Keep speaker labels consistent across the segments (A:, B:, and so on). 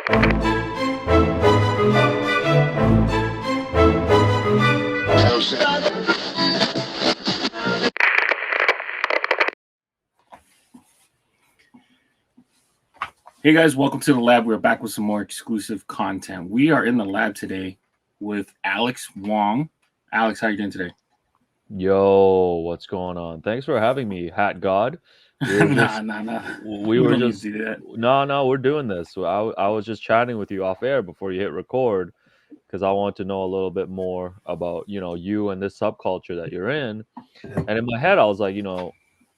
A: Hey guys, welcome to the lab. We're back with some more exclusive content. We are in the lab today with Alex Wong. Alex, how are you doing today?
B: Yo, what's going on? Thanks for having me, Hat God. We were just,
A: Nah.
B: we
A: We
B: were
A: don't need
B: just,
A: to do that.
B: no, we're doing this. So I was just chatting with you off air before you hit record because I want to know a little bit more about, you and this subculture that you're in. And in my head, I was like,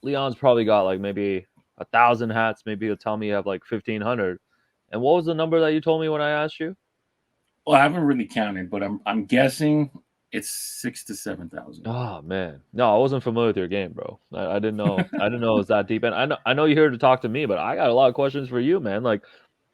B: Leon's probably got like maybe 1,000 hats. Maybe he'll tell me you have like 1,500. And what was the number that you told me when I asked you?
A: Well, I haven't really counted, but I'm guessing it's 6 to 7 thousand.
B: Oh man, no, I wasn't familiar with your game, bro. I didn't know. I didn't know it was that deep. And I know you're here to talk to me, but I got a lot of questions for you, man. Like,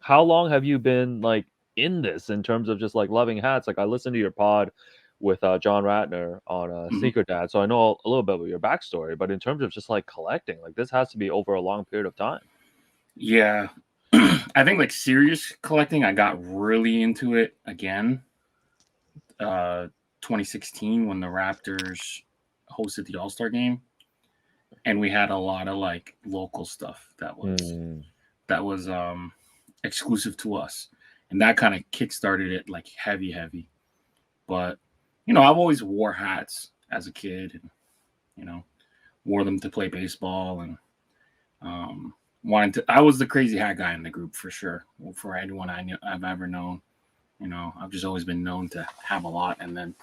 B: how long have you been like in this in terms of just like loving hats? Like, I listened to your pod with John Ratner on
A: Mhm.
B: Sneaker Dad, so I know a little bit about your backstory. But in terms of just like collecting, like this has to be over a long period of time.
A: Yeah, I think like serious collecting, I got really into it again. 2016 when the Raptors hosted the All-Star game, and we had a lot of like local stuff
B: Mm,
A: that was exclusive to us, and that kind of kick-started it like heavy. But I've always wore hats as a kid, and you know, wore them to play baseball, and wanted to. I was the crazy hat guy in the group for sure. For anyone I've ever known, I've just always been known to have a lot, and then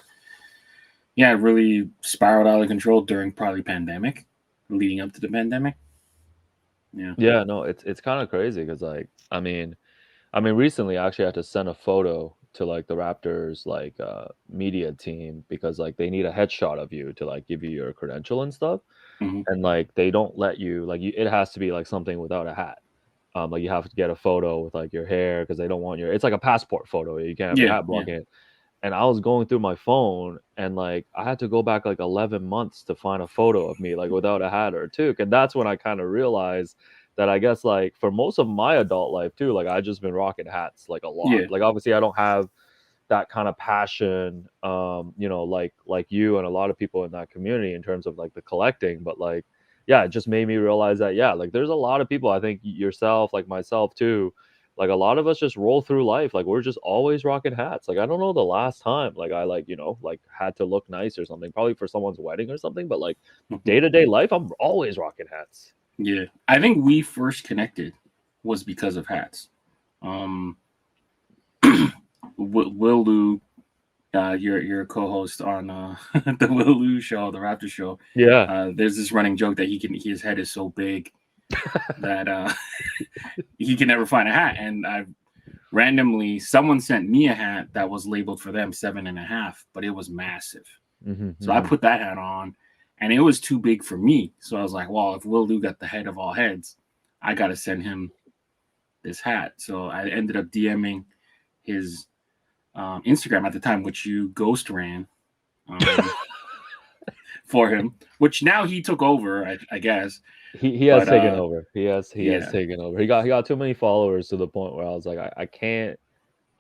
A: yeah, it really spiraled out of control during probably pandemic, leading up to the pandemic. Yeah.
B: yeah, no, it's kind of crazy because like I mean, recently I actually had to send a photo to like the Raptors like media team because like they need a headshot of you to like give you your credential and stuff.
A: Hmm.
B: And like they don't let you like it has to be like something without a hat. Like you have to get a photo with like your hair because they don't want it's like a passport photo. You can't have your
A: Yeah.
B: hat
A: Yeah.
B: blocking it. And I was going through my phone and like I had to go back like 11 months to find a photo of me like without a hat or a toque. And that's when I kind of realized that I guess like for most of my adult life too, like I just been rocking hats like a lot.
A: Yeah.
B: Like obviously I don't have that kind of passion like you and a lot of people in that community in terms of like the collecting, but like yeah, it just made me realize that yeah, like there's a lot of people, I think yourself, like myself too, like a lot of us just roll through life like we're just always rocking hats. Like I don't know the last time like I like like had to look nice or something, probably for someone's wedding or something, but like
A: Mhm.
B: day-to-day life I'm always rocking hats.
A: Yeah. I think we first connected was because of hats. Um, Will Lou, your co-host on the Will Lou show, the Raptor show.
B: Yeah.
A: There's this running joke that his head is so big that he can never find a hat, and I randomly someone sent me a hat that was labeled for them 7.5, but it was massive.
B: Hmm,
A: So I
B: hmm.
A: put that hat on, and it was too big for me. So I was like, well, if Will Lou got the head of all heads, I got to send him this hat. So I ended up DMing his Instagram at the time, which you ghost ran for him, which now he took over, I guess.
B: He has
A: But
B: taken over. He has
A: yeah,
B: taken over. He got too many followers to the point where I was like, I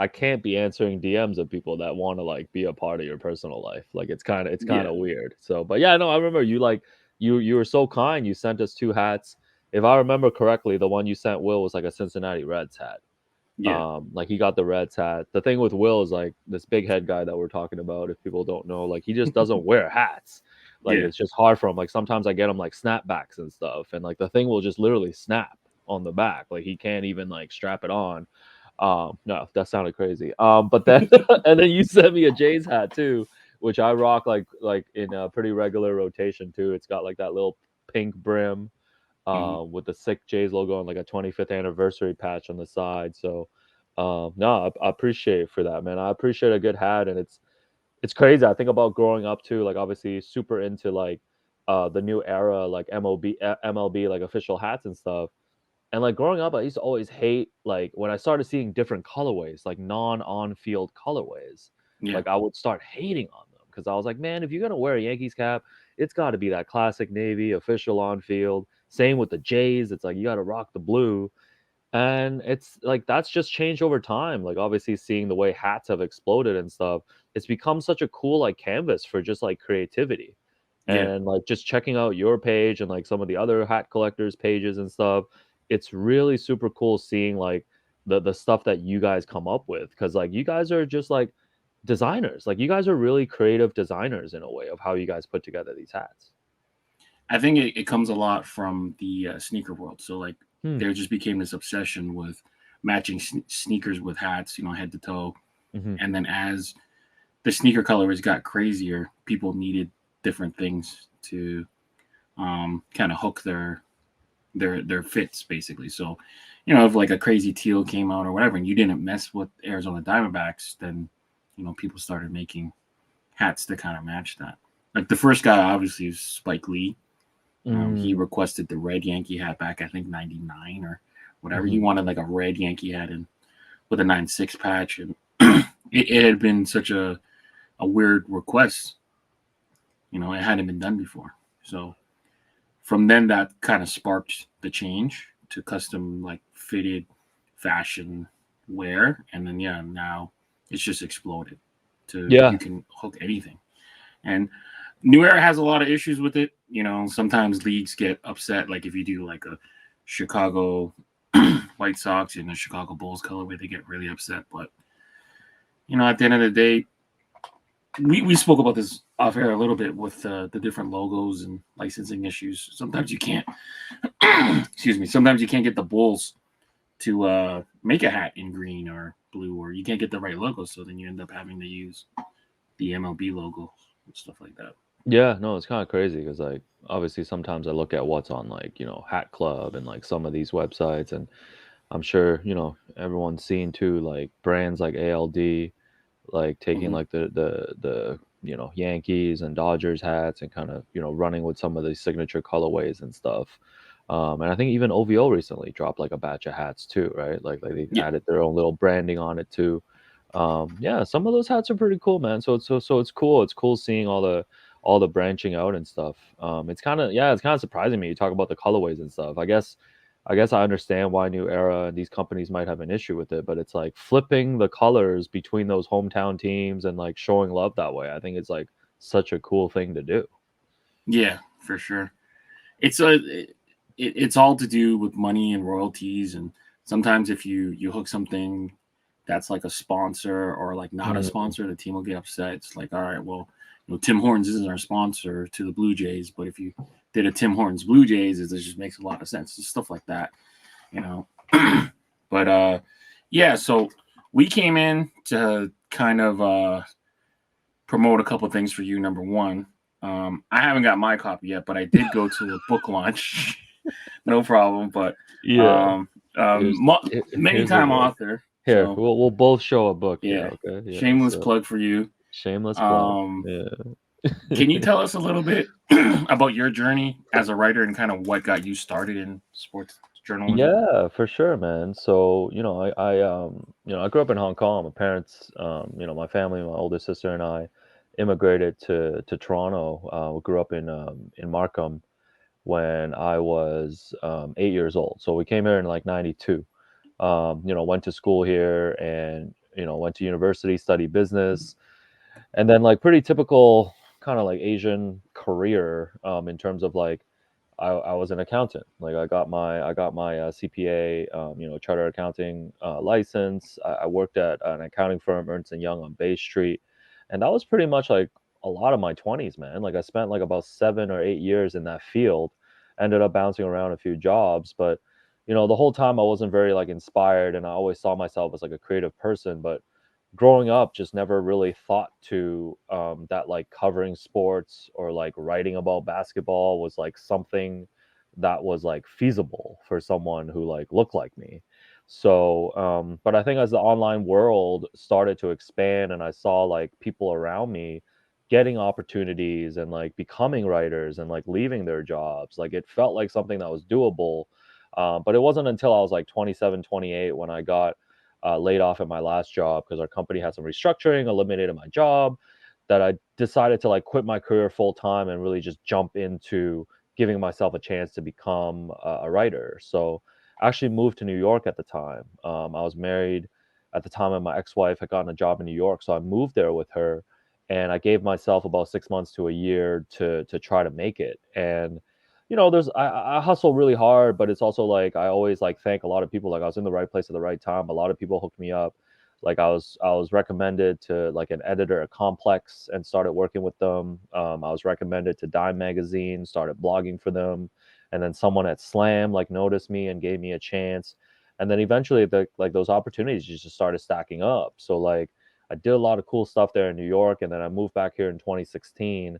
B: can't be answering DMs of people that want to like be a part of your personal life. Like it's kind
A: yeah,
B: of weird. So, but yeah, no, I remember you like you were so kind. You sent us two hats. If I remember correctly, the one you sent Will was like a Cincinnati Reds hat.
A: yeah,
B: Like he got the Reds hat. The thing with Will is like this big head guy that we're talking about. If people don't know, like he just doesn't wear hats. Like
A: yeah,
B: it's just hard for him. Like sometimes I get him like snapbacks and stuff, and like the thing will just literally snap on the back. Like he can't even like strap it on. No, that sounded crazy. But then and then you sent me a Jays hat too, which I rock like in a pretty regular rotation too. It's got like that little pink brim
A: mhm,
B: with the sick Jays logo and like a 25th anniversary patch on the side. So, no, I appreciate it for that, man. I appreciate a good hat, and it's crazy. I think about growing up too. Like obviously, super into like the new era, like MLB, like official hats and stuff. And like growing up, I used to always hate like when I started seeing different colorways, like non-on-field colorways.
A: yeah,
B: Like I would start hating on them because I was like, man, if you're gonna wear a Yankees cap, it's got to be that classic navy, official on-field. Same with the Jays. It's like you got to rock the blue. And it's like that's just changed over time. Like obviously seeing the way hats have exploded and stuff, it's become such a cool like canvas for just like creativity.
A: Yeah,
B: And like just checking out your page and like some of the other hat collectors pages and stuff, it's really super cool seeing like the stuff that you guys come up with, because like you guys are just like designers. Like you guys are really creative designers in a way of how you guys put together these hats.
A: I think it comes a lot from the sneaker world. So like
B: Hmm.
A: there just became this obsession with matching sneakers with hats, head to toe.
B: Hmm.
A: And then as the sneaker colors got crazier, people needed different things to kind of hook their fits basically. So, if like a crazy teal came out or whatever, and you didn't mess with Arizona Diamondbacks, then people started making hats to kind of match that. Like the first guy obviously is Spike Lee. He
B: Mm.
A: requested the red Yankee hat back, I think '99 or whatever. He
B: Hmm.
A: wanted like a red Yankee hat and with a 9-6 patch, and it had been such a weird request. It hadn't been done before. So from then, that kind of sparked the change to custom like fitted fashion wear, and then yeah, now it's just exploded to you
B: Yeah.
A: can hook anything. And New Era has a lot of issues with it. Sometimes leagues get upset, like if you do like a Chicago White Sox and the Chicago Bulls colorway, they get really upset. But at the end of the day, we spoke about this off air a little bit with the different logos and licensing issues. Sometimes you can't, excuse me. Sometimes you can't get the Bulls to make a hat in green or blue, or you can't get the right logo. So then you end up having to use the MLB logo and stuff like that.
B: Yeah, no, it's kind of crazy because like obviously sometimes I look at what's on like, Hat Club and like some of these websites, and I'm sure, everyone's seen too like brands like ALD like taking
A: Mm-hmm.
B: like the Yankees and Dodgers hats and kind of, running with some of the signature colorways and stuff. And I think even OVO recently dropped like a batch of hats too, right? Like they
A: Yeah,
B: added their own little branding on it too. Yeah, some of those hats are pretty cool, man. So it's cool. It's cool seeing all the branching out and stuff. It's kind of, yeah, it's kind of surprising me. You talk about the colorways and stuff. I guess I understand why New Era and these companies might have an issue with it, but it's like flipping the colors between those hometown teams and like showing love that way. I think it's like such a cool thing to do.
A: yeah, for sure. It's all to do with money and royalties, and sometimes if you hook something that's like a sponsor or like not a
B: Mm.
A: sponsor, the team will get upset. It's like, all right, well, Tim Hortons isn't our sponsor to the Blue Jays, but if you did a Tim Hortons Blue Jays, it just makes a lot of sense. Just stuff like that, you know. But yeah, so we came in to kind of promote a couple things for you. Number one, I haven't got my copy yet, but I did go to a book launch. No problem. But
B: Yeah.
A: um,
B: Here's
A: many
B: here's a
A: time
B: book.
A: author.
B: Here,
A: So
B: we'll both show a book
A: yeah,
B: here, okay? Yeah.
A: shameless
B: So
A: plug for you.
B: shameless plug.
A: Um,
B: Yeah.
A: can you tell us a little bit about your journey as a writer and kind of what got you started in sports journalism?
B: Yeah, for sure, man. So, I grew up in Hong Kong. My parents, my family, my older sister and I immigrated to Toronto. We grew up in Markham when I was 8 years old. So we came here in like '92. Went to school here and went to university, studied business, and then like pretty typical kind of like Asian career in terms of like I was an accountant. Like I got my CPA, chartered accounting license. I worked at an accounting firm, Ernst and Young on Bay Street, and that was pretty much like a lot of my 20s, man. Like I spent like about 7 or 8 years in that field. Ended up bouncing around a few jobs, but the whole time I wasn't very like inspired, and I always saw myself as like a creative person, but growing up just never really thought to that like covering sports or like writing about basketball was like something that was like feasible for someone who like looked like me. So but I think as the online world started to expand and I saw like people around me getting opportunities and like becoming writers and like leaving their jobs, like it felt like something that was doable. But it wasn't until I was like 27, 28 when I got laid off at my last job because our company had some restructuring, eliminated my job, that I decided to like quit my career full time and really just jump into giving myself a chance to become a writer. So I actually moved to New York at the time. I was married at the time, and my ex-wife had gotten a job in New York, so I moved there with her, and I gave myself about 6 months to a year to try to make it. And there's I hustle really hard, but it's also like I always like thank a lot of people. Like I was in the right place at the right time. A lot of people hooked me up. Like I was recommended to like an editor at Complex and started working with them. I was recommended to Dime Magazine, started blogging for them, and then someone at Slam like noticed me and gave me a chance. And then eventually those opportunities just started stacking up. So like I did a lot of cool stuff there in New York, and then I moved back here in 2016.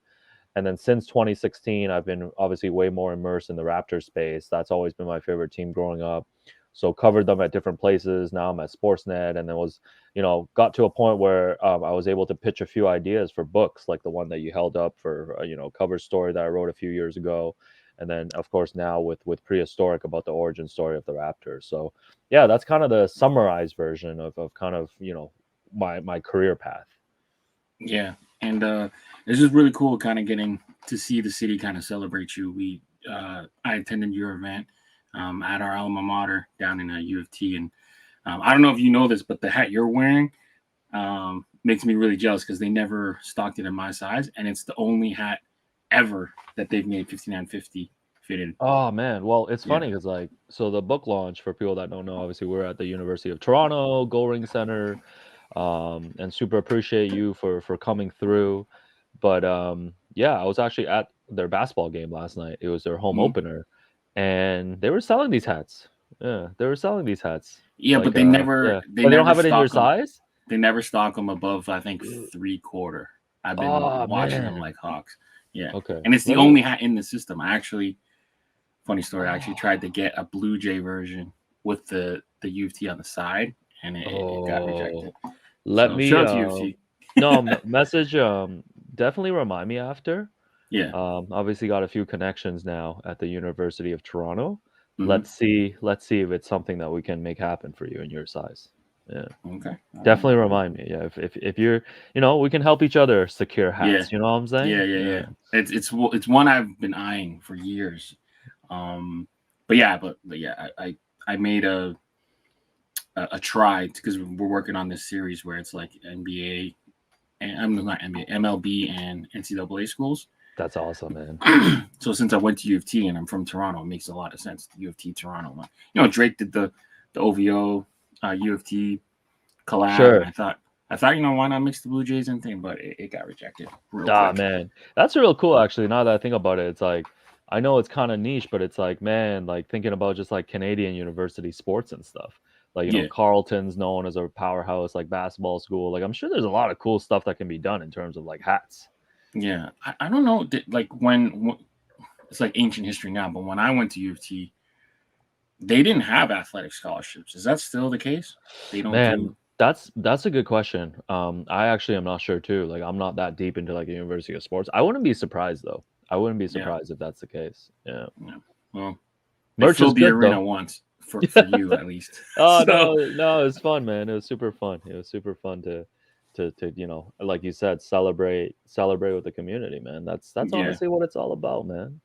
B: And then since 2016, I've been obviously way more immersed in the Raptor space. That's always been my favorite team growing up. So covered them at different places. Now I'm at Sportsnet, and then got to a point where I was able to pitch a few ideas for books, like the one that you held up for, cover story that I wrote a few years ago. And then of course now with Prehistoric about the origin story of the Raptors. So yeah, that's kind of the summarized version of kind of, my career path.
A: Yeah, and it's just really cool, kind of getting to see the city kind of celebrate you. I attended your event at our alma mater down in U of T, and I don't know if you know this, but the hat you're wearing makes me really jealous because they never stocked it in my size, and it's the only hat ever that they've made 5950 fitted.
B: Oh man, well it's
A: Yeah.
B: funny because so the book launch, for people that don't know, obviously we're at the University of Toronto Goring Center, and super appreciate you for coming through. But yeah, I was actually at their basketball game last night. It was their home
A: Mhm.
B: opener, and they were selling these hats. Yeah, they were selling these hats.
A: Yeah, but
B: Like
A: they never
B: yeah,
A: they
B: but they don't
A: never
B: have it in your
A: stock them.
B: size.
A: They never stock them above, I think, 3/4. I've been
B: Oh
A: watching them
B: man.
A: like hawks. Yeah,
B: Okay,
A: and it's the
B: let me.
A: only hat in the system. Funny story. I actually tried to
B: Oh,
A: get a Blue Jay version with the U of T on the side, and it got
B: oh,
A: rejected.
B: let
A: So
B: me.
A: shout out to U of T.
B: No, message. Definitely remind me after.
A: Yeah.
B: Obviously got a few connections now at the University of Toronto.
A: Hmm.
B: Let's see if it's something that we can make happen for you in your size. Yeah,
A: Okay. All right.
B: definitely remind me. Yeah, if you're, we can help each other secure
A: Yeah.
B: hats. You know what I'm
A: Yeah.
B: saying?
A: Yeah.
B: Yeah.
A: Yeah. It's one I've been eyeing for years. But yeah, I made a try because we're working on this series where it's like NBA and I'm not NBA, MLB and NCAA schools.
B: That's awesome, man.
A: So since I went to U of T and I'm from Toronto, it makes a lot of sense. The U of T Toronto one. Drake did the OVO U of T collab, and
B: Sure.
A: I thought why not mix the Blue Jays and thing, but it got rejected real
B: Ah,
A: quick.
B: man, that's real cool. Actually, now that I think about it, it's like I know it's kind of niche, but it's like, man, like thinking about just like Canadian university sports and stuff. Like,
A: Yeah,
B: Carleton's known as a powerhouse like basketball school. Like, I'm sure there's a lot of cool stuff that can be done in terms of like hats.
A: yeah. I don't know, like when it's like ancient history now, but when I went to U of T, they didn't have athletic scholarships. Is that still the case? They don't
B: Man,
A: do.
B: that's a good question. I actually am not sure too. Like, I'm not that deep into like the University of Sports. I wouldn't be surprised though. I wouldn't be
A: Yeah,
B: surprised if that's the case. Yeah,
A: yeah. Well, they
B: merch is
A: filled the
B: good
A: arena
B: though.
A: once for you at least.
B: Oh
A: So
B: no, no, it was fun, man. It was super fun. It was super fun to like you said, celebrate with the community, man. That's
A: yeah.
B: honestly what it's all about, man.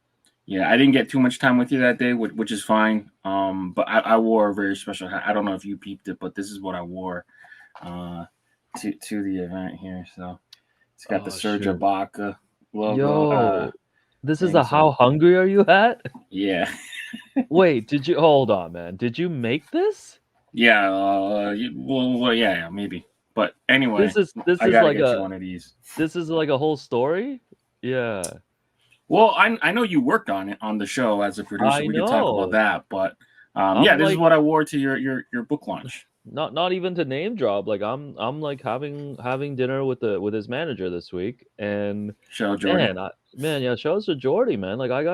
A: Yeah, I didn't get too much time with you that day, which is fine. But I wore a very special hat. I don't know if you peeped it, but this is what I wore uh, to the event here. So it's got the
B: Oh
A: Serge
B: shoot.
A: Ibaka logo
B: Yo, this is
A: thing.
B: a how
A: So
B: hungry are you at?
A: yeah,
B: Wait, did you hold on, man? Did you make this?
A: yeah. Yeah, maybe. But anyway,
B: This
A: I
B: is
A: gotta
B: like
A: get you
B: a
A: one of these.
B: whole story? Yeah.
A: Well, I know you worked on it on the show as a producer.
B: I
A: We could talk about
B: know.
A: that, but
B: I'm
A: yeah, this is
B: like
A: what I wore to your book launch.
B: not even to name drop. Like I'm like having dinner with his manager this week, and
A: Show Jordy.
B: man, yeah, shows to Jordy, man. Like we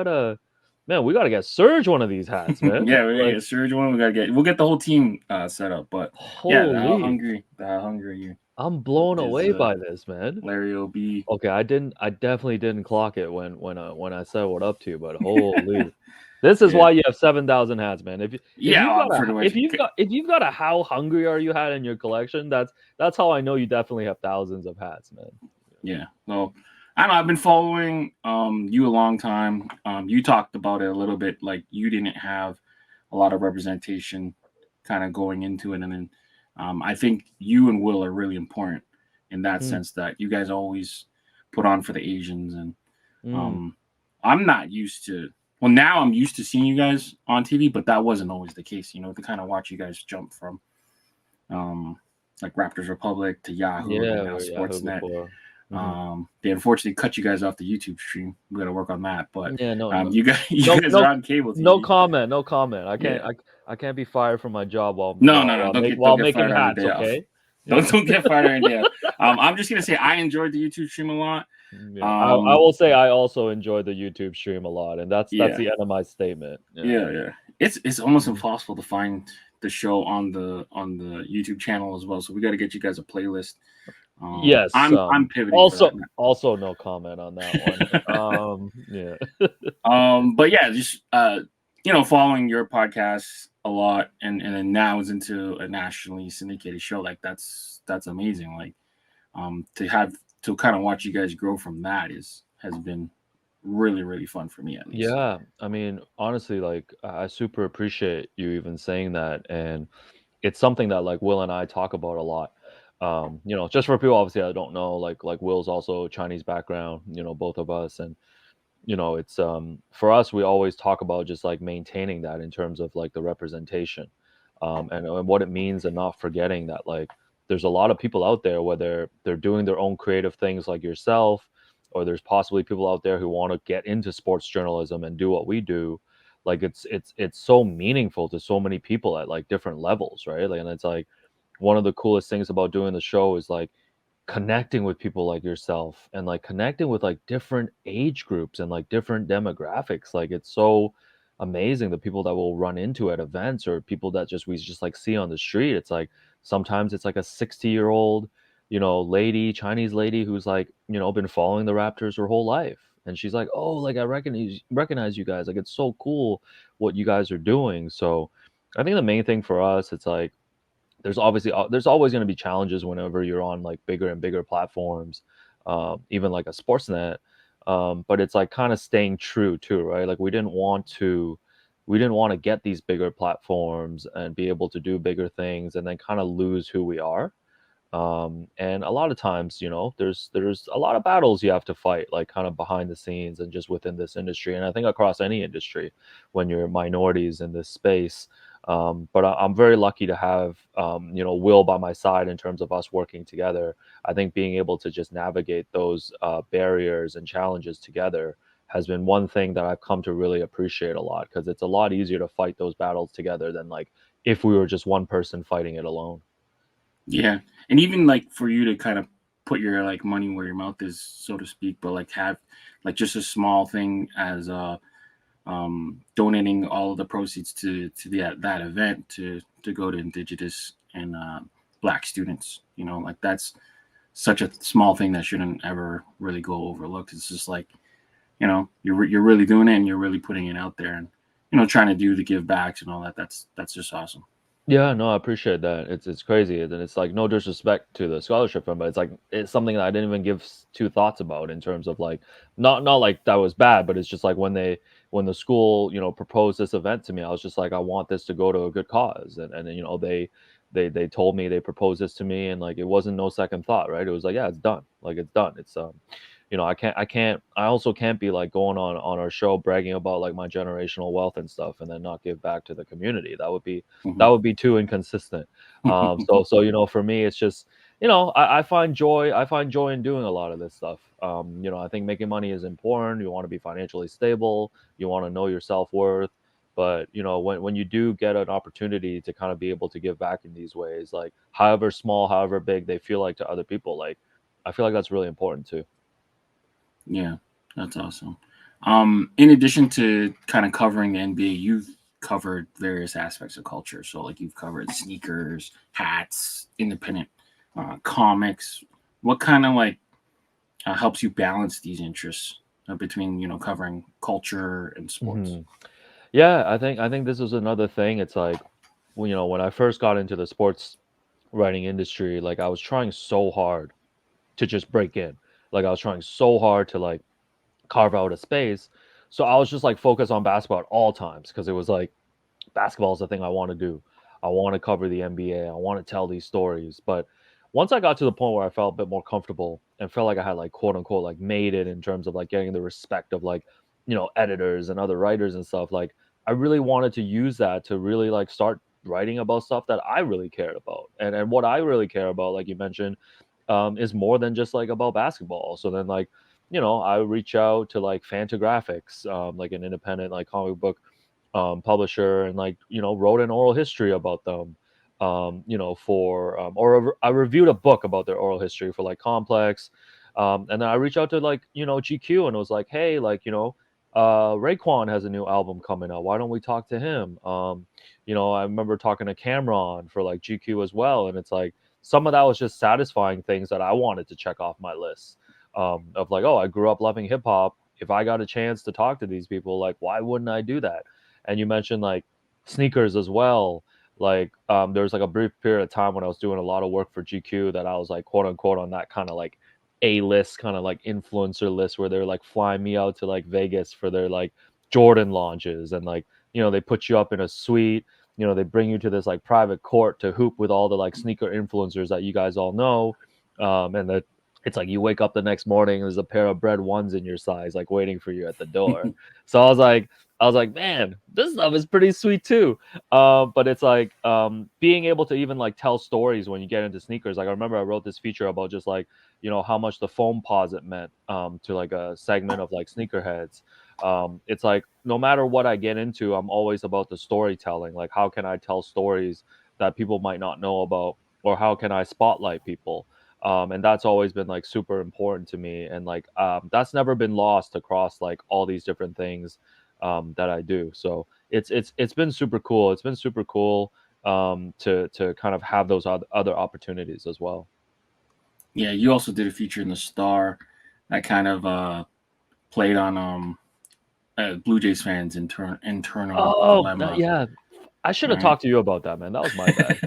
B: gotta get Serge one of these hats, man.
A: Yeah, we're gonna
B: Like
A: get Serge one. We'll get the whole team set up. But yeah,
B: holy,
A: the how hungry you
B: I'm blown
A: is
B: away by this, man.
A: Larry Ob.
B: Okay, I definitely didn't clock it when I said what up to, but holy, this is
A: Yeah,
B: why you have 7,000 hats, man. If
A: yeah,
B: you've got
A: pretty much.
B: if you've got a how hungry are you hat in your collection, that's how I know you definitely have thousands of hats, man.
A: Yeah. Well, I don't know. I've been following you a long time. You talked about it a little bit. Like you didn't have a lot of representation kind of going into it. And then I think you and Will are really important in that
B: Mm,
A: sense that you guys always put on for the Asians. And
B: mm.
A: um, I'm not used to, well, now I'm used to seeing you guys on TV, but that wasn't always the case, to kind of watch you guys jump from um, like Raptors Republic to Yahoo to
B: Yeah,
A: now
B: we were Yahoo
A: Sportsnet.
B: before. Hmm.
A: They unfortunately cut you guys off the YouTube stream. We got to work on that, but
B: Yeah, no,
A: you guys, you
B: no,
A: guys are
B: no,
A: on cable
B: no
A: TV.
B: comment, no comment. I can't,
A: Yeah.
B: I can't be fired from my job
A: No, no, no. Don't
B: while
A: get
B: making
A: fired on your
B: hats.
A: day off.
B: Okay. Yeah.
A: Don't get fired on your day off. I'm just gonna say I enjoyed the YouTube stream a lot.
B: Yeah, I
A: Um,
B: will say I also enjoy the YouTube stream a lot, and that's
A: yeah,
B: the end of my statement. Yeah.
A: yeah. It's almost
B: Mhm.
A: impossible to find the show on the YouTube channel as well. So we got to get you guys a playlist.
B: Yes.
A: I'm pivoting for that now.
B: Also no comment on that one. Yeah.
A: But yeah, just following your podcast a lot, and then now is into a nationally syndicated show. Like that's amazing. Like to kind of watch you guys grow from that has been really really fun for me at least.
B: Yeah. I mean, honestly, like I super appreciate you even saying that, and it's something that like Will and I talk about a lot. Just for people obviously that don't know, like Will's also Chinese background, both of us, and it's for us we always talk about just like maintaining that in terms of like the representation, and what it means, and not forgetting that like there's a lot of people out there, whether they're doing their own creative things like yourself, or there's possibly people out there who want to get into sports journalism and do what we do. Like it's so meaningful to so many people at like different levels, right? Like, and it's like one of the coolest things about doing the show is like connecting with people like yourself, and like connecting with like different age groups and like different demographics. Like it's so amazing the people that we'll run into at events, or people that just we just like see on the street. It's like sometimes it's like a 60-year-old lady, Chinese lady, who's like been following the Raptors her whole life, and she's like, oh, like I recognize you guys. Like it's so cool what you guys are doing. So I think the main thing for us, it's like there's always going to be challenges whenever you're on like bigger and bigger platforms, even like a Sportsnet. But it's like kind of staying true too, right? Like we didn't want to get these bigger platforms and be able to do bigger things and then kind of lose who we are. And a lot of times, there's a lot of battles you have to fight, like kind of behind the scenes and just within this industry. And I think across any industry, when you're minorities in this space. But I'm very lucky to have, Will by my side in terms of us working together. I think being able to just navigate those barriers and challenges together has been one thing that I've come to really appreciate a lot, because it's a lot easier to fight those battles together than like if we were just one person fighting it alone.
A: Yeah, and even like for you to kind of put your like money where your mouth is, so to speak, but like have like just a small thing as donating all of the proceeds to that event to go to Indigenous and Black students. Like that's such a small thing that shouldn't ever really go overlooked. It's just like you're really doing it and you're really putting it out there and trying to do the give backs and all that. That's just awesome.
B: Yeah, no, I appreciate that. It's crazy, and it's like no disrespect to the scholarship fund, but it's like it's something that I didn't even give two thoughts about in terms of like not like that was bad, but it's just like when the school proposed this event to me, I was just like I want this to go to a good cause, and they told me they proposed this to me, and like it wasn't no second thought, right? It was like yeah, it's done, like it's done. It's I also can't be like going on our show bragging about like my generational wealth and stuff, and then not give back to the community. That
A: Mhm.
B: would be too inconsistent. So for me, it's just I find joy in doing a lot of this stuff. I think making money is important. You want to be financially stable. You want to know your self worth. But when you do get an opportunity to kind of be able to give back in these ways, like however small, however big they feel like to other people, like I feel like that's really important too.
A: Yeah, that's awesome. In addition to kind of covering the NBA, you've covered various aspects of culture. So, like, you've covered sneakers, hats, independent comics. What kind of like helps you balance these interests between covering culture and sports?
B: Hmm. Yeah, I think this is another thing. It's like when I first got into the sports writing industry, like I was trying so hard to just break in. Like I was trying so hard to like carve out a space. So I was just like focused on basketball at all times, because it was like basketball is the thing I want to do. I want to cover the NBA. I want to tell these stories. But once I got to the point where I felt a bit more comfortable and felt like I had like quote unquote like made it in terms of like getting the respect of like, editors and other writers and stuff, like I really wanted to use that to really like start writing about stuff that I really cared about. And what I really care about, like you mentioned, is more than just like about basketball. So then like, I reach out to like Fantagraphics, like an independent like comic book publisher, and like wrote an oral history about them, for or I reviewed a book about their oral history for like Complex, and then I reached out to like GQ, and it was like, hey, like Raekwon has a new album coming out. Why don't we talk to him? I remember talking to Cameron for like GQ as well, and it's like some of that was just satisfying things that I wanted to check off my list, of like, oh, I grew up loving hip hop. If I got a chance to talk to these people, like, why wouldn't I do that? And you mentioned like sneakers as well. Like, there was like a brief period of time when I was doing a lot of work for GQ that I was like, quote unquote, on that kind of like A-list kind of like influencer list where they're like flying me out to like Vegas for their like Jordan launches, and like they put you up in a suite. They bring you to this like private court to hoop with all the like sneaker influencers that you guys all know, and that it's like you wake up the next morning, there's a pair of bread ones in your size like waiting for you at the door. So I was like, man, this stuff is pretty sweet too. But it's like, being able to even like tell stories when you get into sneakers. Like I remember I wrote this feature about just like how much the foam posit meant, to like a segment of like sneakerheads. It's like no matter what I get into, I'm always about the storytelling. Like how can I tell stories that people might not know about, or how can I spotlight people? And that's always been like super important to me, and like that's never been lost across like all these different things that I do. So it's been super cool. It's been super cool, to kind of have those other opportunities as well.
A: Yeah, you also did a feature in the Star that kind of played on Blue Jays fans' internal
B: Oh,
A: dilemma.
B: yeah. I should have
A: Right?
B: talked to you about that, man. That was my bad.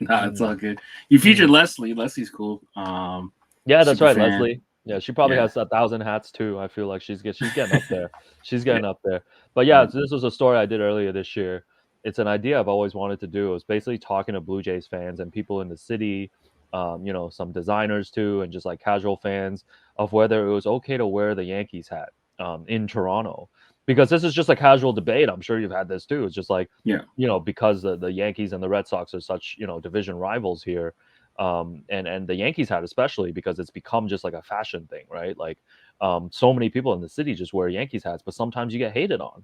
A: Nah, it's
B: Mm,
A: all good. You featured
B: mhm.
A: Leslie. Leslie's cool.
B: Yeah, that's
A: Super
B: right,
A: fan.
B: Leslie. Yeah, she probably
A: Yeah.
B: has 1,000 hats too. I feel like she's getting up there. She's
A: Yeah.
B: getting up there. But yeah,
A: Right.
B: so this was a story I did earlier this year. It's an idea I've always wanted to do. It was basically talking to Blue Jays fans and people in the city, some designers too, and just like casual fans, of whether it was okay to wear the Yankees hat in Toronto. Because this is just a casual debate. I'm sure you've had this too. It's just like,
A: Yeah.
B: because the Yankees and the Red Sox are such, division rivals here, and the Yankees hat especially, because it's become just like a fashion thing, right? Like, so many people in the city just wear Yankees hats, but sometimes you get hated on.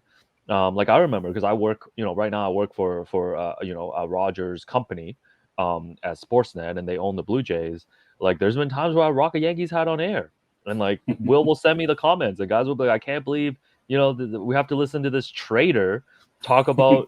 B: Like I remember, because I work, right now I work for a Rogers company, at Sportsnet, and they own the Blue Jays. Like, there's been times where I rock a Yankees hat on air, and like Will send me the comments, and guys will be like, I can't believe we have to listen to this traitor talk about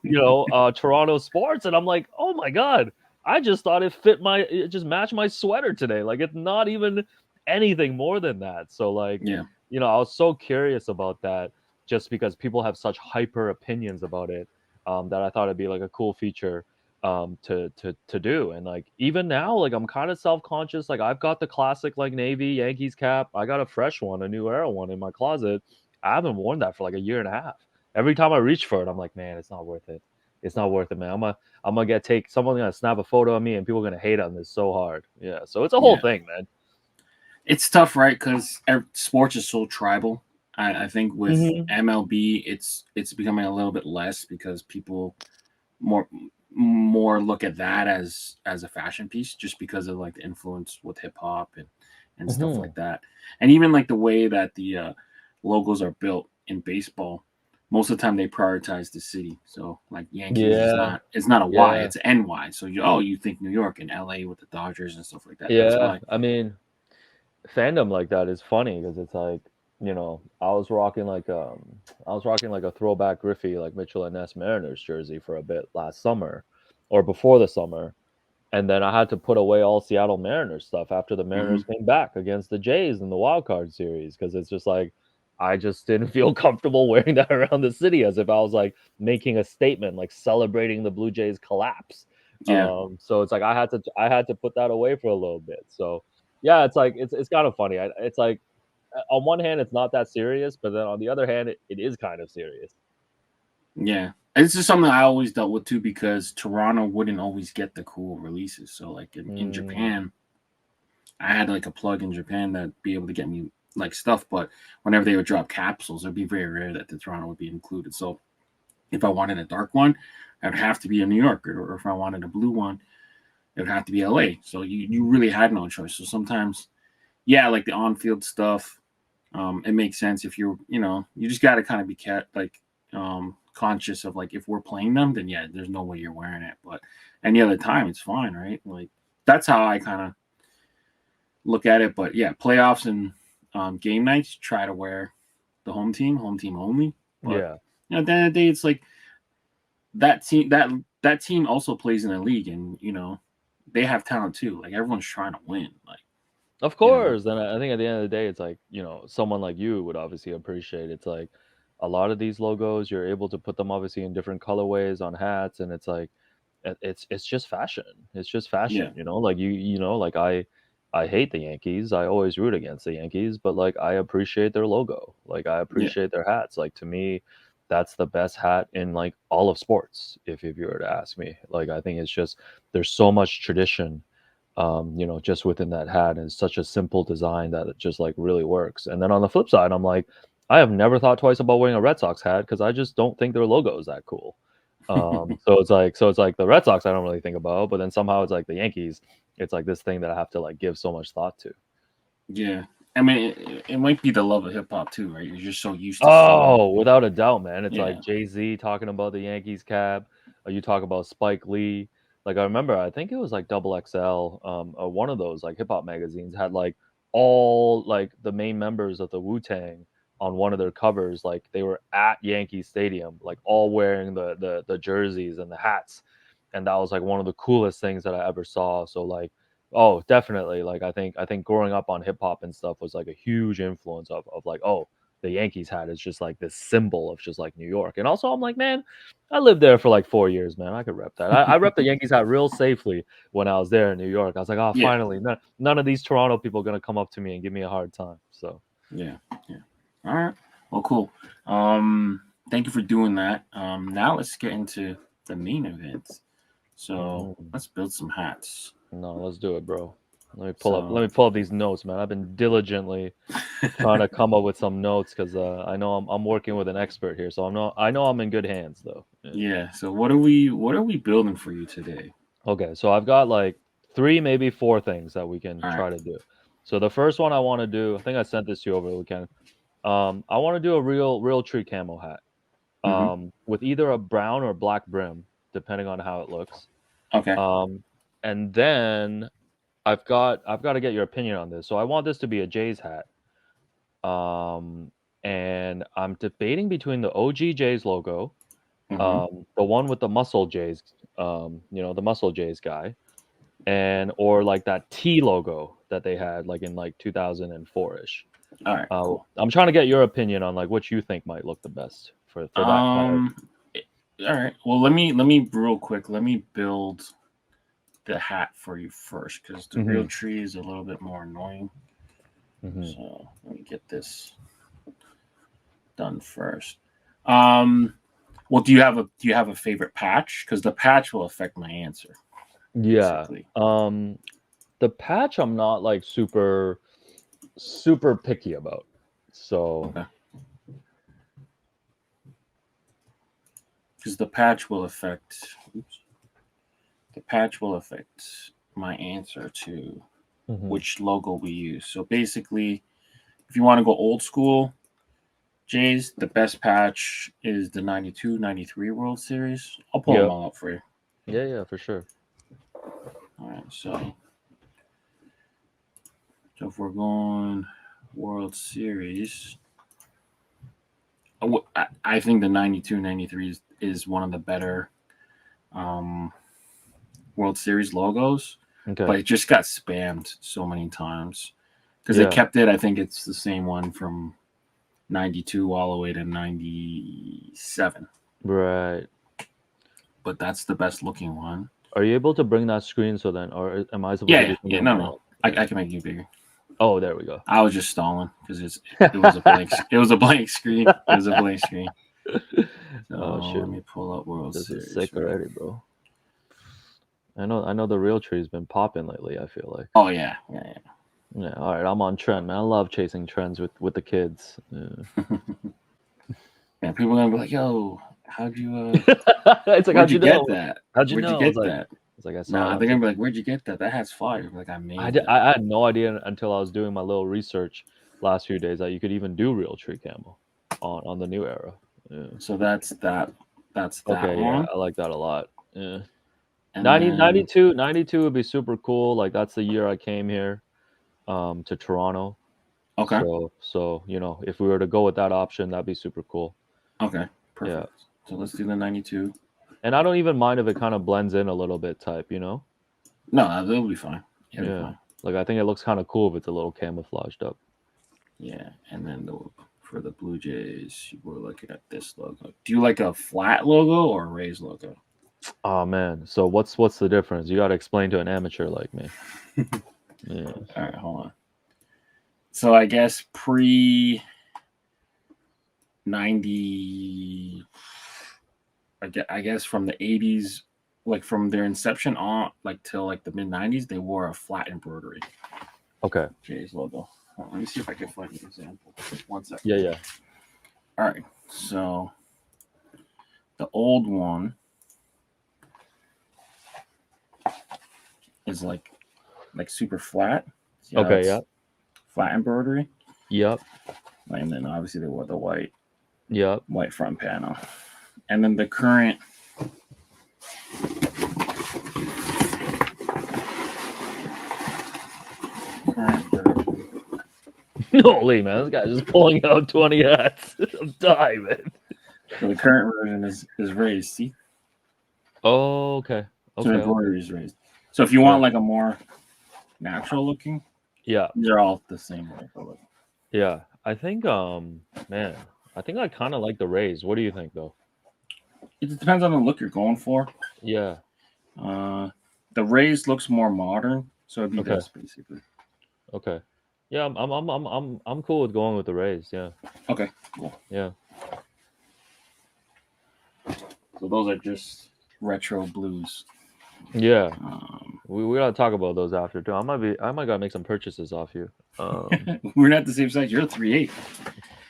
B: Toronto sports, and I'm like, oh my god, I just thought it just matched my sweater today. Like, it's not even anything more than that. So like,
A: Yeah.
B: I was so curious about that, just because people have such hyper opinions about it, that I thought it'd be like a cool feature, to do. And like even now, like I'm kind of self conscious. Like I've got the classic like Navy Yankees cap. I got a fresh one, a new era one in my closet. I haven't worn that for like a year and a half. Every time I reach for it, I'm like, man, it's not worth it. It's not worth it, man. I'm gonna someone's gonna snap a photo of me, and people are gonna hate on this so hard. Yeah, so it's a whole
A: Yeah.
B: thing, man.
A: It's tough, right? Because sports is so tribal. I think with
B: Hmm.
A: MLB, it's becoming a little bit less because people more more look at that as a fashion piece, just because of like the influence with hip hop and stuff
B: Hmm.
A: like that. And even like the way that the logos are built in baseball, most of the time they prioritize the city. So like Yankees is
B: Yeah,
A: not a Y,
B: yeah,
A: it's NY. So you think New York and LA with the Dodgers and stuff like that. That's
B: yeah.
A: why.
B: I mean, fandom like that is funny because it's like, I was rocking like a throwback Griffey like Mitchell and Ness Mariners jersey for a bit last summer, or before the summer. And then I had to put away all Seattle Mariners stuff after the
A: Hmm.
B: Mariners came back against the Jays in the wild card series, because it's just like I just didn't feel comfortable wearing that around the city, as if I was like making a statement, like celebrating the Blue Jays collapse.
A: Yeah.
B: So it's like I had to put that away for a little bit. So yeah, it's like it's kind of funny. It's like, on one hand it's not that serious, but then on the other hand it is kind of serious.
A: Yeah. It's just something I always dealt with too because Toronto wouldn't always get the cool releases. So like in
B: Mm,
A: Japan, I had like a plug in Japan that'd be able to get me like stuff, but whenever they would drop capsules, it'd be very rare that the Toronto would be included. So if I wanted a dark one, it would have to be in New York, or if I wanted a blue one, it would have to be LA. So you really had no choice. So sometimes, yeah, like the on field stuff, it makes sense if you're, you just got to kind of be conscious of like if we're playing them, then yeah, there's no way you're wearing it. But any other time, it's fine, right? Like that's how I kind of look at it. But yeah, playoffs and game nights, try to wear the home team only. But
B: yeah.
A: at the end of the day, it's like that team also plays in the league, and they have talent too. Like everyone's trying to win. Like
B: Of
A: you know,
B: course, and I think at the end of the day, it's like, someone like you would obviously appreciate. It's like a lot of these logos, you're able to put them obviously in different colorways on hats, and it's like it's just fashion. It's just
A: yeah,
B: fashion, Like like I hate the Yankees. I always root against the Yankees, but like I appreciate their logo. Like I
A: yeah,
B: appreciate their hats. Like to me, that's the best hat in like all of sports. If you were to ask me, like I think it's just there's so much tradition just within that hat. And it's such a simple design that it just like really works. And then on the flip side, I'm like, I have never thought twice about wearing a Red Sox hat because I just don't think their logo is that cool. So it's like the Red Sox I don't really think about, but then somehow it's like the Yankees. It's like this thing that I have to like give so much thought to.
A: yeah. I mean, it might be the love of hip hop too, right? You're just so used to seeing.
B: Oh, without a doubt, man. It's
A: Yeah.
B: like Jay-Z talking about the Yankees cap. You talk about Spike Lee. Like I remember, I think it was like Double XL, one of those like hip hop magazines had like all like the main members of the Wu-Tang on one of their covers. Like they were at Yankee Stadium, like all wearing the jerseys and the hats. And that was like one of the coolest things that I ever saw. So like, oh, definitely. Like I think growing up on hip hop and stuff was like a huge influence of like, oh, the Yankees hat is just like this symbol of just like New York. And also, I'm like, man, I lived there for like 4 years, man. I could rep that. I rep the Yankees hat real safely when I was there in New York. I was like, oh,
A: Yeah.
B: finally, none of these Toronto people are gonna come up to me and give me a hard time. So,
A: Yeah. Yeah. All right. Well, cool. Um, Thank you for doing that. Now let's get into the main event. So
B: mhm.
A: let's build some hats.
B: No, let's do it, bro. Let me pull up. Let
A: So
B: me pull up these notes, man. I've been diligently trying to come up with some notes because I know I'm working with an expert here, so I know I'm in good hands though. Yeah.
A: yeah. So what are we building for you today?
B: Okay, so I've got like three, maybe four things that we can
A: All right.
B: try to do. So the first one I want to do, I think I sent this to you over the weekend. I want to do a Realtree camo hat,
A: Mm-hmm.
B: with either a brown or black brim, depending on how it looks.
A: Okay.
B: Um, and then I've got to get your opinion on this. So I want this to be a Jays hat. Um, and I'm debating between the OG Jays logo,
A: Mm-hmm.
B: the one with the muscle Jays, the muscle Jays guy, and or like that T logo that they had like in like 2004ish.
A: All right. Cool.
B: I'm trying to get your opinion on like what you think might look the best for that kind of.
A: Um. All right. Well, let me real quick. Let me build the hat for you first because the real
B: Hmm.
A: tree is a little bit more annoying.
B: Hmm.
A: So let me get this done first. Um. Well, do you have a favorite patch? Because the patch will affect my answer.
B: Yeah.
A: Basically.
B: The patch I'm not like super picky about. So
A: Okay. Because the patch will affect. Oops. The patch will affect my answer to
B: mhm.
A: which logo we use. So basically, if you want to go old school, Jays, the best patch is the 92, 93 World Series. I'll pull them
B: Yep.
A: all up for you.
B: Yeah, for sure.
A: All right, so if we're going World Series, I think the 92, 93 is one of the better um, World Series logos,
B: Okay.
A: but it just got spammed so many times because they
B: Yeah.
A: kept it. I think it's the same one from 92 all the way to 97,
B: Right.
A: but that's the best looking one.
B: Are you able to bring that screen so then, or am I supposed
A: Yeah,
B: to
A: yeah,
B: do
A: yeah.
B: something on
A: No,
B: my
A: no,
B: end? Yeah.
A: I can make you bigger.
B: Oh, there we go.
A: I was just stalling because it was a blank. It was a blank screen. It was a blank screen. So
B: shoot.
A: let me pull up World
B: This
A: Series.
B: is sick
A: right?
B: already, bro. I know the Realtree's been popping lately, I feel like.
A: Oh yeah.
B: Yeah, all right, I'm on trend, man. I love chasing trends with the kids. Yeah.
A: And people are gonna be like, "Yo, how'd you?
B: It's like,
A: Where'd
B: how'd
A: you
B: you
A: get
B: know?
A: that?
B: How'd you
A: Where'd you
B: know?
A: get that?"
B: It's like I saw
A: Nah,
B: it on
A: they're gonna
B: TikTok.
A: be like, "Where'd you get that? That has fire." Like I made that.
B: I had no idea until I was doing my little research last few days that you could even do Realtree camo on the new era. Yeah.
A: So that's that. That's that
B: Okay, yeah,
A: one.
B: I like that a lot. Yeah.
A: And
B: 90,
A: then
B: 92 would be super cool. Like that's the year I came here to Toronto.
A: okay,
B: So if we were to go with that option, that'd be super cool.
A: okay, perfect.
B: Yeah.
A: So let's do the 92.
B: And I don't even mind if it kind of blends in a little bit type,
A: No, that'll be fine. It'll be
B: Yeah.
A: fine.
B: Like I think it looks kind of cool if it's a little camouflaged up.
A: Yeah, and then for the Blue Jays, we're looking at this logo. Do you like a flat logo or a raised logo?
B: Oh man. So what's the difference? You got to explain to an amateur like me. Yeah.
A: All right, hold on. So I guess pre 90, I guess from the 80s, like from their inception on, like till like the mid 90s, they wore a flat embroidery
B: Okay.
A: Jays logo. Let me see if I can find an example. 1 second.
B: Yeah.
A: All right. So the old one is like super flat. See
B: Okay, yeah.
A: Flat embroidery.
B: Yep.
A: And then obviously they wore the white front panel. And then the current
B: Holy man, this guy's just pulling out 20 hats. I'm dying, man.
A: So the current version is raised. See?
B: Oh, okay.
A: So the embroidery is raised. So if you want like a more natural looking, these are all the same way.
B: Yeah. I think man, I think I kind of like the raised. What do you think though?
A: It depends on the look you're going for.
B: Yeah.
A: The raised looks more modern, so it'd be this basically.
B: Okay. Yeah, I'm cool with going with the raised. Yeah.
A: Okay. Cool.
B: Yeah.
A: So those are just retro blues.
B: Yeah. We gotta talk about those after too. I might gotta make some purchases off you.
A: We're not the same size. You're a 3/8.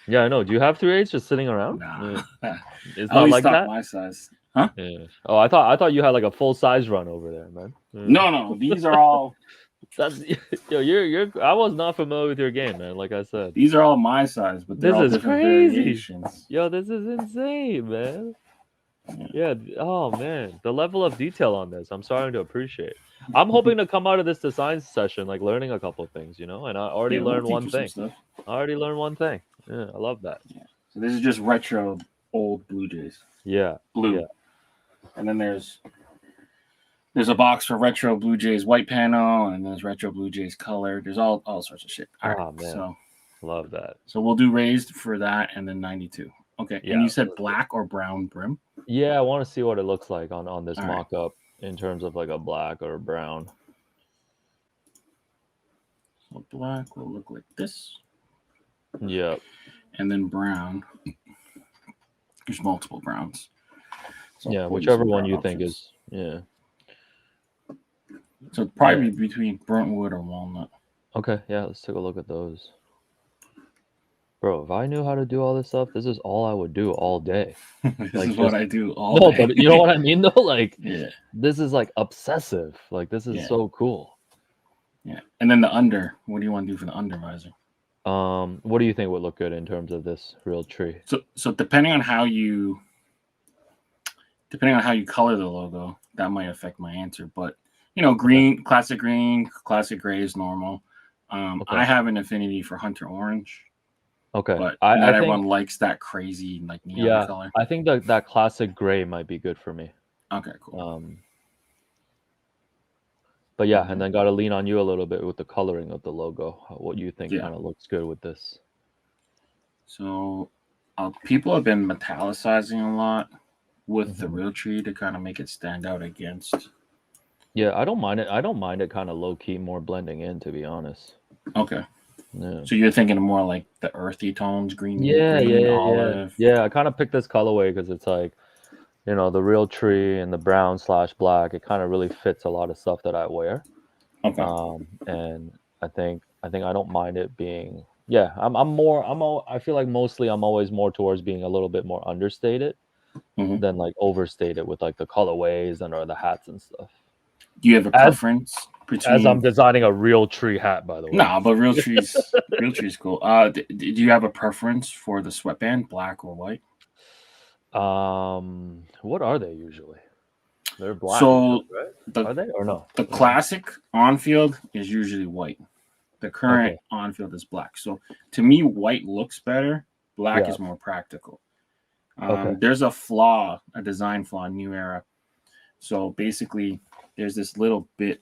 B: Yeah, I know. Do you have 3/8 just sitting around?
A: Nah.
B: It's
A: I
B: not
A: always
B: like
A: stock
B: that.
A: my size. Huh?
B: Yeah. Oh, I thought you had like a full size run over there, man.
A: No. These are all.
B: That's you're. I was not familiar with your game, man. Like I said,
A: these are all my size, but they're
B: this
A: all
B: is
A: different
B: crazy.
A: variations.
B: Yo, this is insane, man. Yeah. Oh man, the level of detail on this, I'm starting to appreciate. I'm hoping to come out of this design session like learning a couple of things, and I already learned one thing. I already learned one thing. Yeah, I love that.
A: Yeah. So this is just retro old Blue Jays.
B: Yeah.
A: Blue.
B: Yeah.
A: And then there's a box for retro Blue Jays white panel, and there's retro Blue Jays color. There's all sorts of shit. All right,
B: man.
A: So
B: love that.
A: So we'll do raised for that, and then 92. Okay. Yeah, and you said black or brown brim?
B: Yeah, I want to see what it looks like on this mock-up in terms of like a black or a brown.
A: So black will look like this.
B: Yep.
A: And then brown. There's multiple browns.
B: So yeah, whichever one you think is, yeah.
A: So it'd probably be between burnt wood or walnut.
B: Okay, yeah, let's take a look at those. Bro, if I knew how to do all this stuff, this is all I would do all day.
A: This is what I do all day.
B: But you know what I mean though? Like,
A: yeah,
B: this is like obsessive. Like, this is so cool.
A: Yeah, and then the under. What do you want to do for the under visor?
B: What do you think would look good in terms of this Realtree?
A: So depending on how you color the logo, that might affect my answer. But green, classic gray is normal. I have an affinity for hunter orange.
B: Okay,
A: but not everyone likes that crazy like neon color.
B: I think that classic gray might be good for me.
A: Okay, cool.
B: But yeah, and then got to lean on you a little bit with the coloring of the logo. What you think kind of looks good with this?
A: So, people have been metallicizing a lot with the Realtree to kind of make it stand out against.
B: Yeah, I don't mind it. I don't mind it kind of low key, more blending in, to be honest.
A: Okay.
B: Yeah.
A: So you're thinking of more like the earthy tones,
B: Yeah,
A: green,
B: yeah, yeah.
A: olive.
B: Yeah, I kind of picked this colorway because it's like, the Realtree and the brown/black. It kind of really fits a lot of stuff that I wear.
A: Okay.
B: And I think I don't mind it being. Yeah, I feel like mostly I'm always more towards being a little bit more understated
A: Hmm.
B: than like overstated with like the colorways and or the hats and stuff.
A: Do you have a
B: As
A: preference
B: as I'm
A: between?
B: designing a Realtree hat, by the way.
A: Nah, but real tree's cool. Do you have a preference for the sweatband, black or white?
B: What are they usually? They're black usually,
A: So
B: right?
A: the
B: Are they or no?
A: the classic on field is usually white. The current
B: Okay.
A: on field is black. So to me, white looks better. Black
B: Yeah.
A: is more practical.
B: Okay.
A: There's a design flaw in New Era. So basically, there's this little bit.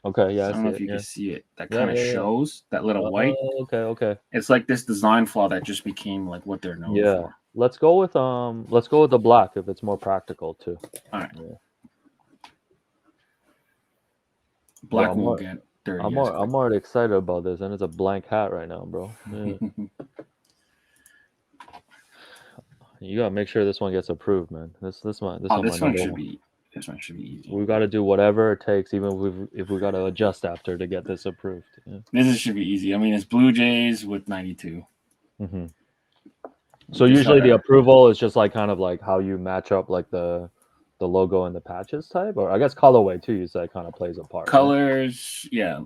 B: Okay. Yeah,
A: I
B: I
A: don't
B: see
A: know if
B: it.
A: you can
B: Yeah.
A: see it. That
B: Yeah.
A: kind of
B: Yeah. Yeah.
A: shows that little white.
B: Okay. Okay.
A: It's like this design flaw that just became like what they're known
B: Yeah.
A: for.
B: Let's go with the black if it's more practical too.
A: All right,
B: Yeah. Bro,
A: black won't get dirty as quick.
B: I'm already excited about this, and it's a blank hat right now, bro. Yeah. You gotta make sure this one gets approved, man. This one
A: Oh,
B: my number one.
A: this one should be easy.
B: We gotta do whatever it takes, even if we gotta adjust after to get this approved. Yeah.
A: Should be easy. I mean, it's Blue Jays with 92.
B: Hmm. So
A: Just
B: usually the
A: gotta
B: approval is just like kind of like how you match up like the logo and the patches type, or I guess colorway too. You said kind of plays a part, right?
A: colors. Yeah,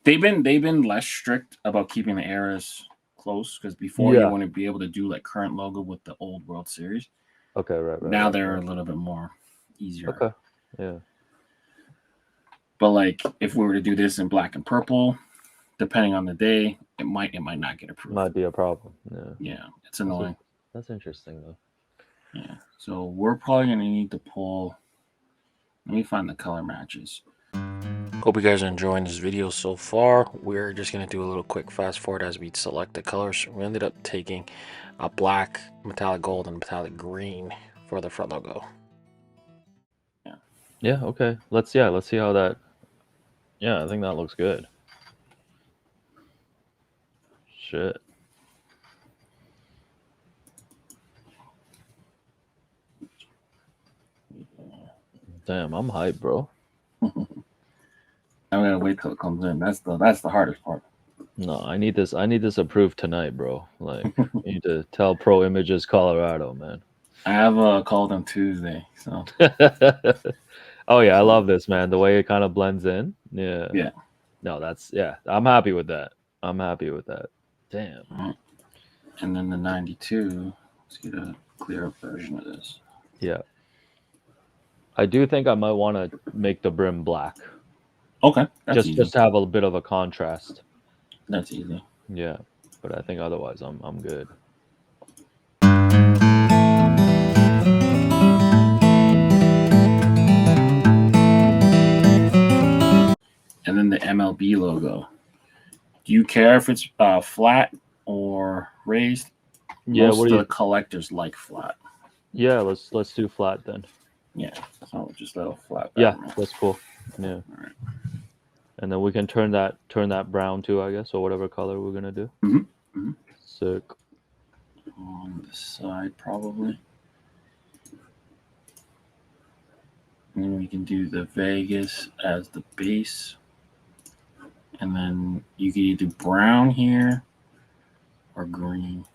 A: they've been less strict about keeping the eras close because before you
B: Yeah.
A: wouldn't be able to do like current logo with the old World Series.
B: Okay. Right. Right.
A: Now
B: Right.
A: they're
B: Right.
A: a little bit more easier.
B: Okay. Yeah.
A: But like if we were to do this in black and purple, depending on the day, it might not get approved.
B: Might be a problem. Yeah.
A: Yeah, it's annoying.
B: That's interesting though.
A: Yeah. So we're probably gonna need to pull. Let me find the color matches. Hope you guys are enjoying this video so far. We're just gonna do a little quick fast forward as we select the colors. We ended up taking a black, metallic gold, and metallic green for the front logo.
B: Yeah. Okay. Let's see how that. Yeah, I think that looks good. Shit. Damn, I'm hyped, bro.
A: I'm gonna wait till it comes in. That's the hardest part.
B: No, I need this approved tonight, bro. Like, you need to tell Pro Images Colorado, man.
A: I have a call them Tuesday, so
B: Oh yeah, I love this, man. The way it kind of blends in. Yeah.
A: yeah.
B: No, I'm happy with that. I'm happy with that. Damn.
A: Right. And then the 92. Let's get a clear up version of this.
B: Yeah. I do think I might want to make the brim black.
A: Okay, that's easy.
B: Just to have a bit of a contrast.
A: That's easy.
B: Yeah, but I think otherwise I'm good.
A: And then the MLB logo. Do you care if it's flat or raised?
B: Yeah,
A: Most of the collectors like flat.
B: Yeah, let's do flat then.
A: Yeah, so just a little flat.
B: Yeah,
A: background.
B: that's cool. Yeah.
A: All right.
B: And then we can turn that brown too, I guess, or whatever color we're gonna do.
A: Mm-hmm. Mm-hmm.
B: Sick.
A: On the side, probably. And then we can do the Vegas as the base. And then you can either do brown here or green.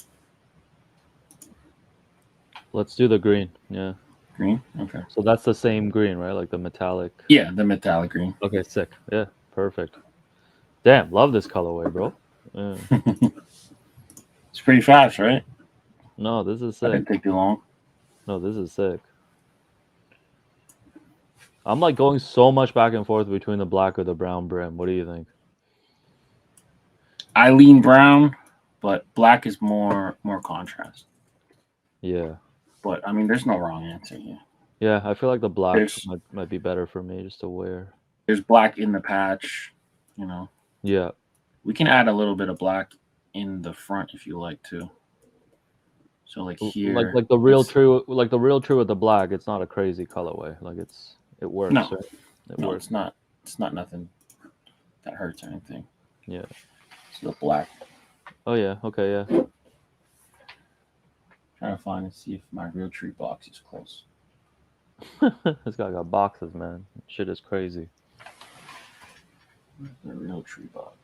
B: Let's do the green. Yeah.
A: Green? Okay.
B: So that's the same green, right? Like the metallic.
A: Yeah, the metallic green.
B: Okay, sick. Yeah, perfect. Damn, love this colorway, bro. Yeah.
A: It's pretty fast, right?
B: No, this is
A: That
B: sick.
A: didn't take too long.
B: No, this is sick. I'm like going so much back and forth between the black or the brown brim. What do you think?
A: I lean brown, but black is more contrast.
B: Yeah.
A: But I mean, there's no wrong answer here.
B: Yeah, I feel like the black
A: There's-
B: might be better for me just to wear.
A: There's black in the patch, you know.
B: Yeah.
A: We can add a little bit of black in the front if you like to. So like here,
B: Like the Realtree with the black, it's not a crazy colorway. Like it works.
A: No.
B: Right? It
A: No,
B: works.
A: it's not. It's not nothing that hurts or anything.
B: Yeah.
A: It's the black.
B: Oh yeah. Okay. Yeah.
A: Trying to find and see if my Realtree box is close.
B: This guy got boxes, man. Shit is crazy.
A: Where's the Realtree box?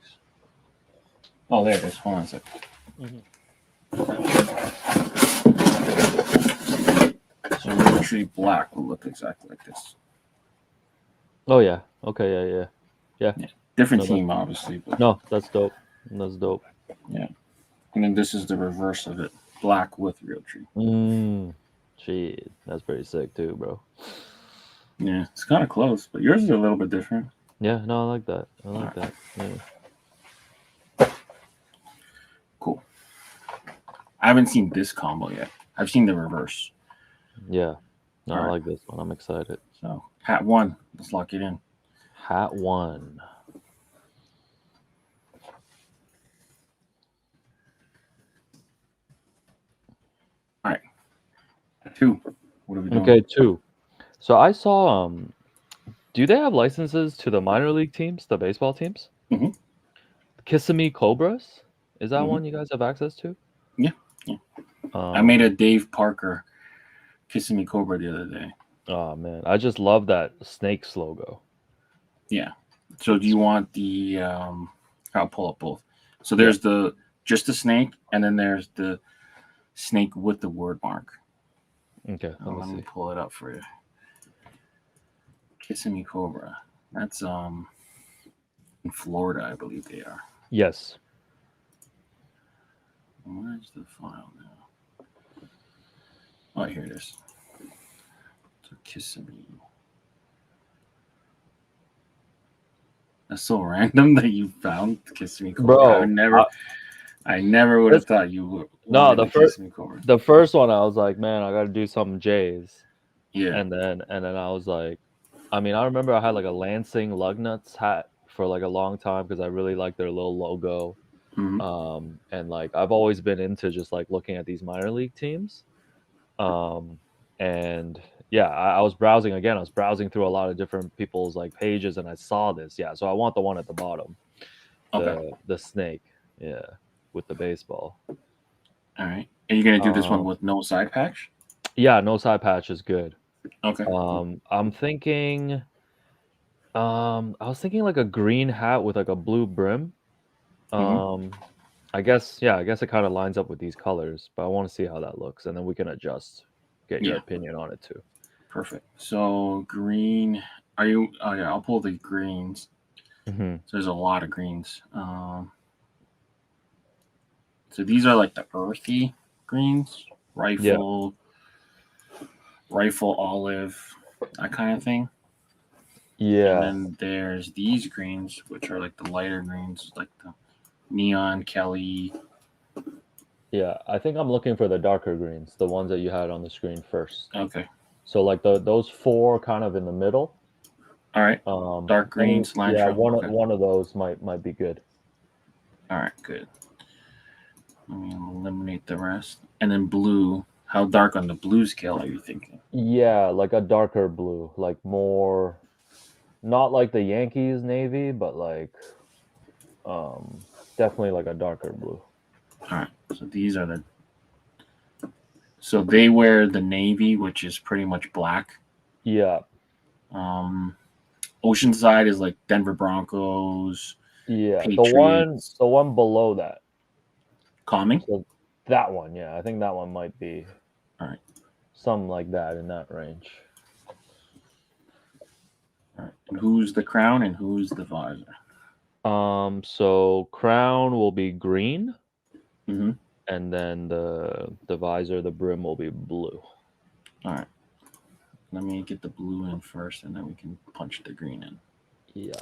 A: Oh, there it is. Hold on a second. So Realtree black will look exactly like this.
B: Oh yeah. Okay. Yeah.
A: Different
B: No,
A: team, obviously. But
B: No, that's dope. That's dope.
A: yeah. And then this is the reverse of it. Black with Realtree.
B: Shit, that's pretty sick too, bro.
A: Yeah, it's kind of close, but yours is a little bit different.
B: Yeah, no, I like that. I like that. Yeah.
A: Cool. I haven't seen this combo yet. I've seen the reverse.
B: Yeah. No, I
A: Alright.
B: like this one. I'm excited.
A: So hat one. Let's lock it in.
B: Hat one.
A: All right. Two. What are we doing?
B: Okay, two. So I saw do they have licenses to the minor league teams, the baseball teams?
A: Mhm.
B: Kissimmee Cobras? Is that
A: Mhm.
B: one you guys have access to?
A: Yeah. I made a Dave Parker Kissimmee Cobra the other day.
B: Oh man, I just love that Snakes logo.
A: Yeah. So do you want the I'll pull up both. So there's just the snake, and then there's the snake with the word mark.
B: Okay,
A: Let me pull it up for you. Kissimmee Cobra. That's in Florida, I believe they are.
B: Yes.
A: Where's the file now? Oh, here it is. So Kissimmee. That's so random that you found Kissimmee Cobra.
B: Bro,
A: I never would have thought you would.
B: No, the first
A: Kissimmee Cobra.
B: The first one I was like, man, I got to do something Jays.
A: Yeah.
B: And then I was like, I mean, I remember I had like a Lansing Lugnuts hat for like a long time because I really liked their little logo.
A: Mhm.
B: And like I've always been into just like looking at these minor league teams. And yeah, I was browsing again. I was browsing through a lot of different people's like pages, and I saw this. Yeah, so I want the one at the bottom, the snake, yeah, with the baseball.
A: All right. Are you gonna do this one with no side patch?
B: Yeah, no side patch is good.
A: Okay.
B: I'm thinking. I was thinking like a green hat with like a blue brim. I guess it kind of lines up with these colors, but I want to see how that looks, and then we can adjust. Get your opinion on it too.
A: Perfect. So green. Are you? Oh yeah, I'll pull the greens.
B: Mm-hmm.
A: So there's a lot of greens. So these are like the earthy greens, rifle olive, that kind of thing.
B: Yeah.
A: And then there's these greens, which are like the lighter greens, like the neon Kelly.
B: Yeah, I think I'm looking for the darker greens, the ones that you had on the screen first.
A: Okay.
B: So like those four kind of in the middle.
A: All right. Dark green, cilantro.
B: Yeah, one of those might be good.
A: All right, good. Let me eliminate the rest. And then blue. How dark on the blue scale are you thinking?
B: Yeah, like a darker blue, like more, not like the Yankees navy, but like definitely like a darker blue.
A: All right. So these are the. So they wear the navy, which is pretty much black.
B: Yeah.
A: Oceanside is like Denver Broncos.
B: Yeah,
A: Patriots.
B: the one below that.
A: Calming.
B: So that one, yeah, I think that one might be.
A: All right.
B: Something like that in that range.
A: All right. And who's the crown and who's the visor?
B: So crown will be green.
A: Mm-hmm.
B: And then the visor, the brim will be blue.
A: All right. Let me get the blue in first, and then we can punch the green in.
B: Yeah.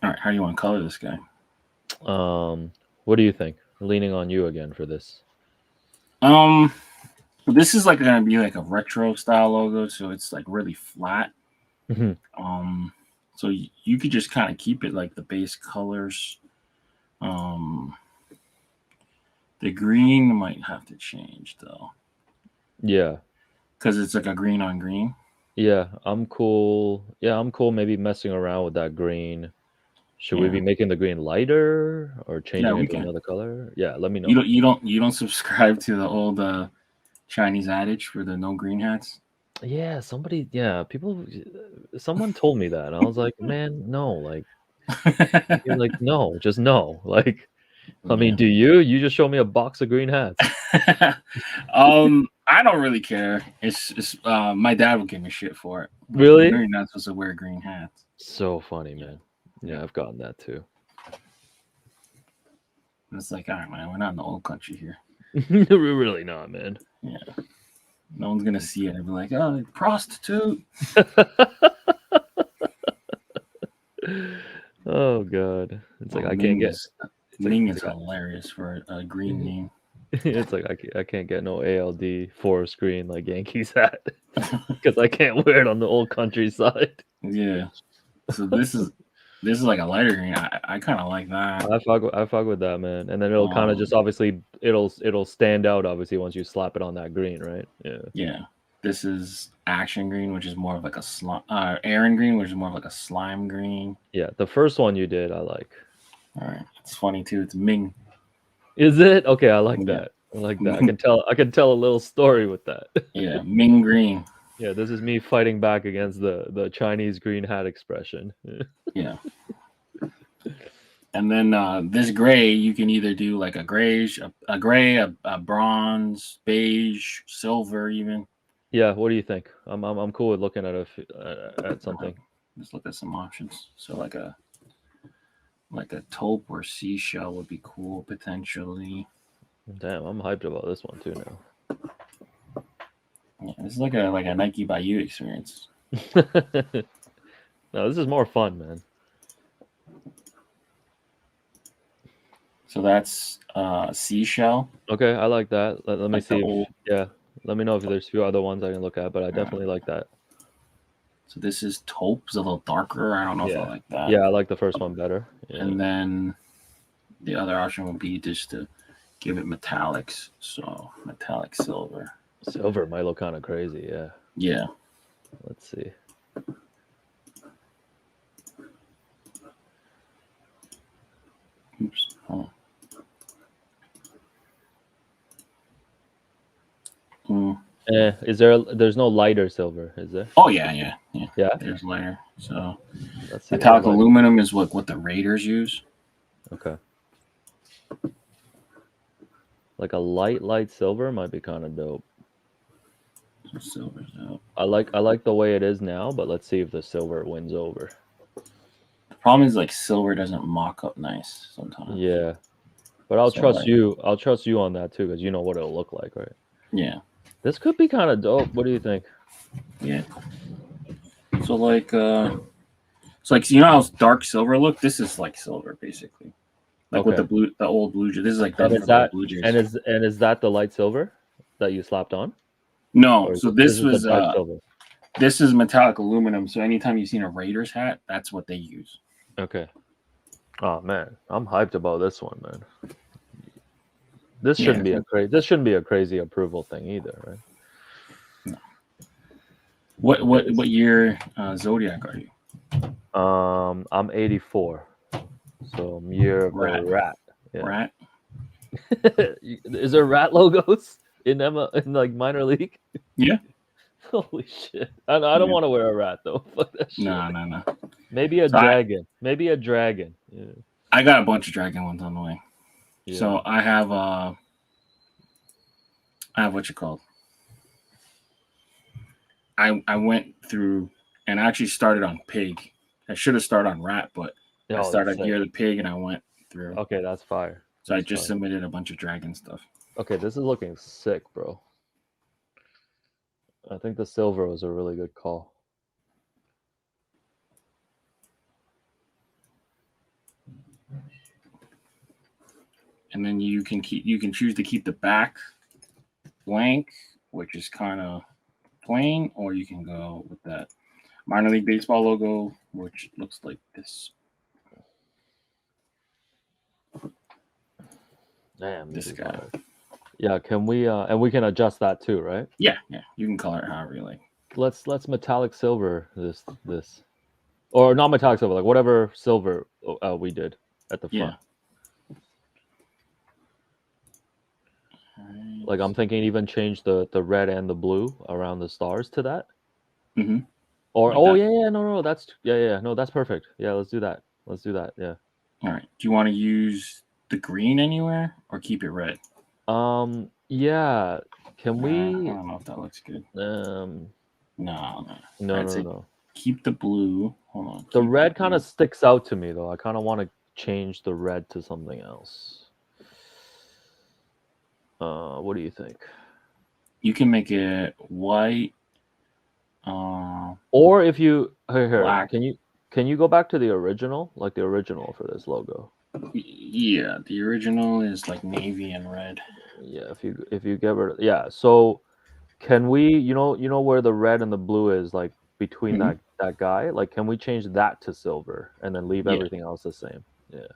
A: All right. How do you want to color this guy?
B: What do you think? Leaning on you again for this.
A: This is like gonna be like a retro style logo, so it's like really flat.
B: Mm-hmm.
A: So you could just kind of keep it like the base colors. The green might have to change though,
B: Yeah.
A: because it's like a green on green.
B: Yeah, I'm cool. Yeah, I'm cool maybe messing around with that green. Should we
A: Yeah,
B: be making the green lighter or
A: yeah,
B: changing
A: we
B: it to
A: can.
B: another color? Yeah, let me
A: You
B: know.
A: don't subscribe to the old Chinese adage for the no green hats.
B: Yeah, somebody, yeah, people, someone told me that, and I was like, man, no, like, you're like, no, just no. Like, I mean,
A: Yeah.
B: do you? You just show me a box of green hats.
A: I don't really care. It's my dad would give me shit for it. Like, you know,
B: Really?
A: you're not supposed to wear green hats.
B: So funny,
A: Yeah.
B: man.
A: Yeah.
B: Yeah, I've gotten that too.
A: And it's like, all right, man, we're not in the old country here.
B: We're really not, man.
A: Yeah. No one's gonna see it and be like, oh, prostitute.
B: Oh god, it's like
A: Well,
B: I can't get. It's like
A: Ming
B: it's
A: is
B: like
A: hilarious for a green name.
B: it's like I can't get no ALD forest green like Yankees hat because I can't wear it on the old countryside.
A: Yeah. So this is like a lighter green. I kind of like that.
B: I fuck with that, man. And then it'll kind of
A: Um,
B: just obviously it'll stand out obviously once you slap it on that green, right? Yeah.
A: yeah. This is action green, which is more of like a slime. Aaron green, which is more of like a slime green.
B: Yeah, the first one you did, I like.
A: All right. It's funny too. It's Ming.
B: Is it? Okay, I like
A: Yeah.
B: that. I like that. I can tell a little story with that.
A: Yeah. Ming green.
B: Yeah, this is me fighting back against the Chinese green hat expression.
A: Yeah. And then this gray, you can either do like a grayish, a gray, a bronze, beige, silver, even.
B: Yeah, what do you think? I'm cool with looking at at something.
A: Let's look at some options. So like a taupe or seashell would be cool potentially.
B: Damn, I'm hyped about this one too now.
A: Yeah, this is like a Nike by You experience.
B: No, this is more fun, man.
A: So that's seashell.
B: Okay, I like that. Let me
A: Like
B: see
A: the
B: if
A: old.
B: yeah. Let me know if there's a few other ones I can look at, but I definitely like that.
A: So this is taupe. It's a little darker. I don't know if I
B: Yeah.
A: like that.
B: Yeah, I like the first one better. Yeah.
A: And then the other option would be just to give it metallics. So metallic silver.
B: Silver might look kind of crazy, yeah.
A: Yeah.
B: Let's see.
A: Oops. Oh.
B: There's no lighter silver, is there?
A: Oh yeah.
B: Yeah.
A: There's lighter. So
B: Let's see.
A: metallic aluminum is what the Raiders use.
B: Okay. Like a light silver might be kind of dope.
A: So silver's out.
B: I like the way it is now, but let's see if the silver wins over.
A: The problem is like silver doesn't mock up nice sometimes.
B: Yeah. But I'll trust you. I'll trust you on that too, because you know what it'll look like, right?
A: Yeah.
B: This could be kind of dope. What do you think?
A: Yeah. So like you know how dark silver look? This is like silver basically. Like with the old blue jay. This is like done for the old blue jays.
B: And is that the light silver that you slapped on?
A: No. So this was
B: the dark silver.
A: This is metallic aluminum. So anytime you've seen a Raiders hat, that's what they use.
B: Okay. Oh man, I'm hyped about this one, man. This shouldn't be a crazy approval thing either, right?
A: No. What year Zodiac are you?
B: I'm 84, so I'm year of the rat. Yeah.
A: Rat.
B: Is there rat logos in like minor league?
A: Yeah.
B: Holy shit! I don't want to wear a rat though. Fuck that shit.
A: No.
B: Maybe a dragon. Maybe a dragon. Yeah.
A: I got a bunch of dragon ones on the way.
B: Yeah.
A: So I have what you called. I went through and actually started on pig. I should have started on rat, but I started Year of the Pig and I went through.
B: Okay, that's fire.
A: So I just submitted a bunch of dragon stuff.
B: Okay, this is looking sick, bro. I think the silver was a really good call.
A: And then you can choose to keep the back blank, which is kind of plain, or you can go with that. minor league baseball logo, which looks like this.
B: Damn,
A: This guy.
B: fire. Yeah, can we and we can adjust that too, right?
A: Yeah. You can color it however you like.
B: Let's metallic silver this, or not metallic silver, like whatever silver we did at the front.
A: Right.
B: Like I'm thinking even change the red and the blue around the stars to that.
A: Mm-hmm.
B: Or
A: Like
B: oh
A: that.
B: yeah, no, that's no, that's perfect. Yeah, let's do that. Yeah.
A: All right. Do you want to use the green anywhere or keep it red?
B: Yeah. Can
A: I
B: we?
A: don't know if that looks good.
B: No.
A: No. Keep the blue. Hold on.
B: The red kind of sticks out to me though. I kind of want to change the red to something else. What do you think?
A: You can make it white.
B: Or if you
A: Black.
B: can you go back to the original, like the original for this logo?
A: Yeah, the original is like navy and red.
B: Yeah, if you get rid of, yeah. So can we, you know where the red and the blue is, like between that guy? Like, can we change that to silver and then leave everything else the same? Yeah.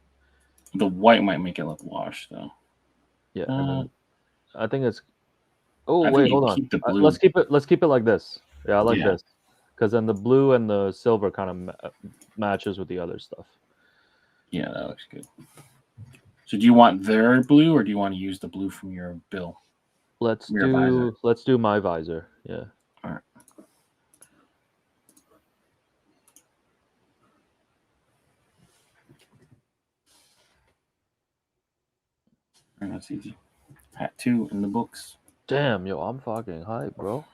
A: The white might make it look washed though.
B: Yeah, and then I think it's. Oh
A: I
B: wait,
A: think
B: hold on.
A: keep the blue.
B: Let's keep it like this. Yeah, I like this, because then the blue and the silver kind of matches with the other stuff.
A: Yeah, that looks good. So do you want their blue or do you want to use the blue from your bill?
B: Let's do my visor. Yeah.
A: All right. All right, that's easy. Hat 2 in the books.
B: Damn, yo, I'm fucking hype, bro.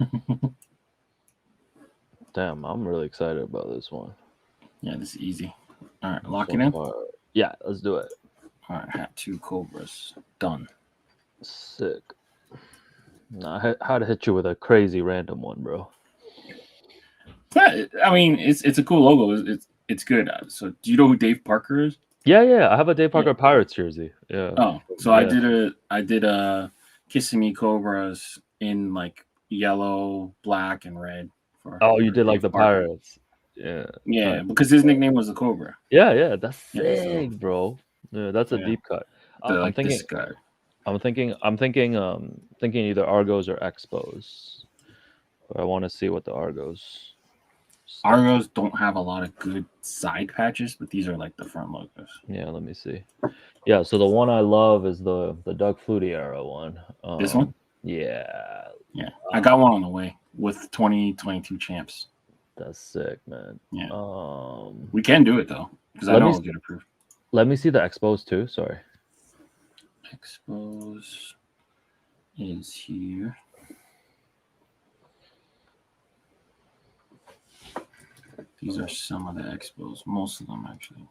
B: Damn, I'm really excited about this one.
A: Yeah, this is easy. All right, lock it in.
B: Yeah, let's do it.
A: All right, Hat 2 Cobras. Done.
B: Sick. Nah, I had to hit you with a crazy random one, bro.
A: I mean, it's a cool logo. It's good. So do you know who Dave Parker is?
B: Yeah. I have a Dave Parker Pirates jersey. Yeah.
A: Oh, so I did a Kissimmee Cobras in like yellow, black, and red.
B: You did like the Parker. Pirates. Yeah.
A: Yeah, because his nickname was the Cobra.
B: Yeah, that's sick, bro. Yeah, that's a deep cut. I'm thinking
A: this guy.
B: I'm thinking either Argos or Expos. But I want to see what the Argos.
A: Argos don't have a lot of good side patches, but these are like the front logos.
B: Yeah, let me see. Yeah, so the one I love is the Doug Flutie era one.
A: This one?
B: Yeah.
A: Yeah. I got one on the way with 2022 champs.
B: That's sick, man.
A: Yeah. We can do it though, because I know I'll get approved.
B: Let me see the Expos too. Sorry.
A: Expos is here. These are some of the Expos. Most of them, actually.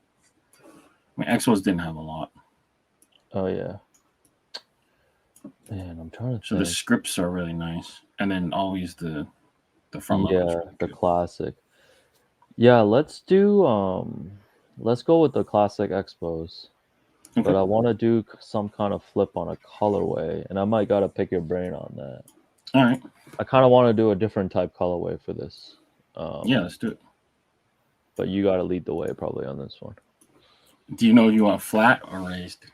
A: I mean, Expos didn't have a lot.
B: Oh, yeah. Man, I'm trying to
A: So the scripts are really nice. And then always the front
B: really the classic. Yeah, let's do let's go with the classic Expos. Okay. But I want to do some kind of flip on a colorway, and I might gotta pick your brain on that.
A: All right.
B: I kind of want to do a different type colorway for this.
A: Yeah, let's do it.
B: But you got to lead the way probably on this one.
A: Do you know if you want flat or raised?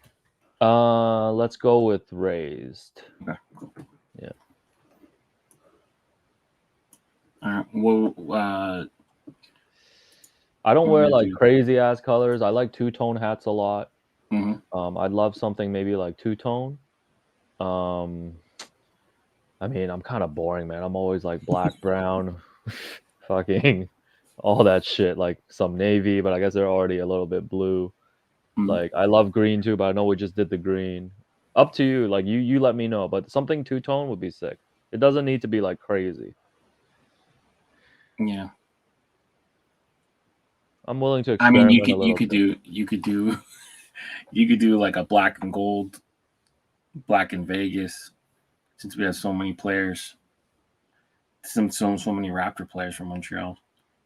B: Let's go with raised.
A: Okay, cool.
B: Yeah.
A: All right. Well,
B: I don't wear like crazy ass colors. I like two-tone hats a lot.
A: Mm-hmm.
B: I'd love something maybe like two-tone. I mean, I'm kind of boring, man. I'm always like black, brown, fucking all that shit, like some navy, but I guess they're already a little bit blue. Mm-hmm. Like I love green too, but I know we just did the green. Up to you. Like you let me know, but something two-tone would be sick. It doesn't need to be like crazy.
A: Yeah.
B: I'm willing to experiment.
A: I mean, you could do like a black and gold, black and Vegas, since we have so many players. So many Raptor players from Montreal.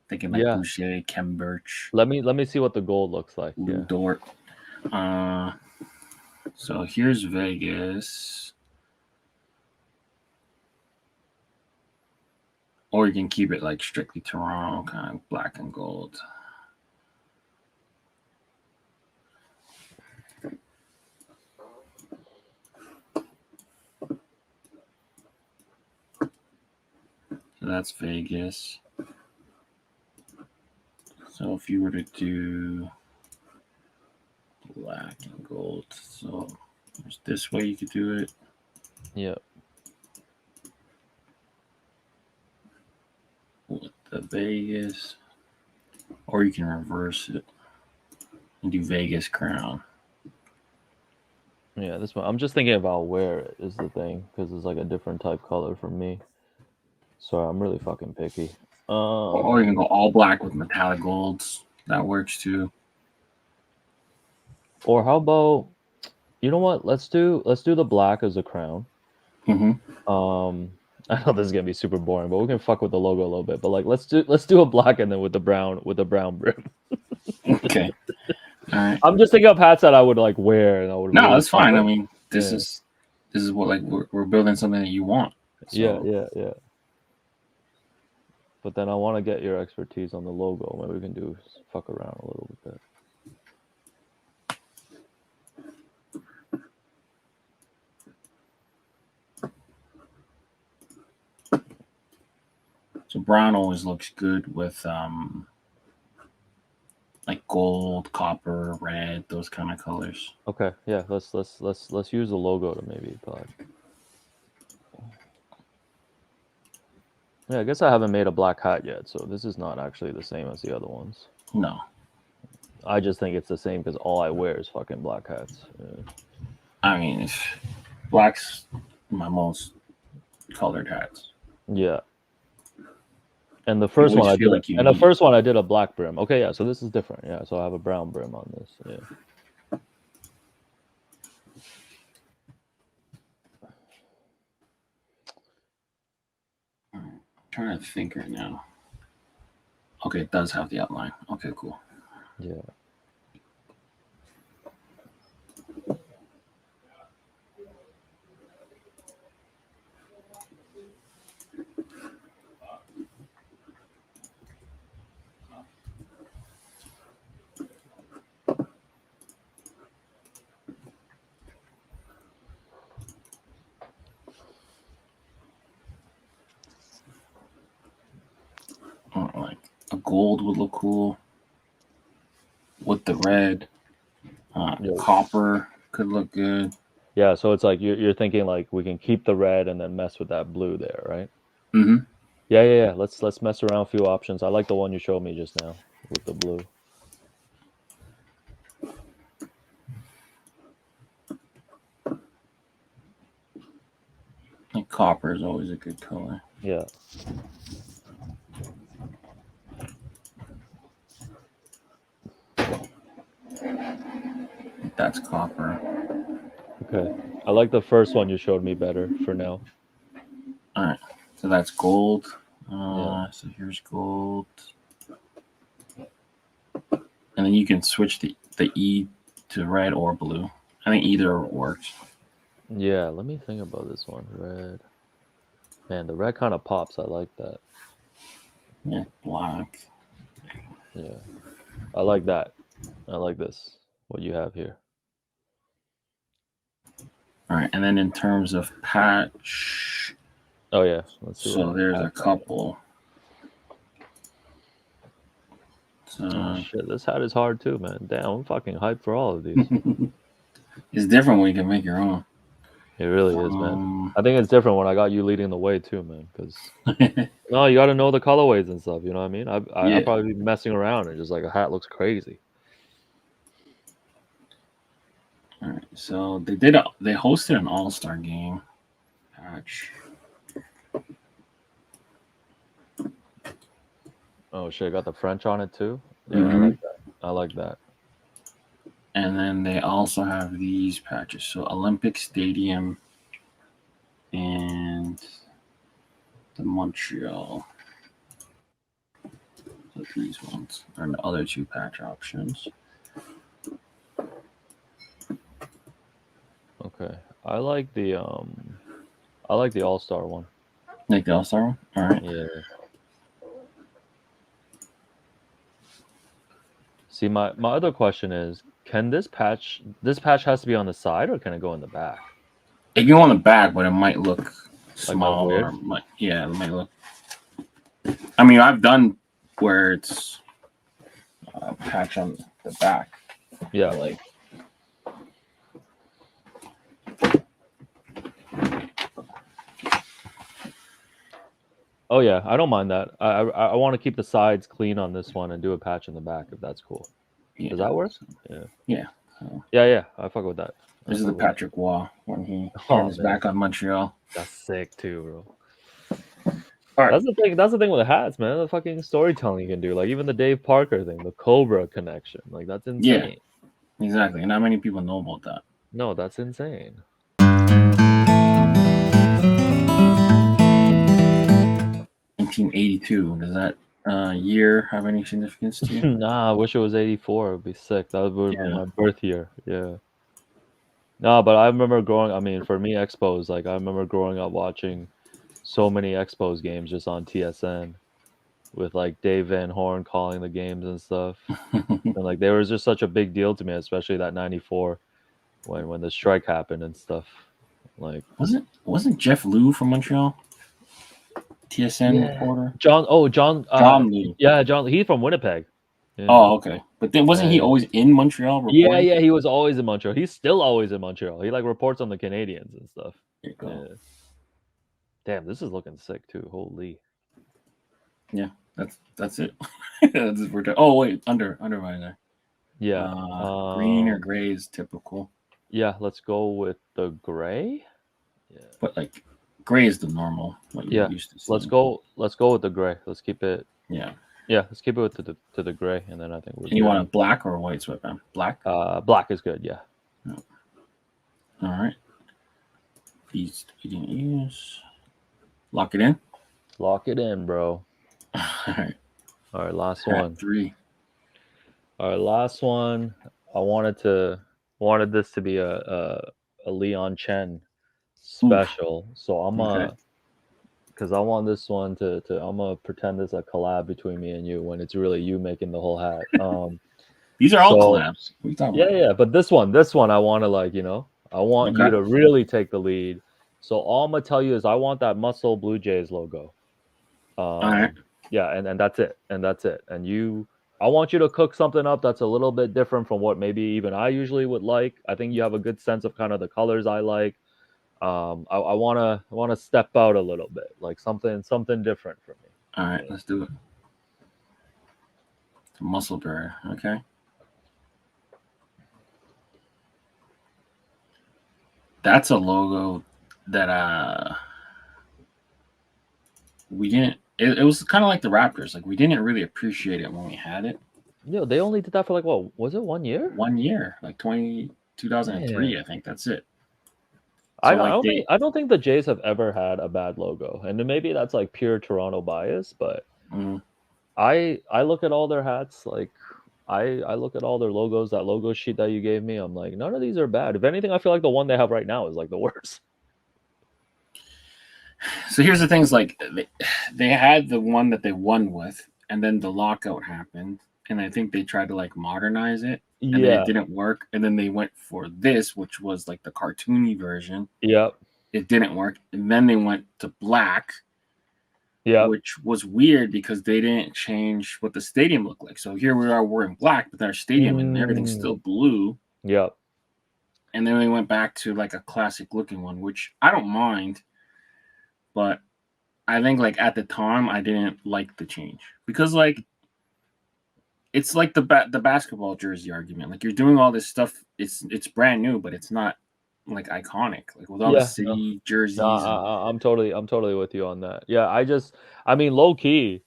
A: Thinking like Boucher, Kem Birch.
B: Let me see what the gold looks like.
A: Lou Dort. So here's Vegas. Or you can keep it like strictly Toronto, kind of black and gold. So that's Vegas. So if you were to do black and gold, so there's this way you could do it.
B: Yeah.
A: With the Vegas, or you can reverse it and do Vegas crown.
B: Yeah, this one. I'm just thinking about where it is the thing because it's like a different type color for me. So I'm really fucking picky.
A: Or you can go all black with metallic golds. That works too.
B: Or how about, you know what? Let's do the black as a crown.
A: Mm-hmm.
B: I know this is gonna be super boring, but we can fuck with the logo a little bit. But like, let's do a black and then with the brown brim.
A: Okay. All right.
B: I'm just thinking of hats that I would like wear, and I would.
A: No,
B: really
A: that's fine.
B: fuck
A: I
B: with.
A: mean, this is what like we're building something that you want. So.
B: Yeah. But then I want to get your expertise on the logo. Maybe we can do fuck around a little bit.
A: So brown always looks good with like gold, copper, red, those kind of colors.
B: Okay, yeah. Let's use the logo to maybe black. Yeah, I guess I haven't made a black hat yet, so this is not actually the same as the other ones.
A: No.
B: I just think it's the same because all I wear is fucking black hats. Yeah.
A: I mean, black's my most colored hats.
B: Yeah. And the first one I did, the first one I did a black brim. Okay, yeah. So this is different. Yeah. So I have a brown brim on this. Yeah.
A: I'm trying to think right now. Okay, it does have the outline. Okay, cool.
B: Yeah.
A: Like a gold would look cool with the red. Copper could look good.
B: Yeah, so it's like you're thinking like we can keep the red and then mess with that blue there, right?
A: Mm-hmm.
B: Yeah. Let's mess around a few options. I like the one you showed me just now with the blue.
A: Like copper is always a good color.
B: Yeah.
A: That's copper.
B: Okay. I like the first one you showed me better for now.
A: All right. So that's gold.
B: Yeah.
A: So here's gold. And then you can switch the E to red or blue. I think either works.
B: Yeah, let me think about this one. Red. Man, the red kind of pops. I like that.
A: Yeah, black.
B: Yeah. I like that. I like this. What you have here.
A: All right. And then in terms of patch.
B: Oh, yeah. Let's see.
A: So there's a couple.
B: Oh, shit. This hat is hard too, man. Damn, I'm fucking hyped for all of these.
A: It's different when you can make your own.
B: It really is, man. I think it's different when I got you leading the way too, man. Because no, you got to know the colorways and stuff. You know what I mean? I'd probably be messing around and just like a hat looks crazy.
A: All right, so they hosted an all-star game patch.
B: Oh shit! Got the French on it too. Yeah, I like that. I like that.
A: And then they also have these patches. So Olympic Stadium and the Montreal. So these ones are the other two patch options.
B: Okay, I like the All-Star one.
A: Like the All-Star one? All right.
B: Yeah. See, my other question is, can this patch has to be on the side or can it go in the back?
A: It can go on the back, but it might look
B: Like all
A: small
B: weird.
A: or yeah, it might look. I mean, I've done where it's patch on the back.
B: Yeah.
A: Like
B: Oh yeah, I don't mind that. I want to keep the sides clean on this one and do a patch in the back if that's cool.
A: yeah,
B: Does that work? Yeah.
A: yeah. So
B: Yeah. I fuck with that.
A: this is the Patrick Waugh when he turned
B: Oh
A: his
B: man,
A: back on Montreal.
B: that's sick too, bro.
A: All right.
B: That's the thing. That's the thing with the hats, man. The fucking storytelling you can do, like even the Dave Parker thing, the Cobra connection, like that's
A: Yeah,
B: insane.
A: exactly. And not many people know about that.
B: No, that's insane.
A: 1982. Does that year have any significance to you?
B: Nah, I wish it was 84. It'd be sick. That would have been
A: Yeah.
B: my birth year. Yeah. No, but I remember growing. I mean, for me, Expos. Like I remember growing up watching so many Expos games just on TSN with like Dave Van Horn calling the games and stuff. And like they was just such a big deal to me, especially that '94 when the strike happened and stuff. Like
A: wasn't Jeff Liu from Montreal? TSN
B: yeah,
A: reporter.
B: John. Oh, John.
A: John Liu.
B: Yeah, John. He's from Winnipeg. Yeah.
A: Oh, okay. But then wasn't he
B: Yeah.
A: always in Montreal
B: Yeah,
A: reporting?
B: yeah, he was always in Montreal. He's still always in Montreal. He like reports on the Canadians and stuff.
A: There you go.
B: Yeah. Damn, this is looking sick too. Holy.
A: Yeah, that's it. That's it. Oh wait, under right there.
B: Yeah.
A: Green or gray is typical.
B: Yeah, let's go with the gray. Yeah.
A: But like gray is the normal. What you're
B: Yeah.
A: used to
B: Let's
A: seeing.
B: go with the gray. Let's keep it.
A: Yeah.
B: Yeah, let's keep it with to the gray, and then I think we're
A: And you
B: good.
A: want a black or a white sweatband? Black.
B: Black is good. Yeah.
A: No. All right. These we didn't use. Lock it in.
B: Lock it in, bro.
A: All right.
B: All right, last
A: Hat
B: one.
A: 3.
B: All right, last one. I wanted this to be a Leon Chen special, so I'm
A: Okay.
B: because I want this one to I'm gonna pretend it's a collab between me and you when it's really you making the whole hat.
A: These are all
B: So
A: collabs. What are you talking about?
B: yeah, but this one I want to like I want you
A: Okay.
B: to really take the lead. So all I'm gonna tell you is I want that Muscle Blue Jays logo.
A: All right.
B: Yeah, and that's it, and I want you to cook something up that's a little bit different from what maybe even I usually would like. I think you have a good sense of kind of the colors I like. I wanna step out a little bit, like something different for me.
A: All right. Let's do it. It's a muscle bearer. Okay. That's a logo that we didn't. It was kind of like the Raptors. Like we didn't really appreciate it when we had it.
B: They only did that for like what was it 1 year?
A: 1 year, like 2003,
B: Man.
A: I think that's it.
B: I
A: So
B: don't, I
A: like
B: don't think I don't think the Jays have ever had a bad logo, and then maybe that's like pure Toronto bias, but
A: mm,
B: I look at all their hats like I look at all their logos, that logo sheet that you gave me. I'm like, none of these are bad. If anything, I feel like the one they have right now is like the worst.
A: so here's the things like they had the one that they won with, and then the lockout happened, and I think they tried to like modernize it, and then
B: Yeah.
A: it didn't work, and then they went for this, which was like the cartoony version.
B: Yep.
A: It didn't work, and then they went to black,
B: Yep.
A: which was weird because they didn't change what the stadium looked like. So here we are wearing black, but our stadium and everything's still blue.
B: Yep.
A: And then we went back to like a classic looking one, which I don't mind, but I think like at the time I didn't like the change because like it's like the basketball jersey argument. Like you're doing all this stuff, it's brand new, but it's not like iconic. Like with all the
B: Yeah. No,
A: city jerseys.
B: no,
A: And,
B: I'm totally with you on that. Yeah, I mean, low key,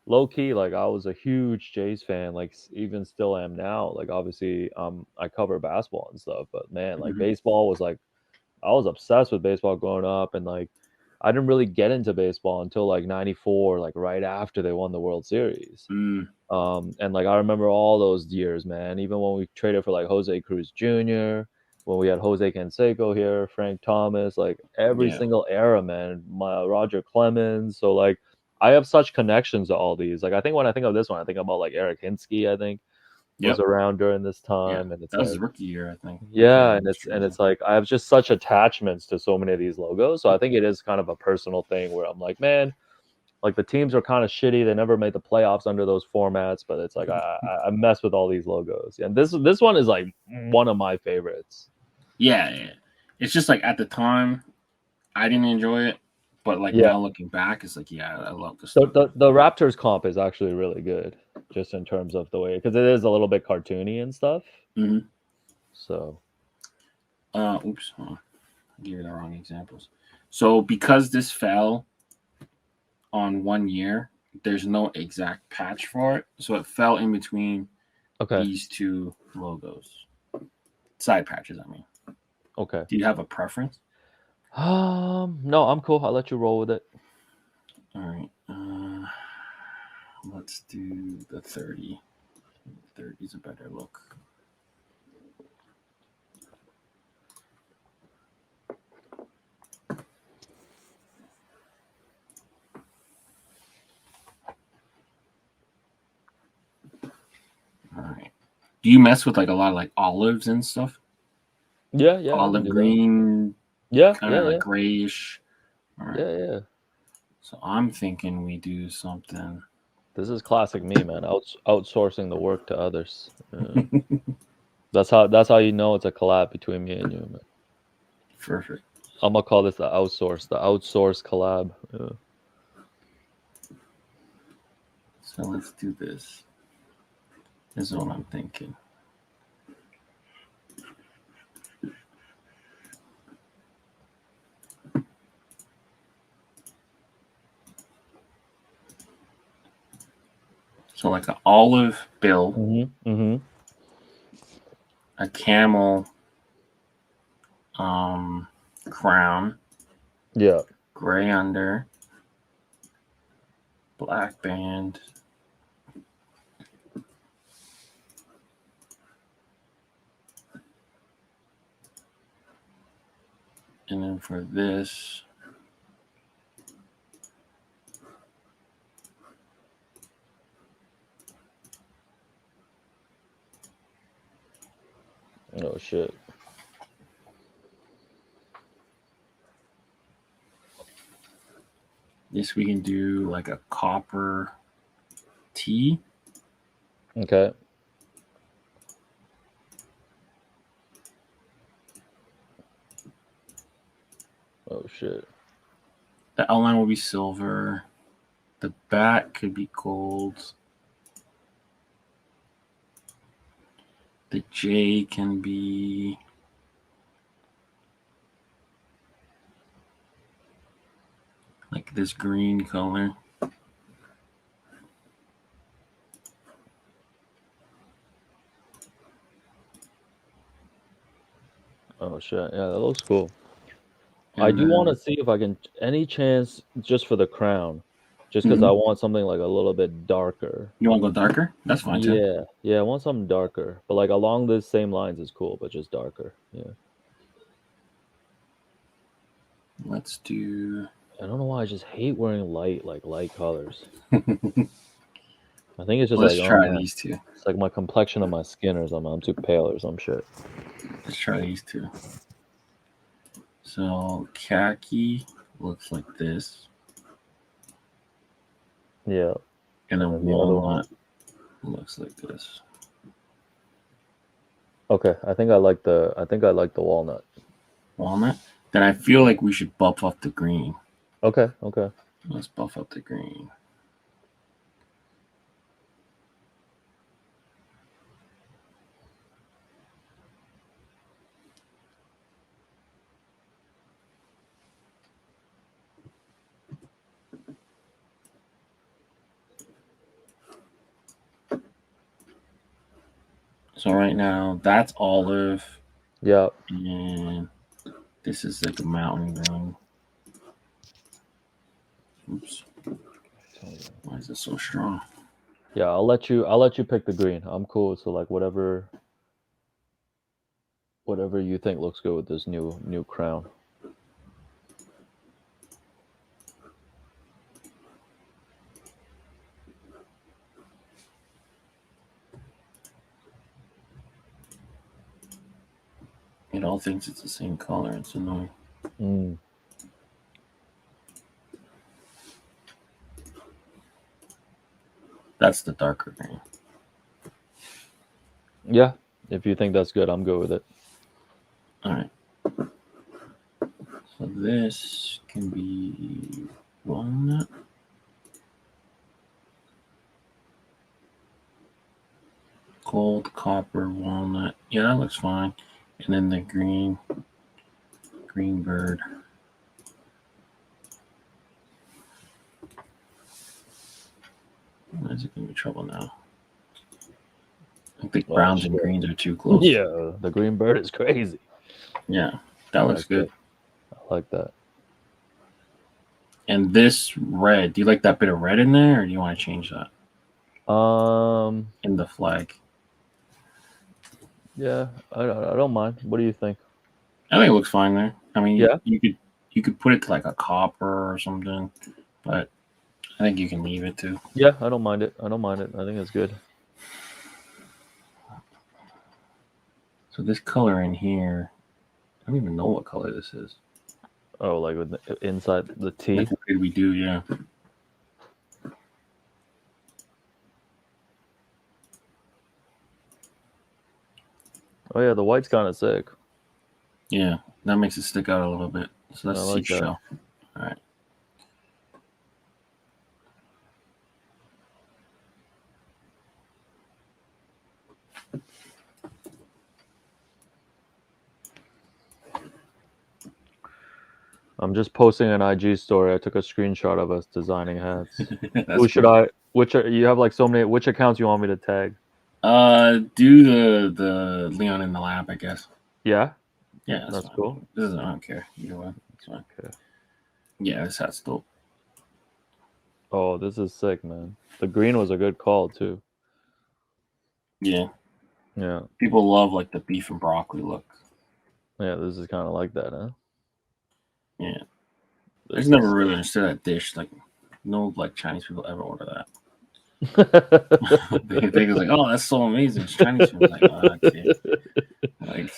B: like I was a huge Jays fan, like even still am now. Like obviously, I cover basketball and stuff, but man, like
A: Mhm.
B: baseball was like I was obsessed with baseball growing up, and like I didn't really get into baseball until like '94, like right after they won the World Series.
A: Mm,
B: And like I remember all those years, man. Even when we traded for like Jose Cruz Jr., when we had Jose Canseco here, Frank Thomas, like every
A: yeah.
B: single era, man. Roger Clemens. So like I have such connections to all these. Like I think when I think of this one, I think about like Eric Hinsky, I think. was
A: Yep.
B: around during this
A: Yeah.
B: time, and it's
A: That was
B: like,
A: his rookie year, I think.
B: yeah,
A: Or
B: and
A: his
B: it's
A: jersey.
B: like I have just such attachments to so many of these logos. So I think it is kind of a personal thing where I'm like, man, like the teams are kind of shitty. They never made the playoffs under those formats, but it's like I mess with all these logos. And this one is like one of my favorites.
A: Yeah. It's just like at the time, I didn't enjoy it, but like
B: Yeah.
A: now looking back, it's like, yeah, I love this
B: So
A: stuff.
B: the Raptors comp is actually really good, just in terms of the way, because it is a little bit cartoony and stuff.
A: Mm-hmm.
B: So
A: Oops, hold on. I gave you the wrong examples. So because this fell on 1 year, there's no exact patch for it. So it fell in between
B: okay,
A: these two logos. Side patches, I mean.
B: okay.
A: Do you have a preference?
B: No, I'm cool. I'll let you roll with it.
A: All right. Let's do the 30. 30 is a better look. All right. Do you mess with like a lot of like olives and stuff?
B: Yeah, yeah, I can
A: Olive
B: do that.
A: green,
B: Yeah,
A: kind
B: yeah,
A: of like
B: yeah,
A: grayish. All right.
B: yeah, yeah.
A: So I'm thinking we do something.
B: This is classic me, man. Outsourcing the work to others. That's how you know it's a collab between me and you, man.
A: Perfect.
B: I'm gonna call this the outsource collab. Yeah.
A: So let's do this. This is what I'm thinking. So like an olive bill, a camel crown,
B: Yeah.
A: gray under, black band. And then for this,
B: Oh shit.
A: this we can do like a copper T.
B: Okay. Oh shit.
A: The outline will be silver. The back could be gold. The J can be like this green color.
B: Oh shit. Yeah, that looks cool. I
A: And
B: do want to
A: then
B: see if I can any chance just for the crown, just because I
A: mhm.
B: want something like a little bit darker.
A: You want to go darker? That's fine too.
B: Yeah, yeah, I want something darker, but like along the same lines is cool, but just darker. Yeah.
A: Let's do.
B: I don't know why I just hate wearing light colors.
A: Let's
B: I think it's just like, oh
A: try
B: man,
A: these two.
B: it's like my complexion of my skin or something. I'm too pale or some shit.
A: Let's try these two. So khaki looks like this,
B: Yeah.
A: and then
B: And then the other one.
A: walnut looks like this.
B: Okay, I think I like the walnut.
A: Walnut. Then I feel like we should buff up the green.
B: Okay, okay.
A: Let's buff up the green. So right now that's olive,
B: Yeah.
A: and this is like a mountain green. Oops. Why is it so strong?
B: Yeah, I'll let you pick the green. I'm cool. So like whatever you think looks good with this new crown.
A: It all thinks it's the same color. It's annoying.
B: Mm.
A: That's the darker green.
B: Yeah, if you think that's good, I'm good with it.
A: All right. So this can be walnut. Gold, copper, walnut. Yeah, that looks fine. And then the green bird. Why is it giving me trouble now? I think browns and greens are too close.
B: Yeah, the green bird is crazy.
A: Yeah, that looks good.
B: I like that.
A: And this red, do you like that bit of red in there, or do you want to change that? In the flag.
B: Yeah, I don't mind. What do you think?
A: I think it looks fine there. I mean,
B: yeah,
A: you could put it to like a copper or something, but I think you can leave it too.
B: Yeah, I don't mind it. I think it's good.
A: So this color in here, I don't even know what color this is.
B: Oh, like with inside the T.
A: Like, what did we do? Yeah.
B: Oh yeah, the white's kind of sick.
A: Yeah, that makes it stick out a little bit. So that's seashell. All right.
B: I'm just posting an IG story. I took a screenshot of us designing hats. Who should I? You have like so many? Which accounts you want me to tag?
A: Do the Leon in the lab, I guess.
B: Yeah.
A: Yeah,
B: that's cool.
A: I don't care. Either way, it's fine. Okay. Yeah, this hat's dope.
B: Oh, this is sick, man. The green was a good call too.
A: Yeah.
B: Yeah.
A: People love like the beef and broccoli look.
B: Yeah, this is kind of like that, huh?
A: Yeah. I just never really understood that dish. Like, no, like Chinese people ever order that. they think it's like, oh, that's so amazing. It's Chinese people like, oh, okay. Like,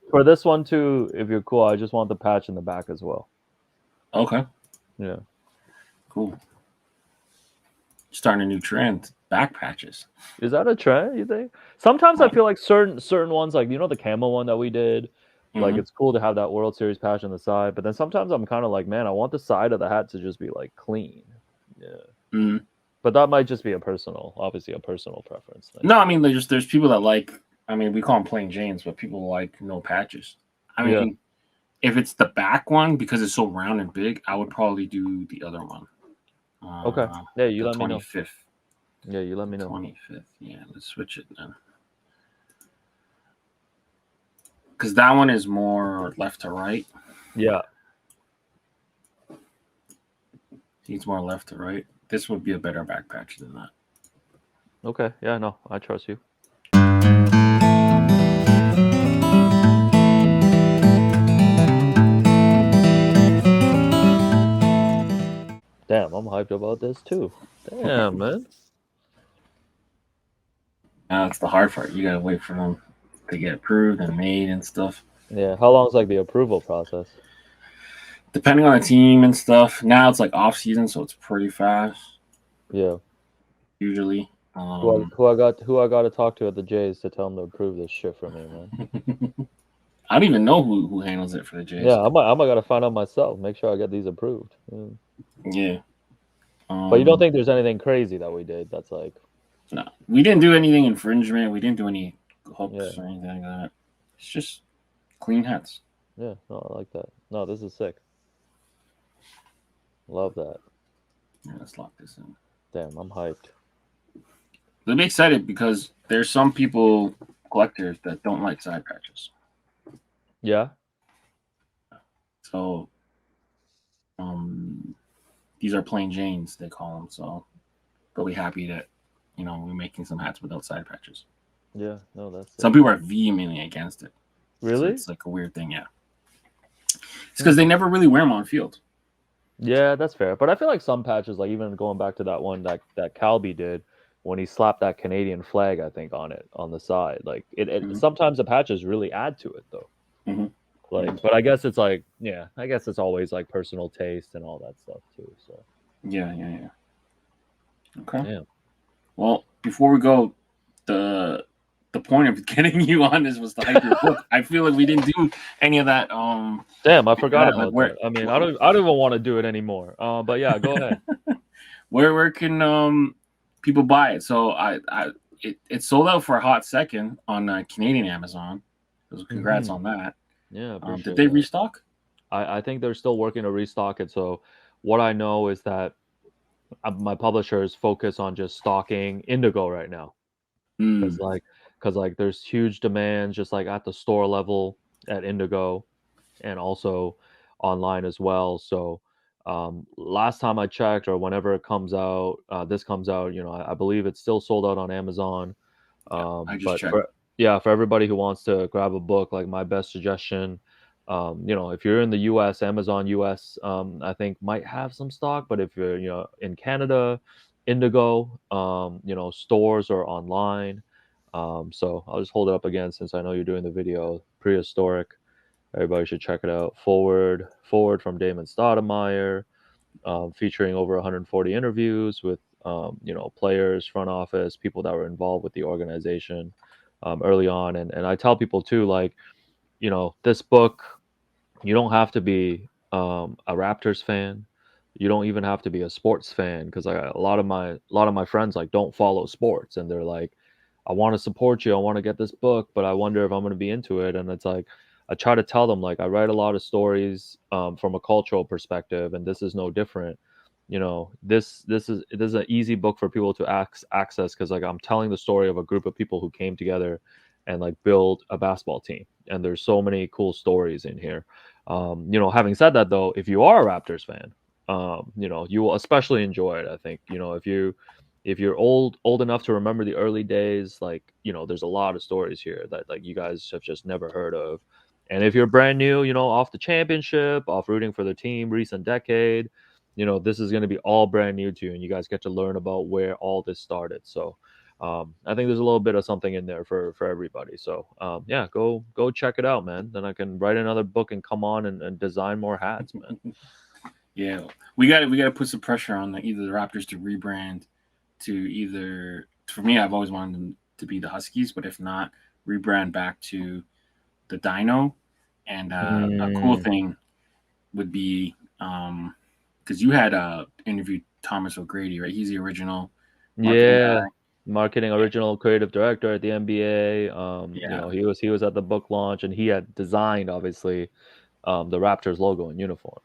B: for this one too. If you're cool, I just want the patch in the back as well.
A: Okay.
B: Yeah.
A: Cool. Starting a new trend. Back patches.
B: Is that a trend, you think? Sometimes I feel like certain ones, like the camo one that we did, like it's cool to have that World Series patch on the side, but then sometimes I'm kind of like, man, I want the side of the hat to just be like clean. Yeah.
A: Mm-hmm.
B: But that might just be obviously a personal preference thing.
A: No, I mean there's people that like, I mean, we call them plain Janes, but people like no patches. I mean, if it's the back one, because it's so round and big, I would probably do the other one.
B: Okay. Yeah, you let me know.
A: 25th.
B: Yeah, you let me know.
A: 25th. Yeah, let's switch it then. Because that one is more left to right.
B: Yeah.
A: It's more left to right. This would be a better back patch than that.
B: Okay. Yeah, no, I trust you. Damn, I'm hyped about this too. Damn, man.
A: That's the hard part. You gotta wait for them to get approved and made and stuff.
B: Yeah. How long is like the approval process?
A: Depending on the team and stuff. Now it's like off season, so it's pretty fast.
B: Yeah.
A: Usually.
B: Who I got to talk to at the Jays to tell them to approve this shit for me, man.
A: I don't even know who handles it for the Jays.
B: Yeah, I might gotta find out myself. Make sure I get these approved.
A: Yeah.
B: But you don't think there's anything crazy that we did that's like?
A: No, we didn't do anything infringement. We didn't do any hooks or anything like that. It's just clean hats.
B: Yeah, no, I like that. No, this is sick. Love that.
A: Yeah, let's lock this in.
B: Damn, I'm hyped.
A: I'll be excited because there's some collectors that don't like side patches.
B: Yeah.
A: So, these are plain Janes, they call them. So, they'll be happy that, we're making some hats without side patches.
B: Yeah, no, that's sick.
A: Some people are vehemently against it.
B: Really?
A: So it's like a weird thing, yeah. It's because they never really wear them on field.
B: Yeah, that's fair. But I feel like some patches, like even going back to that one that Calby did, when he slapped that Canadian flag, I think, on it on the side. Like it
A: Mhm.
B: sometimes the patches really add to it though.
A: Mhm.
B: Like, but I guess it's like, yeah, I guess it's always like personal taste and all that stuff too. So
A: Yeah, yeah, yeah. Okay.
B: yeah.
A: Well, before we go, the the point of getting you on this was to hype your book. I feel like we didn't do any of that.
B: Damn, I forgot
A: Like
B: about that. I mean, I don't even want to do it anymore. But yeah, go ahead.
A: where can people buy it? So it sold out for a hot second on Canadian Amazon. So congrats
B: Hmm.
A: on that.
B: Yeah,
A: Did
B: appreciate
A: they
B: that.
A: restock?
B: I think they're still working to restock it. So what I know is that my publishers focus on just stocking Indigo right now,
A: Mm,
B: because like there's huge demands just like at the store level at Indigo, and also online as well. So last time I checked, or whenever it comes out, this comes out, I believe it's still sold out on Amazon.
A: yeah, I just
B: But
A: checked.
B: for yeah, for everybody who wants to grab a book, like my best suggestion, if you're in the U.S., Amazon U.S. I think might have some stock, but if you're in Canada, Indigo, stores or online. So I'll just hold it up again since I know you're doing the video. Prehistoric. Everybody should check it out. Forward from Damon Stoudemire, featuring over 140 interviews with players, front office, people that were involved with the organization early on. And I tell people too, like, this book, you don't have to be a Raptors fan. You don't even have to be a sports fan, because a lot of my friends like don't follow sports, and they're like, I want to support you, I want to get this book, but I wonder if I'm going to be into it. And it's like, I try to tell them, like, I write a lot of stories from a cultural perspective, and this is no different. This is an easy book for people to access, because like I'm telling the story of a group of people who came together and like build a basketball team, and there's so many cool stories in here. Having said that, though, if you are a Raptors fan, you will especially enjoy it. I think, if you're old enough to remember the early days, like, there's a lot of stories here that like you guys have just never heard of. And if you're brand new, off the championship, off rooting for the team, recent decade, this is going to be all brand new to you, and you guys get to learn about where all this started. So, I think there's a little bit of something in there for everybody. So yeah, go check it out, man. Then I can write another book and come on and design more hats, man.
A: Yeah, we got to put some pressure on either the Raptors to rebrand to either. For me, I've always wanted them to be the Huskies, but if not, rebrand back to the Dino. And a cool
B: Mm,
A: thing would be because you had interviewed Thomas O'Grady, right? He's the original marketing
B: yeah,
A: guy.
B: marketing original creative director at the NBA.
A: Yeah,
B: He was at the book launch, and he had designed, obviously, the Raptors logo and uniform.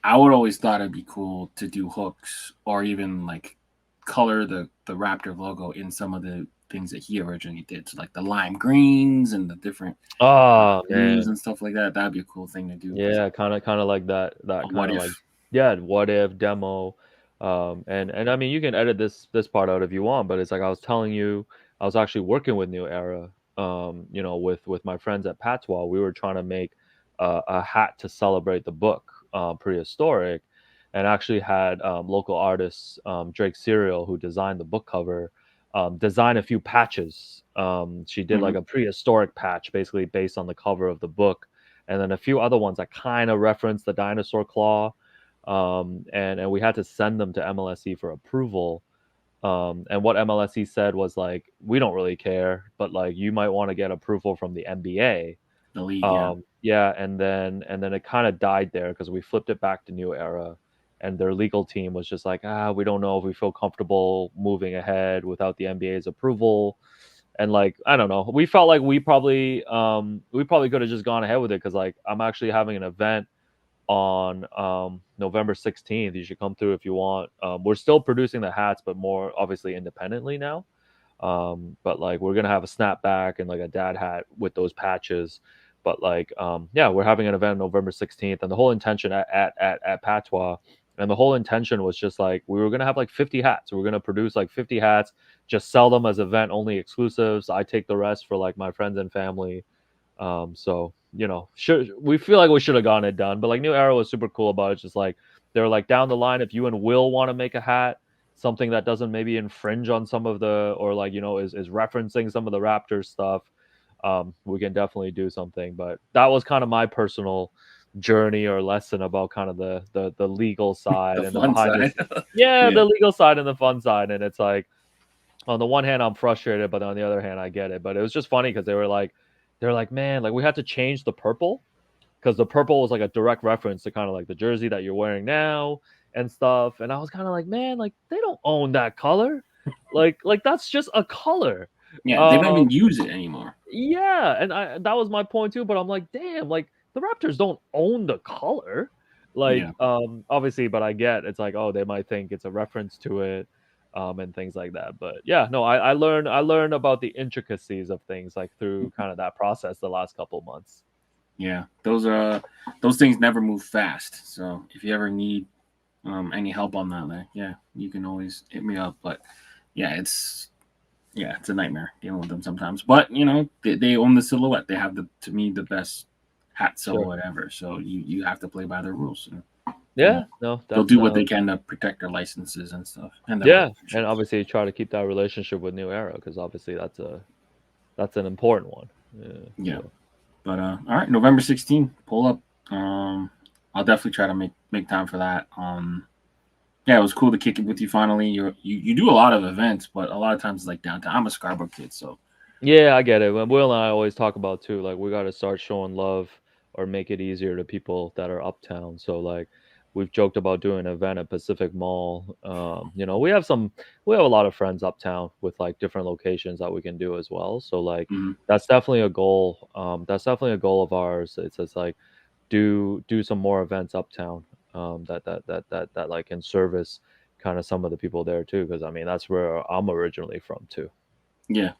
A: I would always thought it'd be cool to do hooks or even like color the Raptor logo in some of the things that he originally did, so like the lime greens and the different
B: Oh
A: blues
B: man,
A: and stuff like that. That'd be a cool thing to do because
B: yeah, kind of like that
A: what
B: kind of
A: if?
B: like, yeah, what if demo. And I mean, you can edit this part out if you want, but it's like I was telling you, I was actually working with New Era, with my friends at Patois. We were trying to make a hat to celebrate the book, Prehistoric, and actually had local artists, Drake Serial, who designed the book cover, design a few patches. She did like
A: Mm-hmm.
B: a prehistoric patch, basically based on the cover of the book, and then a few other ones that kind of reference the dinosaur claw. And we had to send them to MLSE for approval. And what MLSE said was like, we don't really care, but like you might want to get approval from the NBA.
A: The league, yeah.
B: Yeah, and then it kind of died there because we flipped it back to New Era, and their legal team was just like, we don't know if we feel comfortable moving ahead without the NBA's approval. And like, I don't know, we felt like we probably could have just gone ahead with it, because like I'm actually having an event on November 16th. You should come through if you want. We're still producing the hats, but more obviously independently now. But like we're gonna have a snapback and like a dad hat with those patches. But like, yeah, we're having an event November 16th, and the whole intention at Patois, and the whole intention was just like we were gonna have like 50 hats. We are gonna produce like 50 hats, just sell them as event only exclusives. I take the rest for like my friends and family. So should we feel like we should have gotten it done, but like New Era was super cool about it. Just like they're like, down the line, if you and Will want to make a hat, something that doesn't maybe infringe on some of the, or like, is referencing some of the Raptors stuff, we can definitely do something. But that was kind of my personal journey or lesson about kind of the legal side
A: The
B: and the
A: fun
B: behind
A: side.
B: this. Yeah,
A: Yeah.
B: the legal side and the fun side. And it's like, on the one hand, I'm frustrated, but on the other hand, I get it. But it was just funny because they're like, man, like we had to change the purple because the purple was like a direct reference to kind of like the jersey that you're wearing now and stuff. And I was kind of like, man, like they don't own that color. Like that's just a color.
A: Yeah, they don't
B: Um,
A: even use it anymore.
B: yeah, and that was my point too. But I'm like, damn, like the Raptors don't own the color.
A: Yeah.
B: Like, obviously, but I get it's like, oh, they might think it's a reference to it, and things like that. But yeah, no, I learned about the intricacies of things like through kind of that process the last couple months.
A: Yeah. Those things never move fast. So if you ever need any help on that, like, yeah, you can always hit me up. But yeah, it's a nightmare dealing with them sometimes. But they own the silhouette. They have to me the best hat
B: Sure.
A: silhouette ever. So you have to play by their rules. And, you know
B: Yeah, no,
A: they'll
B: that's
A: do what they can to protect their licenses and stuff and their
B: yeah, and
A: relationships.
B: obviously try to keep that relationship with New Era because obviously that's an important one. Yeah,
A: Yeah.
B: so
A: But all right, November 16th, pull up. Um, I'll definitely try to make time for that. Yeah, it was cool to kick it with you finally. You do a lot of events, but a lot of times it's like downtown. I'm a Scarborough kid, so
B: yeah, I get it. When Will and I always talk about too, like we got to start showing love or make it easier to people that are uptown. So like we've joked about doing an event at Pacific Mall. We have a lot of friends uptown with like different locations that we can do as well. So like
A: mhm.
B: that's definitely a goal. That's definitely a goal of ours. It's like do some more events uptown. That like can service kind of some of the people there too. Because I mean that's where I'm originally from too.
A: Yeah,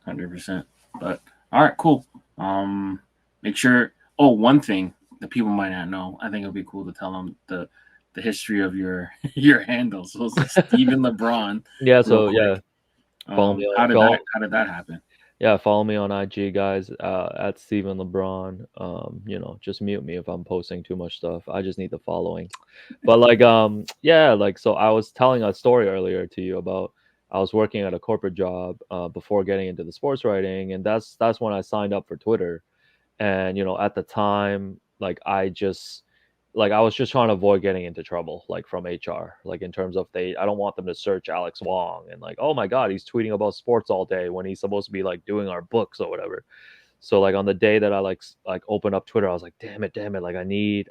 A: 100%. But all right, cool. Make sure. Oh, one thing that people might not know, I think it'll be cool to tell them the history of your your handle. So it's Steven Lebron,
B: Yeah,
A: real
B: so
A: quick.
B: yeah, follow me on
A: How did that
B: follow
A: how did that happen?
B: yeah, follow me on IG, guys, at Steven Lebron. Just mute me if I'm posting too much stuff. I just need the following. But like, yeah, like so I was telling a story earlier to you about I was working at a corporate job before getting into the sports writing, and that's when I signed up for Twitter. And at the time, like I was just trying to avoid getting into trouble, like from HR, like in terms of I don't want them to search Alex Wong and like, oh my god, he's tweeting about sports all day when he's supposed to be like doing our books or whatever. So like on the day that I like opened up Twitter, I was like, damn it, like I need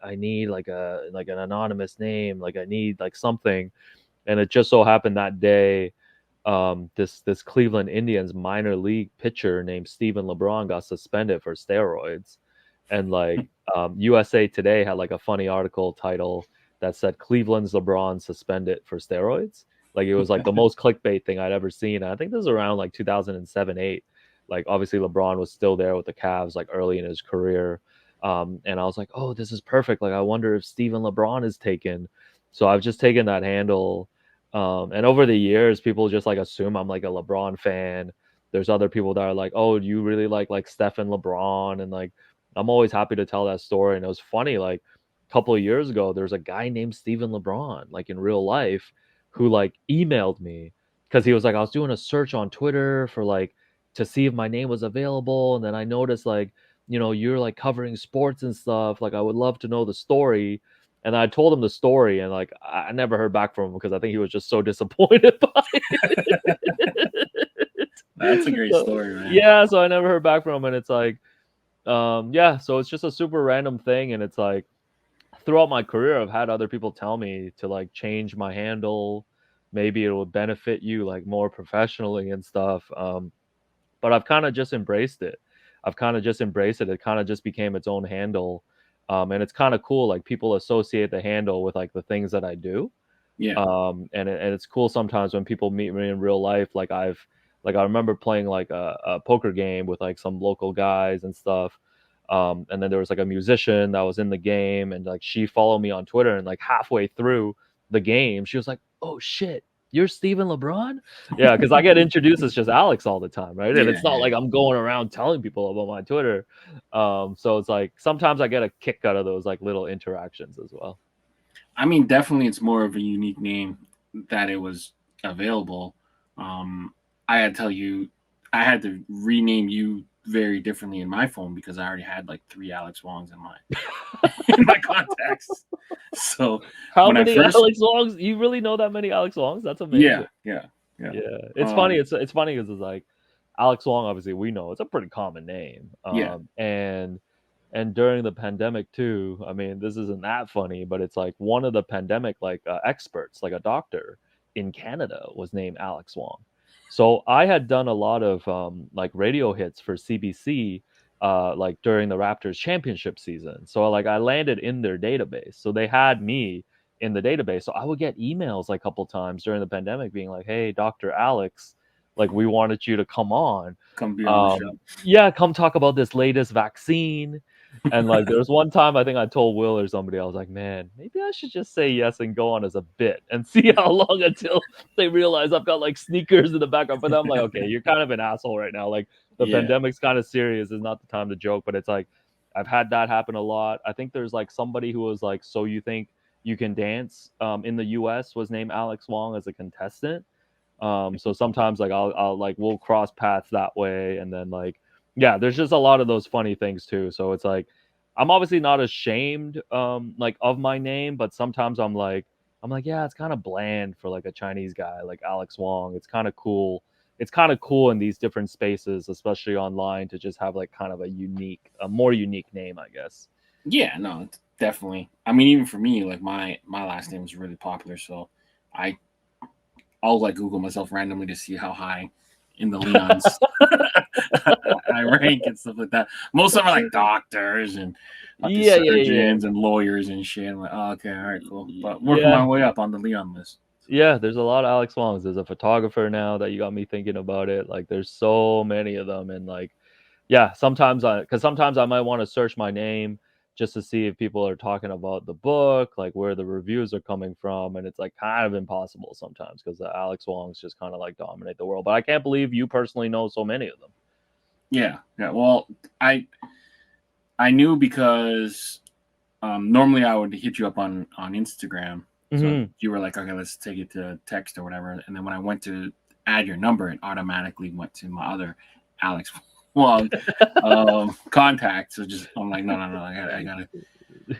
B: like an anonymous name, like I need like something. And it just so happened that day, this Cleveland Indians minor league pitcher named Steven Lebron got suspended for steroids, and like USA Today had like a funny article title that said Cleveland's LeBron suspended for steroids. Like it was like the most clickbait thing I'd ever seen. And I think this was around like 2007, 8. Like obviously LeBron was still there with the Cavs like early in his career. And I was like, oh, this is perfect. Like I wonder if Steven LeBron is taken. So I've just taken that handle. And over the years, people just like assume I'm like a LeBron fan. There's other people that are like, oh, do you really like Stephen LeBron? And like, I'm always happy to tell that story. And it was funny, like a couple of years ago, there's a guy named Stephen LeBron, like in real life, who like emailed me because he was like, I was doing a search on Twitter for like to see if my name was available. And then I noticed like, you're like covering sports and stuff. Like, I would love to know the story. And I told him the story, and like I never heard back from him because I think he was just so disappointed by it.
A: That's a great
B: So,
A: story, man.
B: yeah, so I never heard back from him, and it's like, yeah, so it's just a super random thing, and it's like throughout my career, I've had other people tell me to like change my handle, maybe it will benefit you like more professionally and stuff. But I've kind of just embraced it. I've kind of just embraced it. It kind of just became its own handle. And it's kind of cool. Like people associate the handle with like the things that I do.
A: Yeah.
B: And it's cool sometimes when people meet me in real life. I remember playing like a poker game with like some local guys and stuff. And then there was like a musician that was in the game, and like she followed me on Twitter, and like halfway through the game, she was like, "Oh shit, you're Steven LeBron?" Yeah, because I get introduced as just Alex all the time, right? And
A: Yeah,
B: it's not
A: yeah.
B: like I'm going around telling people about my Twitter. So it's like sometimes I get a kick out of those like little interactions as well.
A: I mean, definitely, it's more of a unique name that it was available, I had to tell you, I had to rename you very differently in my phone because I already had like 3 Alex Wongs in my in my contacts. So
B: How
A: when I
B: many
A: first,
B: Alex Longs? You really know that many Alex Longs? That's
A: yeah,
B: amazing.
A: yeah, yeah,
B: Yeah, it's funny.
A: um,
B: It's funny because it's like Alex Wong. Obviously, we know it's a pretty common name.
A: yeah,
B: And during the pandemic too. I mean, this isn't that funny, but it's like one of the pandemic experts, like a doctor in Canada, was named Alex Wong. So I had done a lot of like radio hits for CBC. Like during the Raptors championship season. So like I landed in their database. So they had me in the database. So I would get emails like a couple times during the pandemic being like, "Hey, Dr. Alex, like we wanted you to come on.
A: come be on the show.
B: Yeah, come talk about this latest vaccine." And like there was one time I think I told Will or somebody, I was like, "Man, maybe I should just say yes and go on as a bit and see how long until they realize I've got like sneakers in the background." But I'm like, okay, you're kind of an asshole right now. Like the
A: Yeah,
B: pandemic's kind of serious. It's not the time to joke, but it's like I've had that happen a lot. I think there's like somebody who was like, "So you think you can dance?" In the US was named Alex Wong as a contestant. So sometimes like I'll like we'll cross paths that way, and then like yeah, there's just a lot of those funny things too. So it's like I'm obviously not ashamed like of my name, but sometimes I'm like yeah, it's kind of bland for like a Chinese guy like Alex Wong. It's kind of cool. It's kind of cool in these different spaces, especially online, to just have like kind of a more unique name, I guess.
A: yeah, no, definitely. I mean, even for me, like my last name is really popular, so I I'll like Google myself randomly to see how high in the Leons I rank and stuff like that. Most of them are like doctors and fucking
B: Yeah, yeah, yeah,
A: surgeons and lawyers and shit. I'm like, oh, okay, all right, cool. But working
B: yeah.
A: my way up on the Leon list.
B: Yeah, there's a lot of Alex Wongs. There's a photographer now that you got me thinking about it. Like, there's so many of them, and like, yeah, because sometimes I might want to search my name just to see if people are talking about the book, like where the reviews are coming from, and it's like kind of impossible sometimes because the Alex Wongs just kind of like dominate the world. But I can't believe you personally know so many of them.
A: Yeah, yeah. Well, I knew because normally I would hit you up on Instagram. So
B: Hmm.
A: you were like, okay, let's take it to text or whatever. And then when I went to add your number, it automatically went to my other Alex Wong contact. So just I'm like, no, I gotta.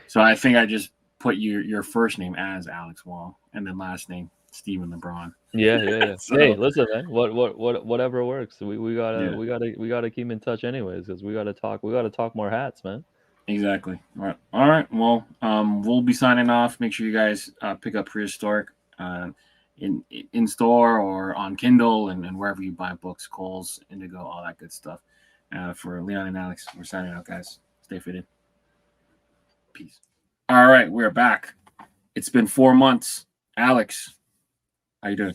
A: So I think I just put your first name as Alex Wong and then last name Steven Lebron.
B: Yeah, yeah, yeah. Hey,
A: So
B: listen, man. Whatever works. We gotta
A: yeah,
B: we gotta keep in touch anyways because we gotta talk. We gotta talk more hats, man.
A: exactly. All right, all right. Well, we'll be signing off. Make sure you guys pick up Prehistoric in store or on Kindle and wherever you buy books, Kohl's, Indigo, all that good stuff. For Leon and Alex, we're signing out, guys. Stay fitted. Peace. All right, we're back. It's been 4 months. Alex, how you doing?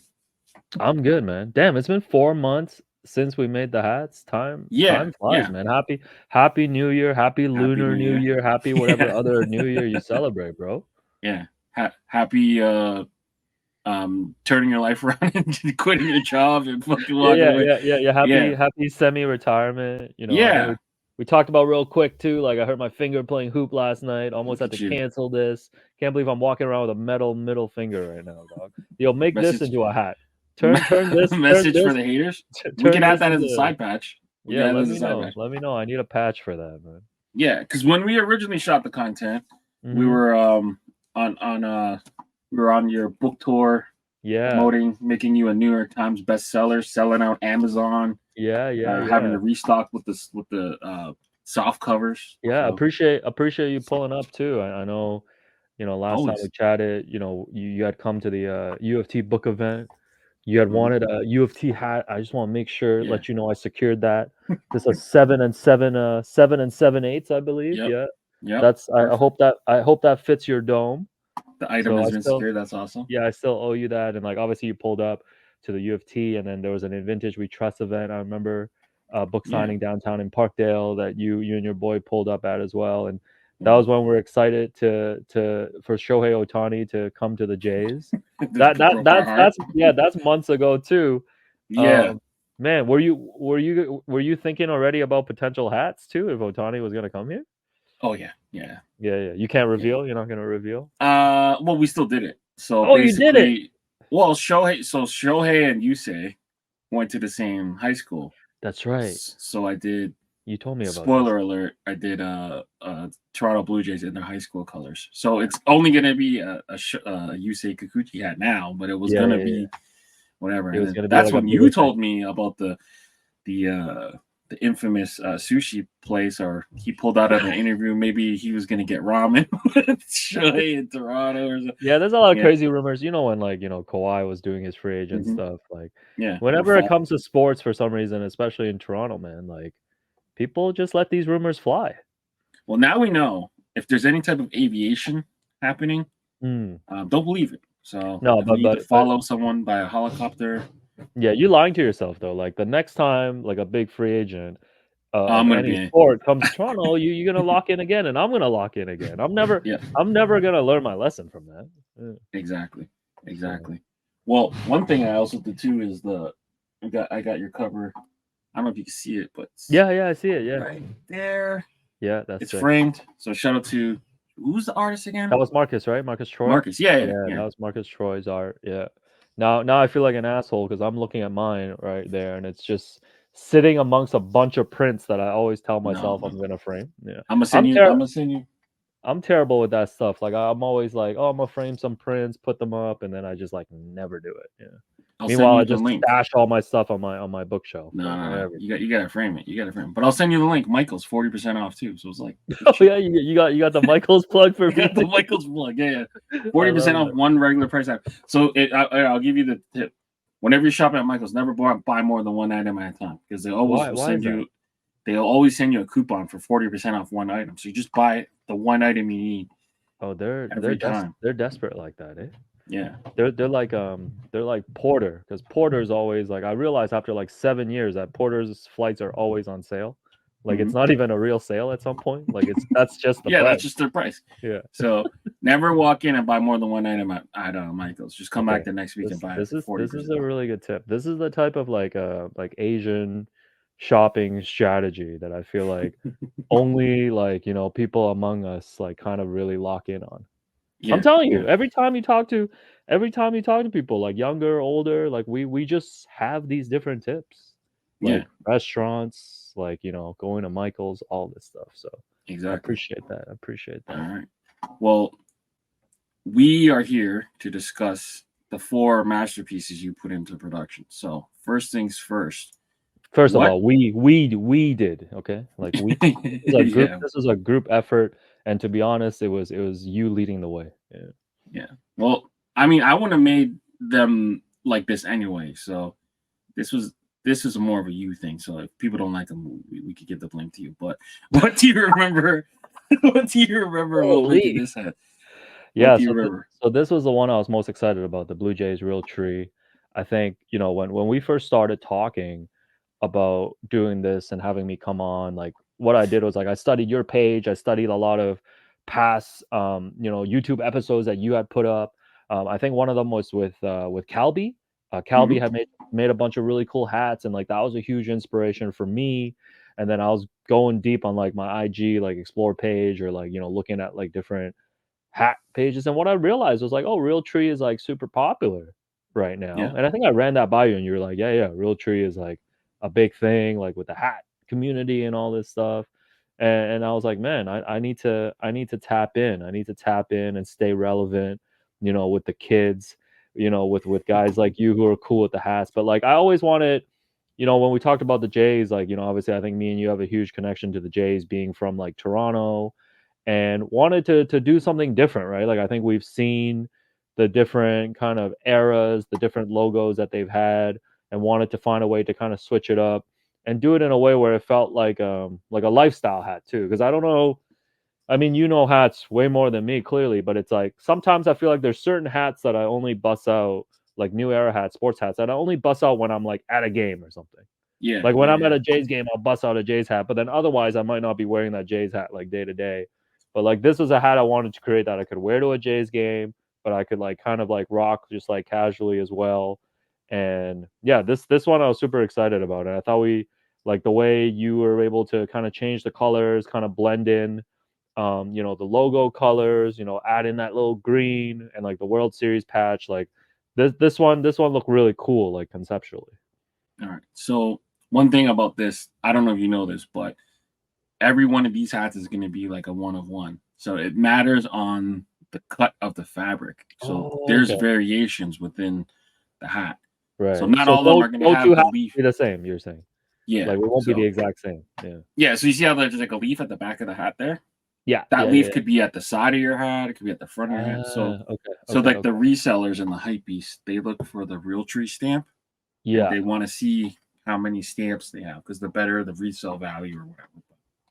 B: I'm good, man. Damn, it's been 4 months since we made the hats.
A: Yeah,
B: Time flies,
A: yeah.
B: man. Happy New Year, happy
A: Happy
B: Lunar
A: New
B: New
A: Year.
B: Year, happy whatever
A: Yeah,
B: other New Year you celebrate, bro.
A: yeah. Happy turning your life around and quitting your job and fucking
B: Yeah,
A: walking
B: yeah,
A: away.
B: yeah, yeah, yeah.
A: Yeah,
B: Happy semi-retirement. I know
A: yeah.
B: we talked about real quick too. Like I hurt my finger playing hoop last night. Almost
A: Look
B: had
A: at
B: to
A: you.
B: cancel this. Can't believe I'm walking around with a metal middle finger right now, dog. Yo, make this
A: Message
B: into a hat. Turn this,
A: message for the haters. We
B: turn
A: can add
B: this
A: that as a
B: into.
A: side patch. We can
B: Yeah,
A: add that
B: let
A: as a
B: me
A: side
B: know.
A: patch.
B: Let me know. I need a patch for that, man.
A: Yeah, because when we originally shot the content, we
B: Hmm.
A: were on we were on your book tour,
B: Yeah,
A: promoting, making you a New York Times bestseller, selling out Amazon,
B: yeah, yeah,
A: having
B: yeah,
A: to restock with the soft covers.
B: yeah.
A: So
B: Appreciate you pulling up too. I know. Last time we
A: always,
B: chatted, you had come to the U of T book event. You had
A: mhm.
B: wanted a U of T hat. I just want to make sure,
A: Yeah,
B: let you know I secured that. This is 7 and 7, 7 and 7/8, I believe.
A: yep,
B: Yeah,
A: yep,
B: that's.
A: perfect.
B: I hope that fits your dome.
A: The item
B: So
A: has been secured. That's awesome.
B: yeah, I still owe you that. And like obviously you pulled up to the U of T, and then there was an In Vintage We Trust event. I remember book
A: Yeah.
B: signing downtown in Parkdale that you and your boy pulled up at as well. And that
A: Mm.
B: was when we are excited for Shohei Otani to come to the Jays.
A: This broke our heart.
B: That's months ago too.
A: Yeah.
B: Um, man, were you thinking already about potential hats too if Otani was gonna come here?
A: Oh yeah. Yeah.
B: Yeah, yeah. You can't
A: Yeah.
B: reveal. You're not gonna reveal.
A: Well, we still did it. So
B: Oh, you did it.
A: basically, Well, Shohei and Yusei went to the same high school.
B: That's right.
A: So I did.
B: You told me about this.
A: Spoiler alert! I did Toronto Blue Jays in their high school colors. So it's only gonna be a Yusei Kikuchi hat now, but it was
B: Yeah,
A: gonna
B: yeah, yeah.
A: be whatever.
B: It
A: And
B: was
A: then
B: gonna be
A: that's
B: like a
A: when you
B: bigger thing.
A: told me about the infamous sushi place, or he pulled out of an interview. Maybe he was gonna get ramen with Shohei in Toronto or something.
B: Yeah, there's a lot of
A: Yeah.
B: crazy rumors. You know, when like, Kawhi was doing his free agent
A: Mhm.
B: stuff, like
A: Yeah.
B: whenever it comes to sports for some reason, especially in Toronto, man, like people just let these rumors fly.
A: Well, now we know if there's any type of aviation happening,
B: Mm.
A: don't believe it. So
B: No,
A: if we need to
B: but
A: follow someone by a helicopter,
B: yeah, you lying to yourself though. Like the next time, like a big free agent
A: I'm
B: of
A: gonna
B: any
A: be
B: sport comes to Toronto, you're gonna lock in again, and I'm gonna lock in again.
A: yeah,
B: I'm never gonna learn my lesson from that. Yeah,
A: exactly,
B: so
A: exactly. Well, one thing I also did too is I got your cover. I don't know if you can see it, but it's
B: yeah, I see it. Yeah,
A: right there.
B: yeah, that's
A: It's
B: sick.
A: framed. So shout out to who's the artist
B: That
A: again?
B: was Marcus, right? Marcus Troy.
A: Marcus. Yeah, yeah,
B: Yeah,
A: yeah.
B: that was Marcus Troy's art. Yeah. Now I feel like an asshole because I'm looking at mine right there, and it's just sitting amongst a bunch of prints that I always tell
A: No,
B: myself I'm gonna frame. Yeah,
A: I'm gonna send
B: I'm
A: you.
B: ter-
A: I'm gonna send you.
B: I'm terrible with that stuff. Like I'm always like, oh, I'm gonna frame some prints, put them up, and then I just like never do it. Yeah.
A: I'll send
B: Meanwhile, I
A: you the
B: just
A: link.
B: stash all my stuff on my bookshelf.
A: No,
B: Like
A: no, no.
B: everything.
A: You gotta frame it. You gotta frame it. But I'll send you the link. Michael's 40% off too. So it's like
B: Oh
A: cheap.
B: yeah, you got the Michaels plug for
A: I
B: me
A: got the
B: too.
A: Michael's plug. Yeah, yeah.
B: I
A: 40%
B: love
A: off
B: that.
A: one regular price item. So I'll give you the tip. Whenever you're shopping at Michael's, never buy more than one item at a time because they always will
B: Why is
A: send
B: that?
A: you. They'll always send you a coupon for 40% off one item. So you just buy the one item you need
B: Oh,
A: every time.
B: they're desperate like that, eh?
A: Yeah.
B: They're like Porter because Porter's always like I realized after like 7 years that Porter's flights are always on sale. Like
A: Hmm.
B: it's not even a real sale at some point. Like that's just the
A: Yeah,
B: price.
A: that's just their price.
B: Yeah.
A: So never walk in and buy more than one item at Michael's. Just come
B: Okay.
A: back the next week and buy it for
B: This is
A: 40%
B: a
A: off.
B: really good tip. This is the type of like Asian shopping strategy that I feel like only like, people among us like kind of really lock in on. I'm
A: Yeah,
B: telling
A: yeah,
B: you, every time you talk to people like younger, older, like we just have these different tips.
A: yeah,
B: Like restaurants, like, going to Michael's, all this stuff. So I
A: exactly.
B: appreciate that. I appreciate
A: All
B: that.
A: right. Well, we are here to discuss the four masterpieces you put into production. So, first things first,
B: First of
A: what?
B: all, we did, okay? Like
A: Yeah,
B: this is a group effort, and to be honest, it was you leading the way. Yeah.
A: yeah. Well, I mean, I wouldn't have made them like this anyway. So, this was this is more of a you thing. So, if people don't like them, we could give the blame to you. But what do you remember? What do you remember about making
B: Holy.
A: this head? What
B: Yeah,
A: do you remember?
B: so this was the one I was most excited about, the Blue Jays Realtree. I think, when we first started talking about doing this and having me come on, like what I did was like I studied your page, I studied a lot of past YouTube episodes that you had put up. I think one of them was with Calby. Calby
A: Hmm.
B: had made a bunch of really cool hats, and like that was a huge inspiration for me. And then I was going deep on like my IG like explore page, or like looking at like different hat pages. And what I realized was like, oh, Realtree is like super popular right now.
A: Yeah,
B: And I think I ran that by you, and you were like, yeah, Realtree is like a big thing, like with the hat community and all this stuff. And I was like, man, I need to tap in. I need to tap in and stay relevant, with the kids, with guys like you who are cool with the hats. But like I always wanted, when we talked about the Jays, like, obviously I think me and you have a huge connection to the Jays being from like Toronto, and wanted to do something different, right? Like I think we've seen the different kind of eras, the different logos that they've had, and wanted to find a way to kind of switch it up and do it in a way where it felt like a lifestyle hat too. Because I don't know, I mean, hats way more than me clearly, but it's like sometimes I feel like there's certain hats that I only bust out, like new era hats, sports hats, that I only bust out when I'm like at a game or something.
A: yeah,
B: Like when
A: yeah,
B: I'm at
A: yeah,
B: a Jays game, I'll bust out a Jays hat, but then otherwise I might not be wearing that Jays hat like day to day. But like this was a hat I wanted to create that I could wear to a Jays game, but I could like kind of like rock just like casually as well. And yeah, this one I was super excited about. And I thought we like the way you were able to kind of change the colors, kind of blend in the logo colors, add in that little green and like the World Series patch. Like This one looked really cool, like conceptually.
A: All right. So one thing about this, I don't know if you know this, but every one of these hats is going to be like a one of one. So it matters on the cut of the fabric. So
B: Oh,
A: there's
B: okay.
A: variations within the hat. So
B: Right.
A: not
B: So
A: all of them are going to
B: no two
A: have the
B: hats
A: leaf.
B: will be the same, you're saying.
A: Yeah.
B: Like it won't be the
A: So
B: exact same. Yeah.
A: yeah. So you see how there's like a leaf at the back of the hat there?
B: Yeah.
A: That
B: Yeah.
A: leaf
B: Yeah.
A: could be at the side of your hat. It could be at the front of your hat. So
B: Okay.
A: so
B: Okay.
A: like the
B: Okay.
A: resellers and the hype beasts, they look for the Realtree stamp and
B: Yeah.
A: they want to see how many stamps they have because the better the resale value or whatever.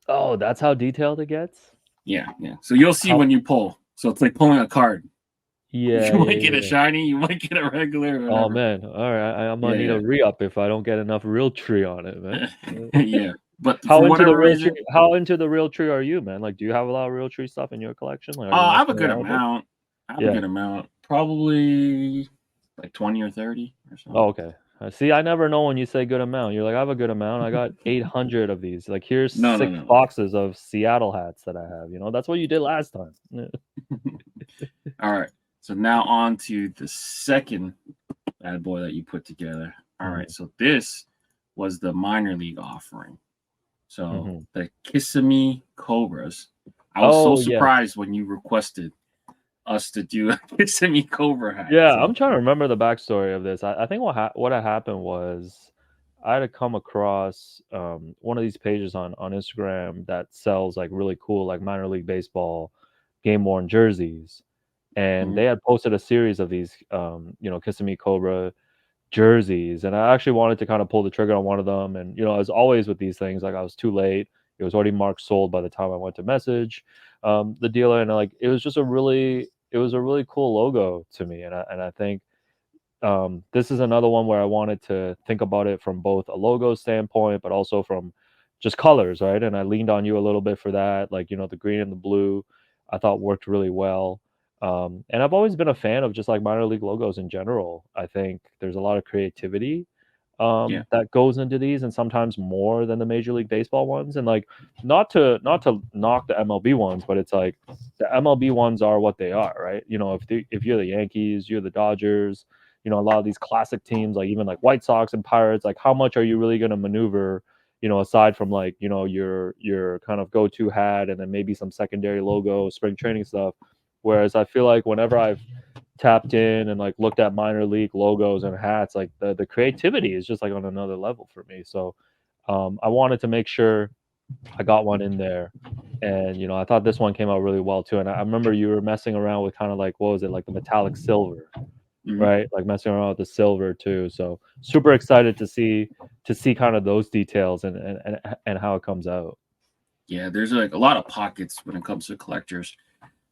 B: Oh, that's how detailed it gets?
A: Yeah, yeah. So you'll see
B: How
A: when you pull. So it's like pulling a card.
B: Yeah,
A: You
B: yeah,
A: might get a
B: yeah.
A: shiny, you might get a regular, or
B: Oh
A: whatever.
B: man. All right. I'm gonna need
A: Yeah,
B: a re-up if I don't get enough real tree on it, man.
A: yeah, yeah. But for whatever reason,
B: How into the real tree are you, man? Like, do you have a lot of real tree stuff in your collection? Like, are you
A: I have a
B: messing
A: good
B: around with it?
A: amount. I have a
B: Yeah.
A: good amount. Probably like 20 or 30 or so.
B: Oh, okay. See, I never know when you say good amount. You're like, I have a good amount. I got 800 of these. Like, here's
A: No, no,
B: 6
A: no.
B: boxes of Seattle hats that I have. That's what you did last time. Yeah.
A: All right. So now on to the second bad boy that you put together. All right.
B: Mhm,
A: So this was the minor league offering. So
B: mhm.
A: the Kissimmee Cobras. I was so
B: Oh yeah,
A: surprised when you requested us to do a Kissimmee Cobra hat.
B: yeah. I'm
A: So
B: trying to remember the backstory of this. I think what had happened was I had to come across one of these pages on Instagram that sells like really cool like minor league baseball game worn jerseys, and
A: mhm,
B: they had posted a series of these Kissimmee Cobra jerseys, and I actually wanted to kind of pull the trigger on one of them. And as always with these things, like I was too late. It was already marked sold by the time I went to message the dealer, and like it was a really cool logo to me, and I think this is another one where I wanted to think about it from both a logo standpoint, but also from just colors, right? And I leaned on you a little bit for that, like the green and the blue, I thought worked really well. And I've always been a fan of just like minor league logos in general. I think there's a lot of creativity
A: yeah,
B: that goes into these, and sometimes more than the Major League Baseball ones. And like, not to knock the MLB ones, but it's like the MLB ones are what they are, right? If you're the Yankees, you're the Dodgers, a lot of these classic teams, like even like White Sox and Pirates, like how much are you really going to maneuver, aside from like, your kind of go-to hat and then maybe some secondary logo, spring training stuff. Whereas I feel like whenever I've tapped in and like looked at minor league logos and hats, like the creativity is just like on another level for me. So I wanted to make sure I got one in there. And I thought this one came out really well too. And I remember you were messing around with kind of like, what was it, like the metallic silver,
A: mhm,
B: right? Like messing around with the silver too. So super excited to see kind of those details and how it comes out.
A: yeah. There's like a lot of pockets when it comes to collectors.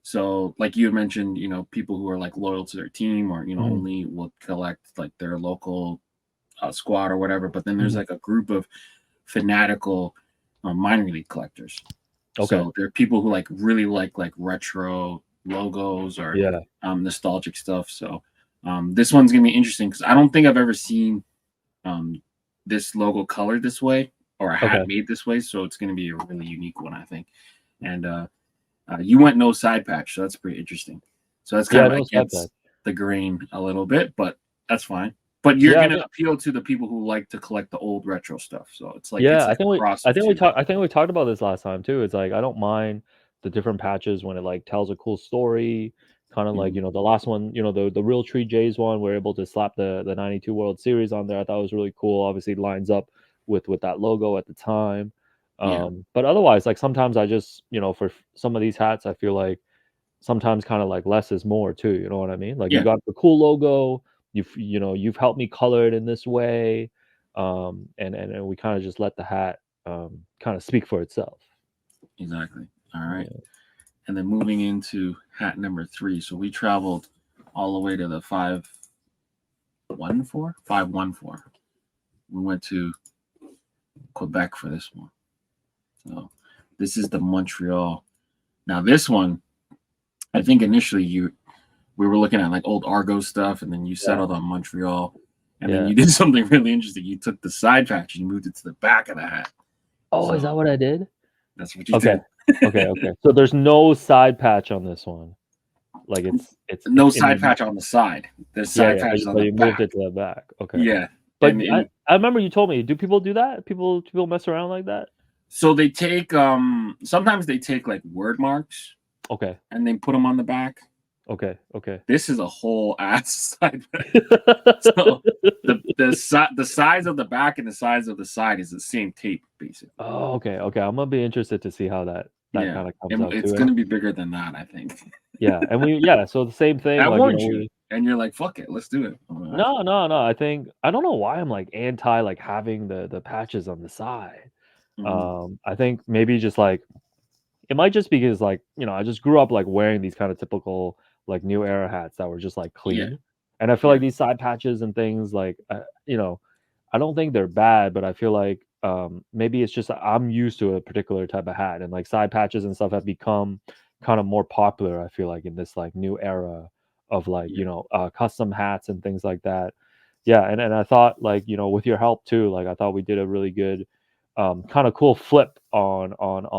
A: So, like you had mentioned, people who are like loyal to their team or
B: Mhm,
A: only will collect like their local squad or whatever. But then there's
B: mhm.
A: like a group of fanatical minor league collectors.
B: Okay.
A: So there are people who like really like retro logos or
B: Yeah.
A: nostalgic stuff. So this one's gonna be interesting because I don't think I've ever seen um, this logo colored this way or a hat
B: Okay.
A: made this way. So it's gonna be a really unique one, I think. And you went no side patch, so that's pretty interesting. So that's kind
B: Yeah,
A: of
B: no side patch.
A: against the grain a little bit, but that's fine. But you're
B: Yeah, I
A: gonna
B: think
A: appeal to the people who like to collect the old retro stuff. So it's like
B: Yeah,
A: it's like a cross of two.
B: I think we talked about this last time too. It's like I don't mind the different patches when it like tells a cool story. Kind of like,
A: Mhm.
B: the last one, the Realtree Jays one, we're able to slap the 92 World Series on there. I thought it was really cool. Obviously lines up with that logo at the time.
A: Yeah,
B: But otherwise, like sometimes I just, for some of these hats, I feel like sometimes kind of like less is more too. You know what I mean? Like you
A: yeah,
B: got the cool logo, you've helped me color it in this way, and we kind of just let the hat kind of speak for itself.
A: exactly. All right.
B: Yeah.
A: And then moving into hat number three. So we traveled all the way to the 514. We went to Quebec for this one. So this is the Montreal. Now this one, I think initially we were looking at like old Argo stuff, and then you
B: Yeah.
A: settled on Montreal, and then
B: Yeah.
A: you did something really interesting. You took the side patch and you moved it to the back of the hat.
B: Oh, is that
A: So
B: what I did?
A: that's what you
B: Okay.
A: did.
B: Okay. Okay. So there's no side patch on this one. Like
A: No
B: in
A: side
B: the
A: patch on the side. There's
B: yeah,
A: side
B: yeah,
A: patches on
B: but
A: the
B: you moved
A: back.
B: it to the back. Okay.
A: Yeah,
B: But
A: and
B: I remember you told me, do people do that? People mess around like that?
A: so they take sometimes they take like word marks
B: Okay.
A: and they put them on the back.
B: Okay. Okay.
A: This is a whole ass side. So the size of the back and the size of the side is the same tape basically.
B: Oh, okay. Okay. I'm gonna be interested to see how that
A: Yeah,
B: kind of comes
A: and
B: out
A: it's
B: too. And
A: gonna be bigger than that, I think.
B: yeah, and yeah, so the same thing,
A: I
B: like,
A: warned you,
B: we
A: and you're like, "Fuck it, let's do it." I'm like,
B: no, no, no. I think I don't know why I'm like anti like having the patches on the side.
A: Mhm.
B: I think maybe just like it might just because like, I just grew up like wearing these kind of typical like new era hats that were just like
A: Yeah,
B: clean. And I feel
A: yeah,
B: like these side patches and things like I don't think they're bad, but I feel like maybe it's just I'm used to a particular type of hat and like side patches and stuff have become kind of more popular, I feel like in this like new era of like,
A: yeah.
B: custom hats and things like that. Yeah, and I thought like, with your help too, like I thought we did a really good kind of cool flip on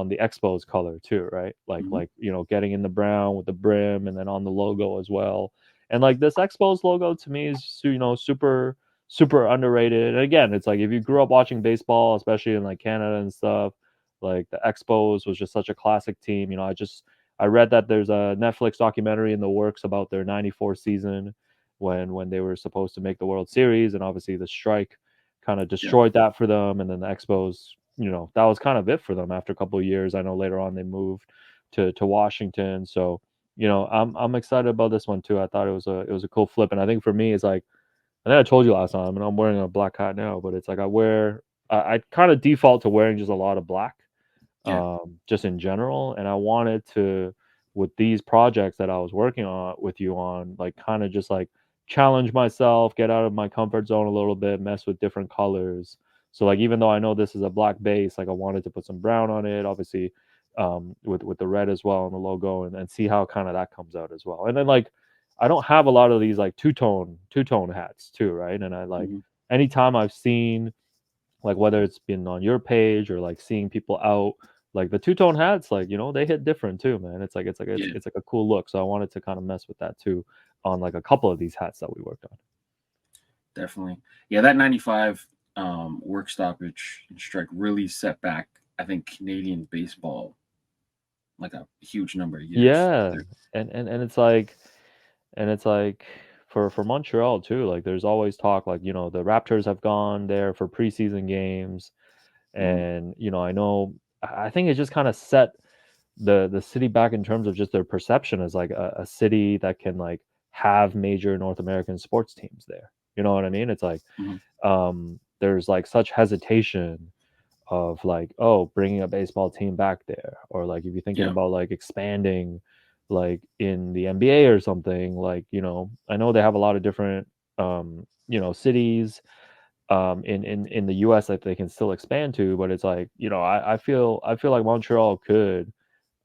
B: the Expos color too, right?
A: Mhm.
B: Getting in the brown with the brim and then on the logo as well. And like this Expos logo to me is super super underrated. And again, it's like if you grew up watching baseball, especially in like Canada and stuff, like the Expos was just such a classic team. I read that there's a Netflix documentary in the works about their '94 season when they were supposed to make the World Series, and obviously the strike kind of
A: Yeah,
B: destroyed that for them. And then the Expos, that was kind of it for them after a couple of years. I know later on they moved to Washington. So, I'm excited about this one too. I thought it was a cool flip. And I think for me it's like I think I told you last time, and I'm wearing a black hat now, but it's like I kind of default to wearing just a lot of black,
A: yeah,
B: just in general. And I wanted to, with these projects that I was working on with you on, like kind of just like challenge myself, get out of my comfort zone a little bit, mess with different colors. So like even though I know this is a black base, like I wanted to put some brown on it, obviously, with the red as well on the logo, and see how kind of that comes out as well. And then like I don't have a lot of these like two tone hats too, right? And I like
A: mhm,
B: anytime I've seen like whether it's been on your page or like seeing people out like the two-tone hats, like they hit different too, man. It's
A: yeah,
B: it's like a cool look, so I wanted to kind of mess with that too on like a couple of these hats that we worked on.
A: definitely. Yeah, that 95 work stoppage and strike really set back, I think, Canadian baseball like a huge number of years.
B: Yeah, and it's like for Montreal too, like there's always talk like the Raptors have gone there for preseason games.
A: Mhm.
B: And I know I think it just kind of set the city back in terms of just their perception as like a city that can like have major North American sports teams there. You know what I mean? It's like
A: Mhm.
B: there's like such hesitation of like, oh, bringing a baseball team back there, or like if you're thinking
A: Yeah,
B: about like expanding like in the NBA or something, like I know they have a lot of different cities in the US that they can still expand to, but it's like I feel like Montreal could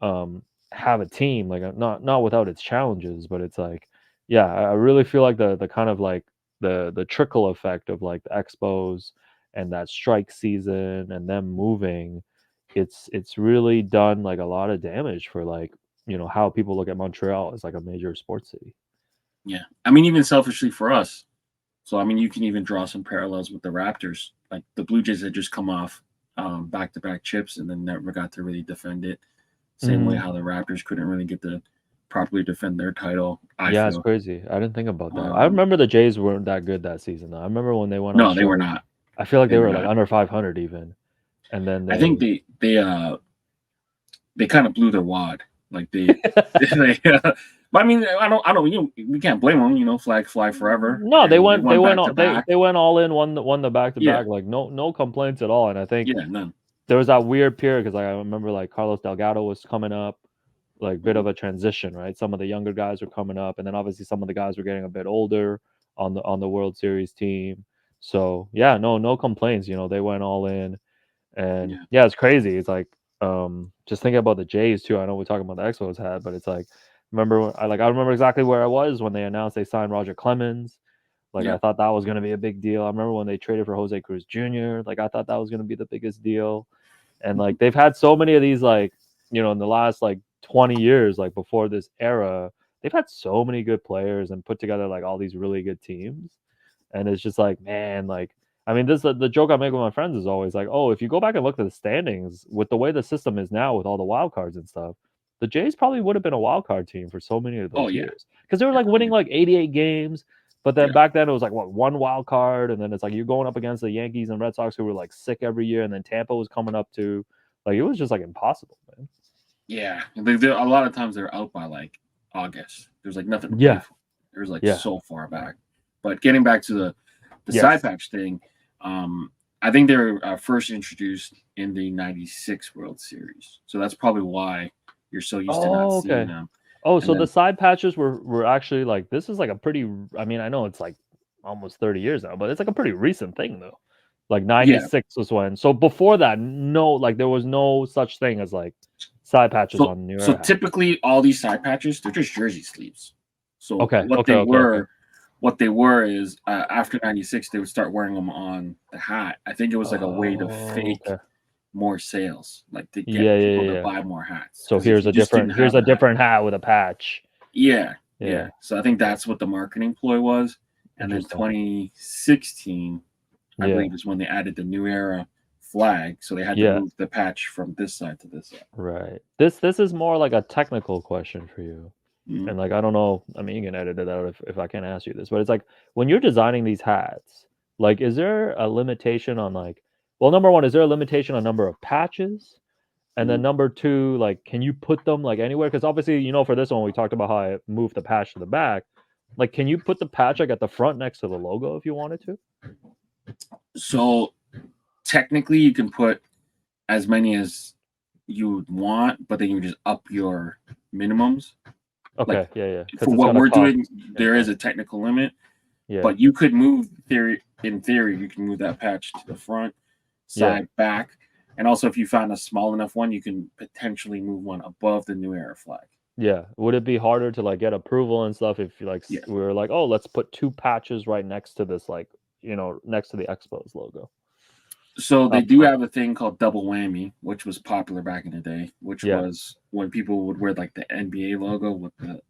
B: um, have a team like not without its challenges, but it's like yeah, I really feel like the kind of like the trickle effect of like the Expos and that strike season and them moving, it's really done like a lot of damage for like how people look at Montreal as like a major sports city.
A: yeah. I mean, even selfishly for us. So I mean, you can even draw some parallels with the Raptors. Like the Blue Jays had just come off back-to-back chips and then never got to really defend it. Same way
B: Mhm.
A: how the Raptors couldn't really get to properly defend their title. I
B: Yeah, it's
A: feel.
B: crazy. I didn't think about that. I
A: Um,
B: remember the Jays weren't that good that season, though. I remember when they went on
A: no, they
B: strike,
A: were not.
B: I feel like
A: They
B: they
A: were
B: were, like,
A: not.
B: under 500 even, and then
A: I think
B: they
A: they kind of blew their wad. Like they. But I mean, I don't. We can't blame them. Flag fly forever,
B: No, they
A: and they
B: went they
A: won
B: went
A: back to
B: all
A: back.
B: they went all in, won the
A: Yeah,
B: back-to-back, like, no complaints at all, and I think
A: yeah, none.
B: there was that weird period because like, I remember, like, Carlos Delgado was coming up, like, bit
A: Mhm.
B: of a transition, right? Some of the younger guys were coming up, and then obviously some of the guys were getting a bit older on the World Series team. So, yeah, no complaints, they went all in. And
A: Yeah,
B: yeah, it's crazy. It's like just thinking about the Jays too. I know we're talking about the Expos had, but it's like I remember exactly where I was when they announced they signed Roger Clemens. Like I
A: yeah.
B: thought that was gonna be a big deal. I remember when they traded for Jose Cruz Jr. Like I thought that was gonna be the biggest deal. And like they've had so many of these like, in the last like 20 years, like before this era, they've had so many good players and put together like all these really good teams. And it's just like, man, like, I mean, this the joke I make with my friends is always like, oh, if you go back and look at the standings with the way the system is now with all the wild cards and stuff, the Jays probably would have been a wild card team for so many of
A: Oh
B: those
A: yeah,
B: years because they were like winning like 88 games. But then
A: yeah.
B: back then it was like what, one wild card, and then it's like you're going up against the Yankees and Red Sox who were like sick every year, and then Tampa was coming up too. Like it was just like impossible, man.
A: Yeah, a lot of times they're out by like August. There's like nothing to play
B: Yeah,
A: for. There's like
B: yeah,
A: so far back. But getting back to the side
B: yes.
A: patch thing, I think they were first introduced in the '96 World Series, so that's probably why you're so used to not
B: Oh,
A: seeing
B: okay.
A: them.
B: Oh,
A: And
B: so the
A: then
B: side patches were actually like this is like a pretty. I mean, I know it's like almost 30 years now, but it's like a pretty recent thing though. Like
A: yeah,
B: 96 was when. So before that, no, like there was no such thing as like side patches
A: so
B: on New
A: so
B: Era hats.
A: typically all these side patches they're just jersey sleeves. So
B: Okay, okay, okay, okay.
A: what they were is after '96 they would start wearing them on the hat. I think it was like a way to
B: Oh,
A: fake
B: okay.
A: more sales, like to get
B: Yeah, yeah,
A: people
B: yeah,
A: to
B: yeah.
A: buy more hats.
B: So
A: Because if you just didn't
B: here's
A: have
B: a
A: the hat,
B: different hat with a patch.
A: yeah,
B: Yeah,
A: yeah. So I think that's what the marketing ploy was. And then
B: interesting.
A: 2016, I
B: Yeah,
A: believe, is when they added the New Era flag. So they had to
B: yeah,
A: move the patch from this side to this side.
B: right. This is more like a technical question for you.
A: Mhm.
B: And like I don't know, I mean you can edit it out if I can't ask you this, but it's like when you're designing these hats, like is there a limitation on like well, number one, is there a limitation on number of patches? And then
A: Mhm.
B: number two, like can you put them like anywhere? Because obviously, for this one we talked about how I moved the patch to the back. Like can you put the patch like at the front next to the logo if you wanted to?
A: So technically, you can put as many as you would want, but then you just up your minimums. Like
B: Okay, yeah, yeah. Because
A: for
B: it's
A: what
B: gonna
A: we're
B: cost
A: doing, there is
B: income.
A: a technical limit.
B: Yeah,
A: But you could move in theory, you can move that patch to the front,
B: yeah.
A: side, back. And also if you found a small enough one, you can potentially move one above the New Era flag.
B: Yeah. Would it be harder to like get approval and stuff if you like
A: Yeah.
B: we were like, oh, let's put two patches right next to this, like, next to the Expos logo
A: So they
B: up
A: do
B: front?
A: have a thing called double whammy, which was popular back in the day, which
B: Yeah.
A: was when people would wear like the NBA logo with the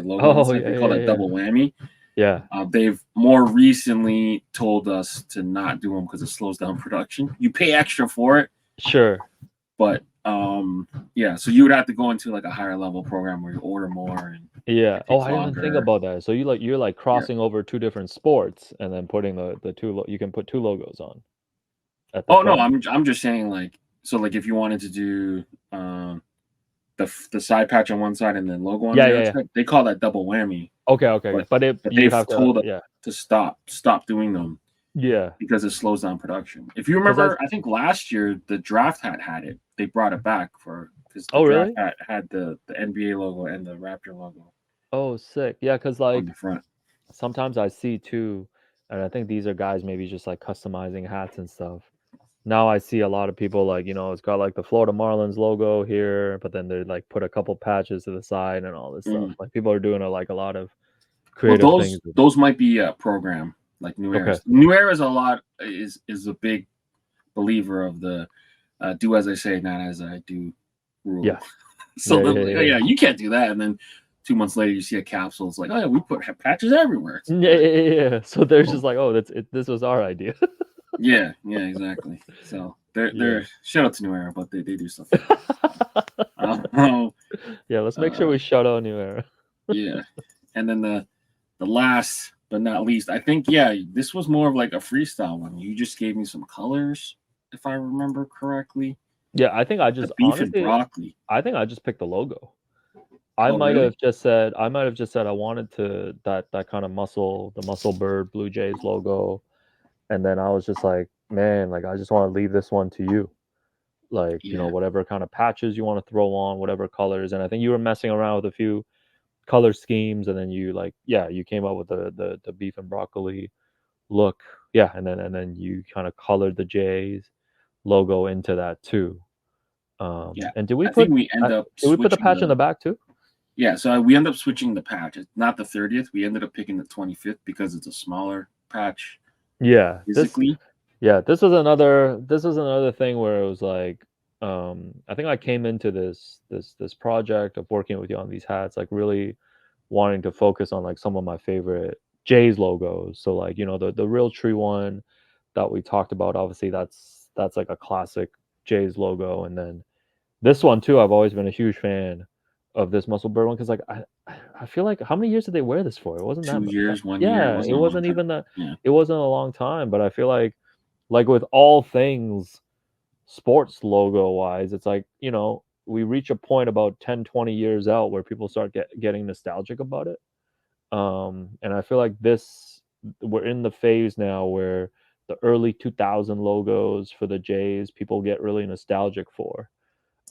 A: logo on the
B: Oh
A: side.
B: yeah,
A: They call
B: yeah,
A: that
B: yeah.
A: double whammy.
B: Yeah.
A: They've more recently told us to not do them because it slows down production. You pay extra for it,
B: Sure.
A: but yeah, so you would have to go into like a higher level program where you order more and
B: Yeah.
A: it
B: Oh,
A: takes
B: I didn't think
A: longer.
B: about that. So you're like
A: Yeah.
B: crossing over two different sports and then putting the two you can put two logos on at the
A: Oh no,
B: front.
A: I'm just saying like so like if you wanted to do the side patch on one side and then logo on
B: Yeah,
A: the
B: yeah,
A: other
B: yeah.
A: side, they call that double whammy.
B: Okay, okay.
A: But
B: But you'd
A: they've
B: have to,
A: told us
B: yeah.
A: to stop doing them
B: Yeah.
A: because it slows down production. If you
B: Because I
A: remember, I think last year the draft hat had it. They brought it back for because the
B: Oh
A: draft
B: really?
A: hat had the NBA logo and the Raptor logo
B: Oh sick. Yeah, because
A: on the
B: like
A: front.
B: sometimes I see too, and I think these are guys maybe just like customizing hats and stuff. Now I see a lot of people like, it's got like the Florida Marlins logo here, but then they like put a couple patches to the side and all this stuff.
A: Mm.
B: Like people are doing like a lot of
A: Well,
B: creative things.
A: those might be a program like New
B: Okay.
A: Era's. New Era's a lot is a big believer of the do as I say, not as I do rule.
B: Yeah.
A: So
B: Yeah,
A: they're
B: yeah,
A: like,
B: yeah,
A: oh
B: yeah.
A: yeah, you can't do that. And then 2 months later, you see a capsule. It's like, oh yeah, we put patches everywhere. It's
B: Yeah,
A: like,
B: yeah, yeah, yeah. So they're
A: oh,
B: just like, oh, this was our idea.
A: yeah, yeah, exactly. So they're
B: Yeah.
A: shout out to New Era, but they do stuff like that. So, uh,
B: Yeah, let's make sure
A: uh,
B: we shout out New Era.
A: yeah, and then the last but not least, I think yeah, this was more of like a freestyle one. You just gave me some colors, if I remember correctly.
B: Yeah, I think I
A: The
B: just
A: beef and
B: honestly,
A: broccoli.
B: I think I just picked the logo. I
A: Oh
B: might
A: really?
B: have just said I wanted to that kind of the muscle bird Blue Jays logo, and then I was just like, man, like I just want to leave this one to you. Like,
A: Yeah,
B: whatever kind of patches you want to throw on, whatever colors. And I think you were messing around with a few color schemes, and then you like, yeah, you came up with the beef and broccoli look. Yeah, and then you kind of colored the Jays logo into that too.
A: yeah.
B: And
A: I think we end up
B: did we put the
A: switching
B: patch in
A: the
B: the back too?
A: yeah. So we end up switching the patch. It's not the 30th. We ended up picking the 25th because it's a smaller patch
B: Yeah,
A: physically.
B: this was another thing where it was like I think I came into this project of working with you on these hats like really wanting to focus on like some of my favorite Jays logos. So like the Realtree one that we talked about. Obviously, that's like a classic Jays logo, and then this one too. I've always been a huge fan of this Muscle Bird one because like I feel like how many years did they wear this for? It wasn't that
A: 2 years, 1 year. It
B: yeah. It
A: wasn't a long
B: wasn't
A: time.
B: even that.
A: Yeah.
B: It wasn't a long time, but I feel like with all things sports logo wise, it's like we reach a point about 10-20 years out where people start getting nostalgic about it. And I feel like we're in the phase now where the early 2000 logos for the Jays people get really nostalgic for.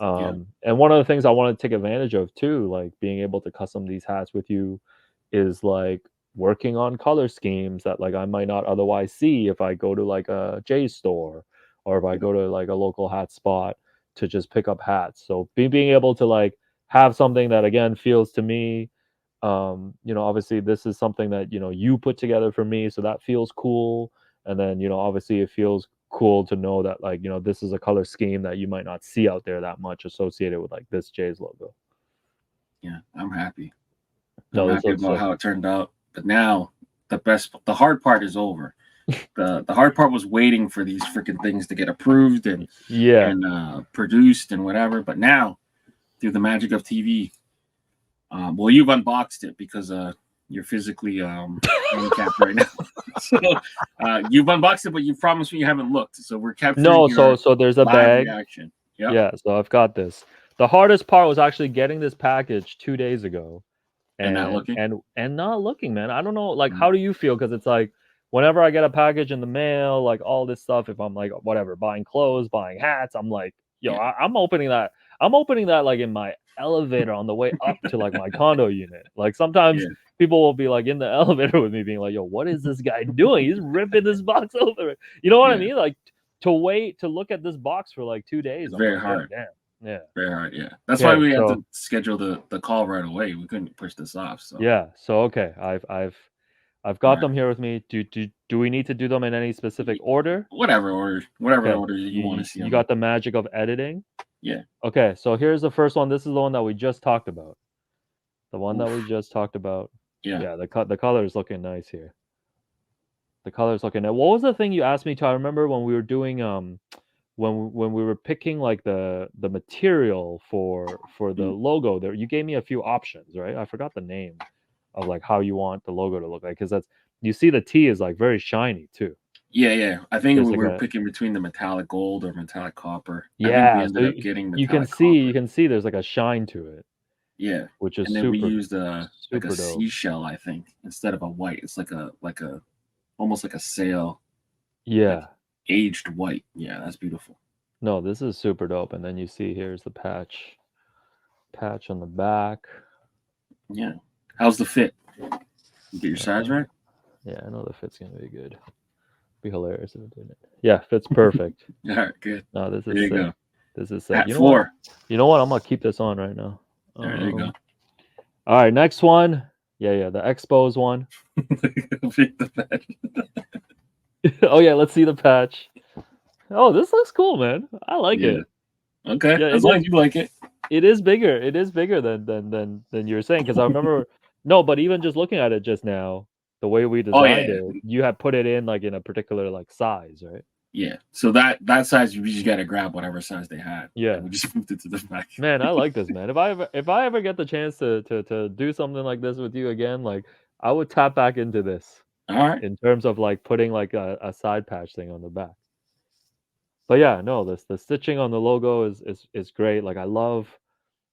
A: Yeah.
B: And one of the things I want to take advantage of too, like being able to custom these hats with you, is like working on color schemes that like I might not otherwise see if I go to like a Jays store or if I
A: Yeah.
B: go to like a local hat spot to just pick up hats. So being able to like have something that again feels to me, obviously this is something that you put together for me, so that feels cool. And then obviously it feels cool to know that like this is a color scheme that you might not see out there that much associated with like this Jays logo.
A: Yeah. I'm happy. I'm
B: No, this
A: happy
B: looks
A: about
B: sick.
A: how it turned out. But now the hard part is over. The hard part was waiting for these freaking things to get approved
B: Yeah.
A: and produced and whatever. But now, through the magic of TV, well, you've unboxed it because you're physically handicapped right now. So you've unboxed it, but you promised me you haven't looked. So we're capturing
B: No,
A: your
B: so there's a
A: live
B: bag.
A: reaction. Yep.
B: Yeah, so I've got this. The hardest part was actually getting this package 2 days ago
A: And not
B: and
A: looking.
B: and not looking, man. I don't know, like,
A: Mm.
B: how do you feel? Because it's like whenever I get a package in the mail, like all this stuff, if I'm like whatever, buying clothes, buying hats, I'm like, yo,
A: Yeah.
B: I'm opening that. I'm opening that like in my elevator on the way up to like my condo unit. Like sometimes
A: Yeah.
B: people will be like in the elevator with me being like, yo, what is this guy doing? He's ripping this box over. You know what I
A: Yeah.
B: mean? Like to wait to look at this box for like 2 days.
A: It's
B: I'm
A: very
B: like, oh
A: hard.
B: damn. Yeah.
A: Very hard. Yeah. That's why
B: Yeah.
A: we had
B: So
A: to schedule the call right away. We couldn't push this off. So
B: yeah. So okay. I've
A: all
B: got
A: right.
B: them here with me. Do we need to do them in any specific order?
A: Whatever
B: Okay.
A: order you want to see
B: You
A: them in.
B: got the magic of editing.
A: Yeah.
B: Okay, so here's the first one. This is the one that we just talked about. The one that we
A: Oof.
B: just talked about.
A: Yeah.
B: Yeah, the color is looking nice here. The color is looking nice. What was the thing you asked me to? I remember when we were doing when we were picking like the material for the
A: Mm.
B: logo there, you gave me a few options, right? I forgot the name of like how you want the logo to look like, because that's you see the T is like very shiny too.
A: Yeah, yeah. I think we
B: There's like
A: were
B: a
A: picking between the metallic gold or metallic copper. I think we
B: yeah, so
A: ended up getting
B: you can
A: metallic
B: see
A: copper.
B: there's like a shine to it,
A: Yeah.
B: which is
A: And then we used like a
B: super dope.
A: seashell, I think, instead of a white. It's like a almost like a sail, like
B: Yeah.
A: aged white. Yeah, that's beautiful.
B: No, this is super dope. And then you see here's the patch on the back.
A: Yeah. How's the fit? You get your size
B: Uh,
A: right?
B: yeah, I know the fit's gonna be good. Be hilarious if it didn't. Yeah, fits perfect.
A: All right, good.
B: No, this
A: There
B: is
A: you
B: sick.
A: go.
B: This is sick.
A: Hat 4.
B: You know what? I'm gonna keep this on right now.
A: All right, there you go.
B: All right, next one. Yeah, the Expos one.
A: Pick the patch.
B: Oh yeah, let's see the patch. Oh, this looks cool, man. I like
A: Yeah.
B: it.
A: Okay.
B: Yeah,
A: As long as you like it.
B: it is bigger. It is bigger than you were saying. Because I remember no, but even just looking at it just now, the way we
A: Oh
B: designed
A: yeah.
B: it, you had put it in like in a particular like size, right?
A: Yeah. So that size you just gotta grab whatever size they had.
B: Yeah.
A: And we just moved it to the back.
B: Man, I like this, man. If I ever get the chance to do something like this with you again, like I would tap back into this
A: All right.
B: in terms of like putting like a side patch thing on the back. But yeah, no, the stitching on the logo is great. Like I love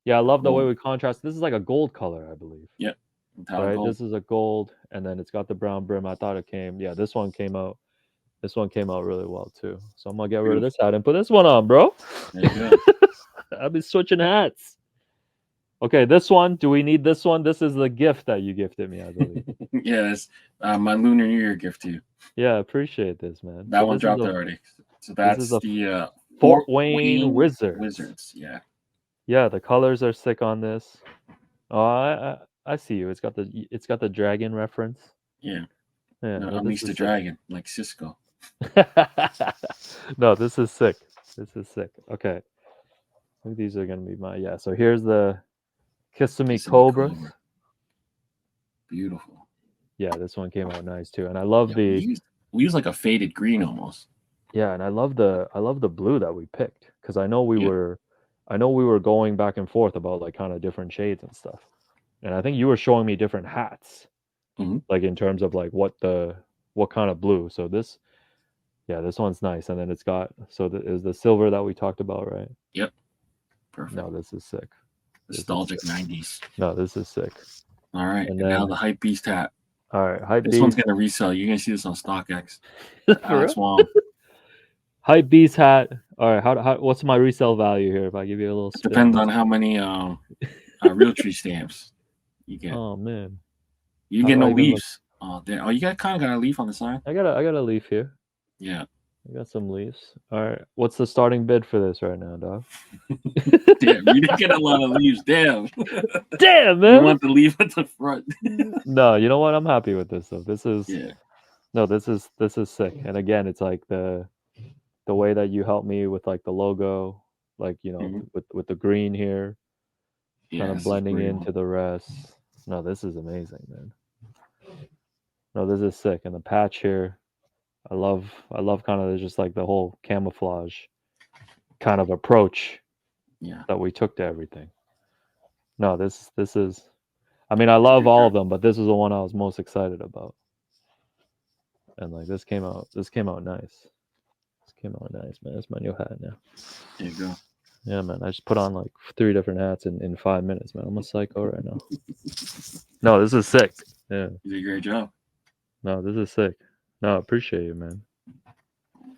B: the way
A: Gold.
B: we contrast. This is like a gold color, I believe.
A: Yep. Metallic
B: Right?
A: gold.
B: This is a gold, and then it's got the brown brim. I thought it came. Yeah, this one came out. This one came out really well too. So I'm gonna get rid of
A: Beautiful.
B: this hat and put this one on, bro.
A: There you go.
B: I'll be switching hats. Okay, this one. Do we need this one? This is the gift that you gifted me, I believe.
A: Yes. My Lunar New Year gift to you.
B: Yeah, I appreciate this, man.
A: That
B: So
A: one
B: this is
A: dropped
B: a
A: already. So
B: this is
A: that's
B: a
A: the
B: Fort Wayne Wizards.
A: Wizards. Yeah.
B: Yeah, the colors are sick on this. Oh, I see you. It's got the dragon reference.
A: Yeah.
B: Yeah,
A: No,
B: no, this
A: Unleash
B: is
A: the
B: sick.
A: Dragon, like Cisco.
B: No, this is sick. This is sick. Okay. think these are gonna be my So here's the Kissimmee
A: Kissimmee
B: Cobras.
A: Cobra. Beautiful.
B: Yeah, this one came out nice too, and I love
A: Yeah, we use like a faded green almost.
B: and I love the blue that we picked because
A: Yeah.
B: I know we were going back and forth about like kind of different shades and stuff, and I think you were showing me different hats,
A: Hmm.
B: like in terms of like what kind of blue. So this one's nice, and then it's got is the silver that we talked about, right?
A: Yep. Perfect.
B: No, this is sick. This is
A: Nostalgic
B: sick.
A: 90s.
B: No, this is sick.
A: All right.
B: And
A: And now
B: then
A: the Hype Beast hat.
B: all right, hype
A: This one's
B: beast
A: going to resell. You're going to see this on StockX.
B: for
A: Alex
B: real.
A: Wong.
B: Hype beast hat. All right, how what's my resale value here? If I give you a little
A: It
B: spin,
A: depends on how many Realtree stamps you get.
B: oh man,
A: You
B: how
A: get
B: do I
A: no
B: even look?
A: leaves. Oh, there. Oh, you got kind of got a leaf on the side.
B: I got a leaf here.
A: Yeah.
B: I got some leaves. All right, what's the starting bid for this right now, dog?
A: Damn, you didn't get a lot of leaves. Damn.
B: Damn,
A: You
B: man.
A: want the leaf at the front.
B: No, you know what? I'm happy with this though.
A: Yeah.
B: This is sick. And again, it's like the way that you helped me with like the logo, like
A: Hmm.
B: with the green here, kind
A: Yeah,
B: of
A: this is
B: blending
A: pretty one.
B: into the rest. No, this is amazing, man. No, this is sick. And the patch here, I love kind of just like the whole camouflage kind of approach
A: Yeah.
B: that we took to everything. No, this is. I mean, I
A: You
B: love
A: did
B: all
A: great.
B: of them, but this is the one I was most excited about. And like this came out nice. This came out nice, man. It's my new hat now.
A: There you go.
B: Yeah, man. I just put on like 3 different hats in 5 minutes, man. I'm a psycho right now. No, this is sick. Yeah.
A: You did a great job.
B: No, this is sick. No, I appreciate you, man.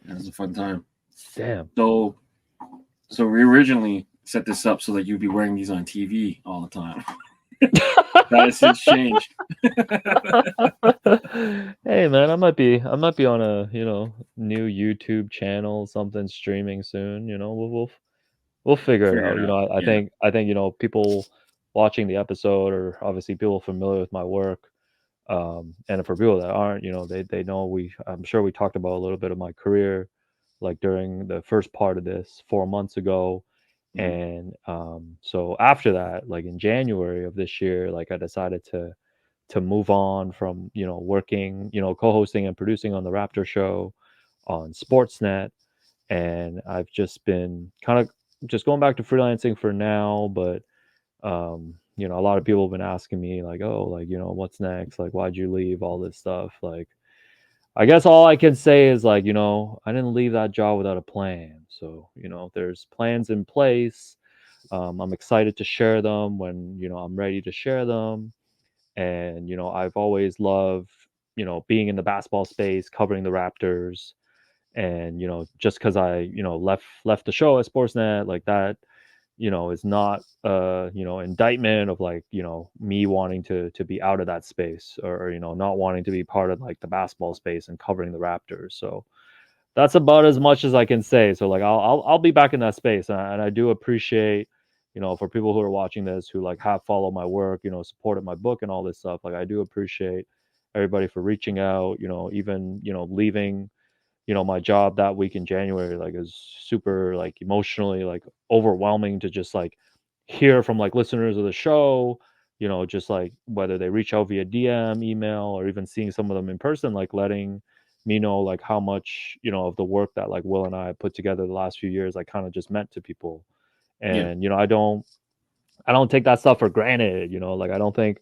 A: It was a fun time.
B: Damn.
A: So, we originally set this up so that you'd be wearing these on TV all the time. That has since changed.
B: Hey man, I might be on a, new YouTube channel, something streaming soon, we'll figure it
A: Figure
B: out.
A: it out. Yeah.
B: I think, people watching the episode or obviously people familiar with my work. And for people that aren't, they know I'm sure we talked about a little bit of my career, like during the first part of this 4 months ago.
A: Mhm.
B: And so after that, like in January of this year, like I decided to move on from, working, co-hosting and producing on the Raptor show on Sportsnet. And I've just been kind of just going back to freelancing for now, but a lot of people have been asking me like, oh, like, what's next? Like, why'd you leave all this stuff? Like, I guess all I can say is like, I didn't leave that job without a plan. So, there's plans in place. I'm excited to share them when, I'm ready to share them. And, I've always loved, being in the basketball space, covering the Raptors. And, just because I, left the show at Sportsnet like that, is not indictment of like, me wanting to be out of that space or not wanting to be part of like the basketball space and covering the Raptors. So that's about as much as I can say. So like I'll be back in that space, and I do appreciate, for people who are watching this who like have followed my work, supported my book and all this stuff. Like I do appreciate everybody for reaching out, even leaving my job that week in January, like, is super like emotionally like overwhelming to just like hear from like listeners of the show, just like whether they reach out via DM, email, or even seeing some of them in person, like letting me know like how much, of the work that like Will and I put together the last few years, like kind of just meant to people.
A: Yeah.
B: And, I don't take that stuff for granted, like I don't think,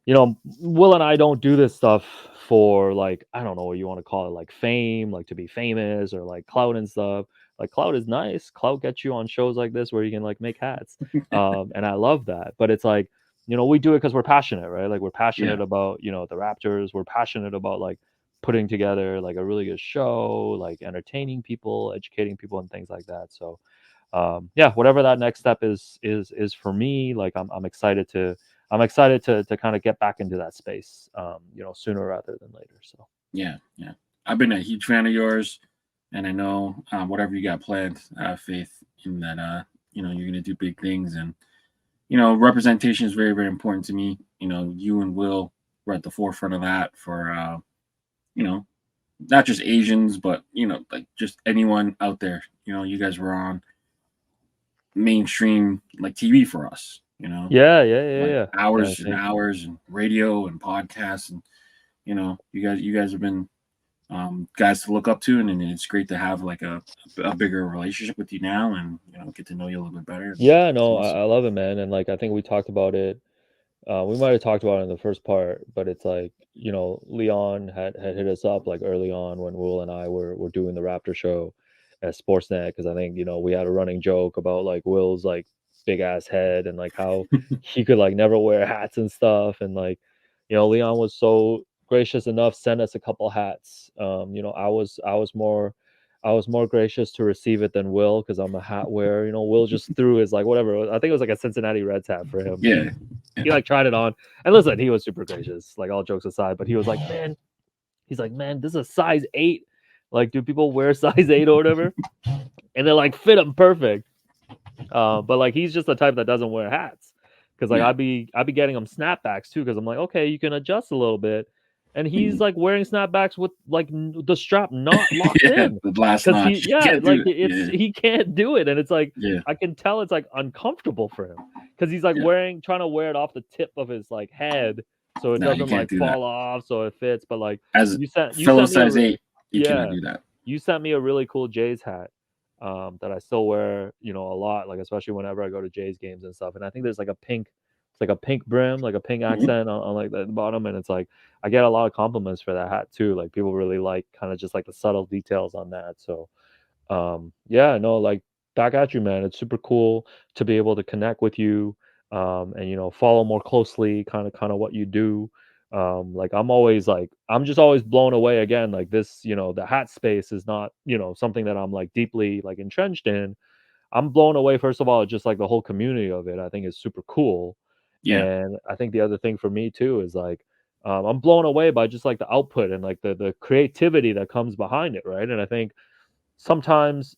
B: Will and I don't do this stuff for like, I don't know what you want to call it, like fame, like to be famous or like clout and stuff. Like clout is nice. Clout gets you on shows like this where you can like make hats. And I love that. But it's like, we do it because we're passionate, right? Like we're
A: Yeah.
B: passionate about, the Raptors. We're passionate about like putting together like a really good show, like entertaining people, educating people and things like that. So yeah, whatever that next step is for me, like I'm excited to kind of get back into that space, sooner rather than later. So
A: Yeah. Yeah. I've been a huge fan of yours, and I know whatever you got planned, I have faith in that. You're gonna do big things, and representation is very, very important to me. You and Will were at the forefront of that for you know, not just Asians, but like just anyone out there. You guys were on mainstream like TV for us. You know,
B: Yeah,
A: like
B: yeah. I
A: hours and
B: think
A: hours and radio and podcasts, and you guys have been guys to look up to, and it's great to have like a bigger relationship with you now, and get to know you a little bit better.
B: yeah,
A: It's
B: no,
A: awesome.
B: I love it, man. And like I think we talked about it. We might have talked about it in the first part, but it's like, Leon had hit us up like early on when Will and I were doing the Raptor show at Sportsnet, because I think, we had a running joke about like Will's like big ass head and like how he could like never wear hats and stuff. And like, Leon was so gracious enough, sent us a couple hats. I was more gracious to receive it than Will, because I'm a hat wearer. Will just threw his like whatever. I think it was like a Cincinnati Reds hat for him.
A: Yeah,
B: He like tried it on, and listen, he was super gracious, like all jokes aside, but he was like, man, he's like, man, this is a size 8. Like, do people wear size 8 or whatever? And they're like fit him perfect. But like he's just the type that doesn't wear hats, because like
A: yeah,
B: I'd be getting him snapbacks too, because I'm like, okay, you can adjust a little bit, and he's
A: Mhm.
B: like wearing snapbacks with like the strap not locked
A: Yeah.
B: in,
A: The last
B: because
A: notch, you can't
B: like
A: do it. Yeah,
B: he can't do it, and it's like
A: yeah,
B: I can tell it's like uncomfortable for him, because he's like
A: yeah.
B: trying to wear it off the tip of his like head so it
A: No, you
B: doesn't
A: can't
B: like
A: do that.
B: fall off, so it fits. But like
A: As a
B: you
A: fellow
B: sent me a
A: size 8, you cannot
B: yeah,
A: do that.
B: you sent me a really cool Jays hat, that I still wear, a lot, like especially whenever I go to Jays games and stuff. And I think there's like it's like a pink brim, like a pink
A: Mhm.
B: accent on like the bottom, and it's like I get a lot of compliments for that hat too. Like people really like kind of just like the subtle details on that. So yeah, no, like back at you, man. It's super cool to be able to connect with you, and follow more closely kind of what you do. Like I'm just always blown away again, like this, the hat space is not, something that I'm like deeply like entrenched in. I'm blown away, first of all, just like the whole community of it. I think is super cool.
A: Yeah,
B: And I think the other thing for me too is like, I'm blown away by just like the output and like the creativity that comes behind it, right? And I think sometimes,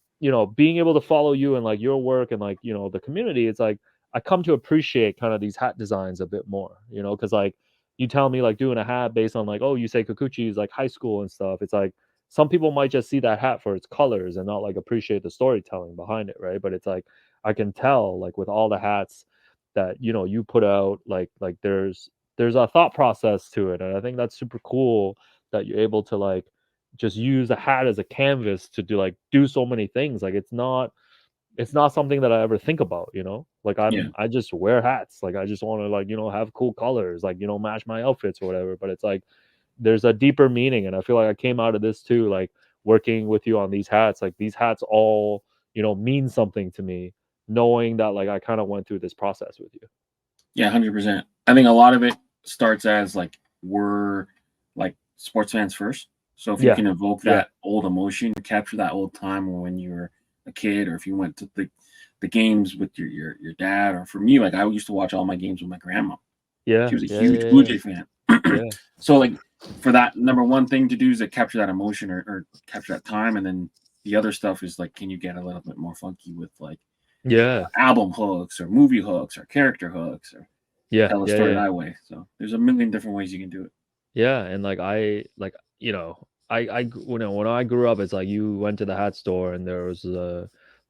B: being able to follow you and like your work and like, the community, it's like I come to appreciate kind of these hat designs a bit more, because like you tell me like doing a hat based on like, oh, you say Kikuchi is like high school and stuff. It's like some people might just see that hat for its colors and not like appreciate the storytelling behind it, right? But it's like I can tell like with all the hats that you put out, like there's a thought process to it, and I think that's super cool that you're able to like just use a hat as a canvas to do so many things. Like it's not something that I ever think about, Like
A: yeah,
B: I just wear hats. Like I just want to like, have cool colors, like, match my outfits or whatever. But it's like there's a deeper meaning. And I feel like I came out of this too, like working with you on these hats. Like these hats all, mean something to me, knowing that like I kind of went through this process with you.
A: yeah. 100%. I think a lot of it starts as like we're like sports fans first. So if you
B: Yeah.
A: can evoke
B: Yeah.
A: that old emotion, capture that old time when you were a kid, or if you went to the games with your dad, or for me, like I used to watch all my games with my grandma. She
B: Yeah.
A: was a
B: Yeah.
A: huge
B: Yeah.
A: Blue
B: Yeah.
A: Jay fan.
B: Yeah.
A: So like for that, number one thing to do is to capture that emotion, or capture that time, and then the other stuff is like, can you get a little bit more funky with like
B: Yeah.
A: album hooks or movie hooks or character hooks, or
B: Yeah.
A: tell a
B: Yeah.
A: story
B: Yeah.
A: that way. So there's a million different ways you can do it.
B: Yeah, and like when I grew up, it's like you went to the hat store and there was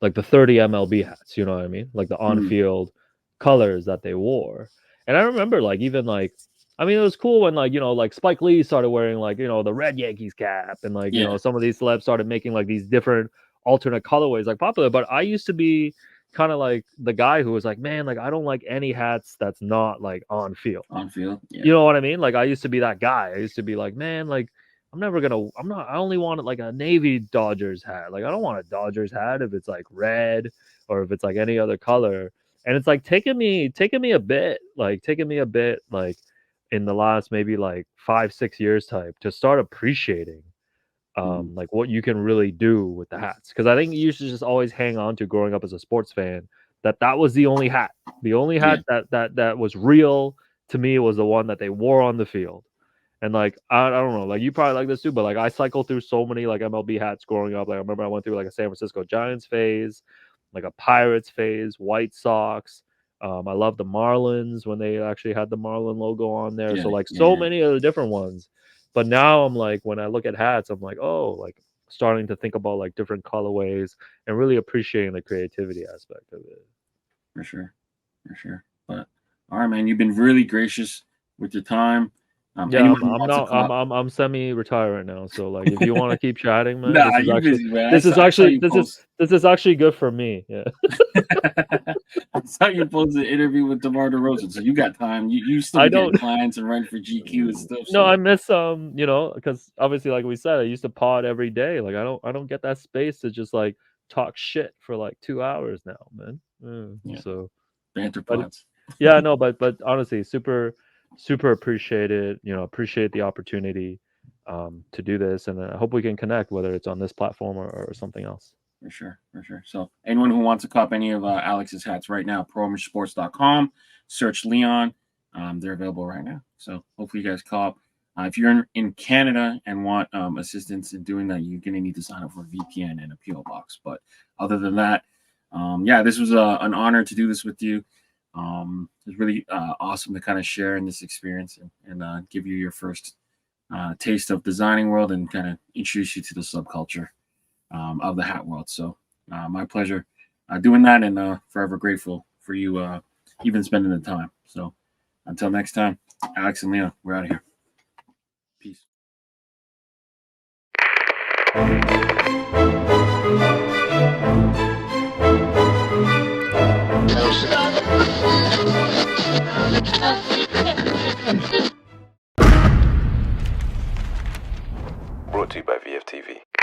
B: like the 30 MLB hats, you know what I mean? Like the
A: Mhm.
B: on-field colors that they wore. And I remember like even like I mean it was cool when like like Spike Lee started wearing like the red Yankees cap, and like
A: Yeah,
B: some of these celebs started making like these different alternate colorways like popular. But I used to be kind of like the guy who was like, man, like I don't like any hats that's not like on field.
A: on field. Yeah,
B: You know what I mean? Like I used to be that guy. I used to be like, man, like I only wanted like a Navy Dodgers hat. Like I don't want a Dodgers hat if it's like red or if it's like any other color. And it's like taking me a bit like in the last maybe like 5 6 years type to start appreciating
A: mhm.
B: like what you can really do with the hats. Because I think you used to just always hang on to growing up as a sports fan that was the only hat. The only
A: Yeah,
B: hat that was real to me was the one that they wore on the field. And like I don't know, like you probably like this too, but like I cycled through so many like MLB hats growing up. Like I remember I went through like a San Francisco Giants phase, like a Pirates phase, White Sox. I love the Marlins when they actually had the Marlin logo on there.
A: yeah,
B: So like
A: yeah,
B: so
A: yeah.
B: many of the different ones. But now I'm like when I look at hats, I'm like, oh, like starting to think about like different colorways and really appreciating the creativity aspect of it.
A: for sure, for sure. But all right, man, you've been really gracious with your time.
B: Yeah,
A: Anyone who
B: I'm
A: wants to
B: not
A: call,
B: I'm semi-retired right now, so like if you want to keep chatting, man,
A: nah, you busy, man. I saw
B: actually
A: you post.
B: this is actually good for me. Yeah.
A: I saw you post an interview with DeMar DeRozan, so you got time. You still
B: I
A: be getting
B: don't
A: clients and writing for GQ and stuff.
B: no,
A: So
B: I miss you know, because obviously like we said, I used to pod every day. Like I don't get that space to just like talk shit for like 2 hours now, man.
A: yeah,
B: So
A: banter
B: but
A: pods.
B: yeah, no, but honestly, super appreciated. You know, appreciate the opportunity to do this, and I hope we can connect, whether it's on this platform or something else.
A: For sure, for sure. So anyone who wants to cop any of Alex's hats right now, proimagesport.com, search Leon. They're available right now. So hopefully you guys cop. If you're in Canada and want assistance in doing that, you're going to need to sign up for a VPN and a PO box. But other than that, yeah, this was an honor to do this with you. It's really awesome to kind of share in this experience and give you your first taste of designing world and kind of introduce you to the subculture of the hat world. So my pleasure doing that, and forever grateful for you even spending the time. So until next time, Alex and Leon, we're out of here. Peace.
C: Brought to you by VFTV.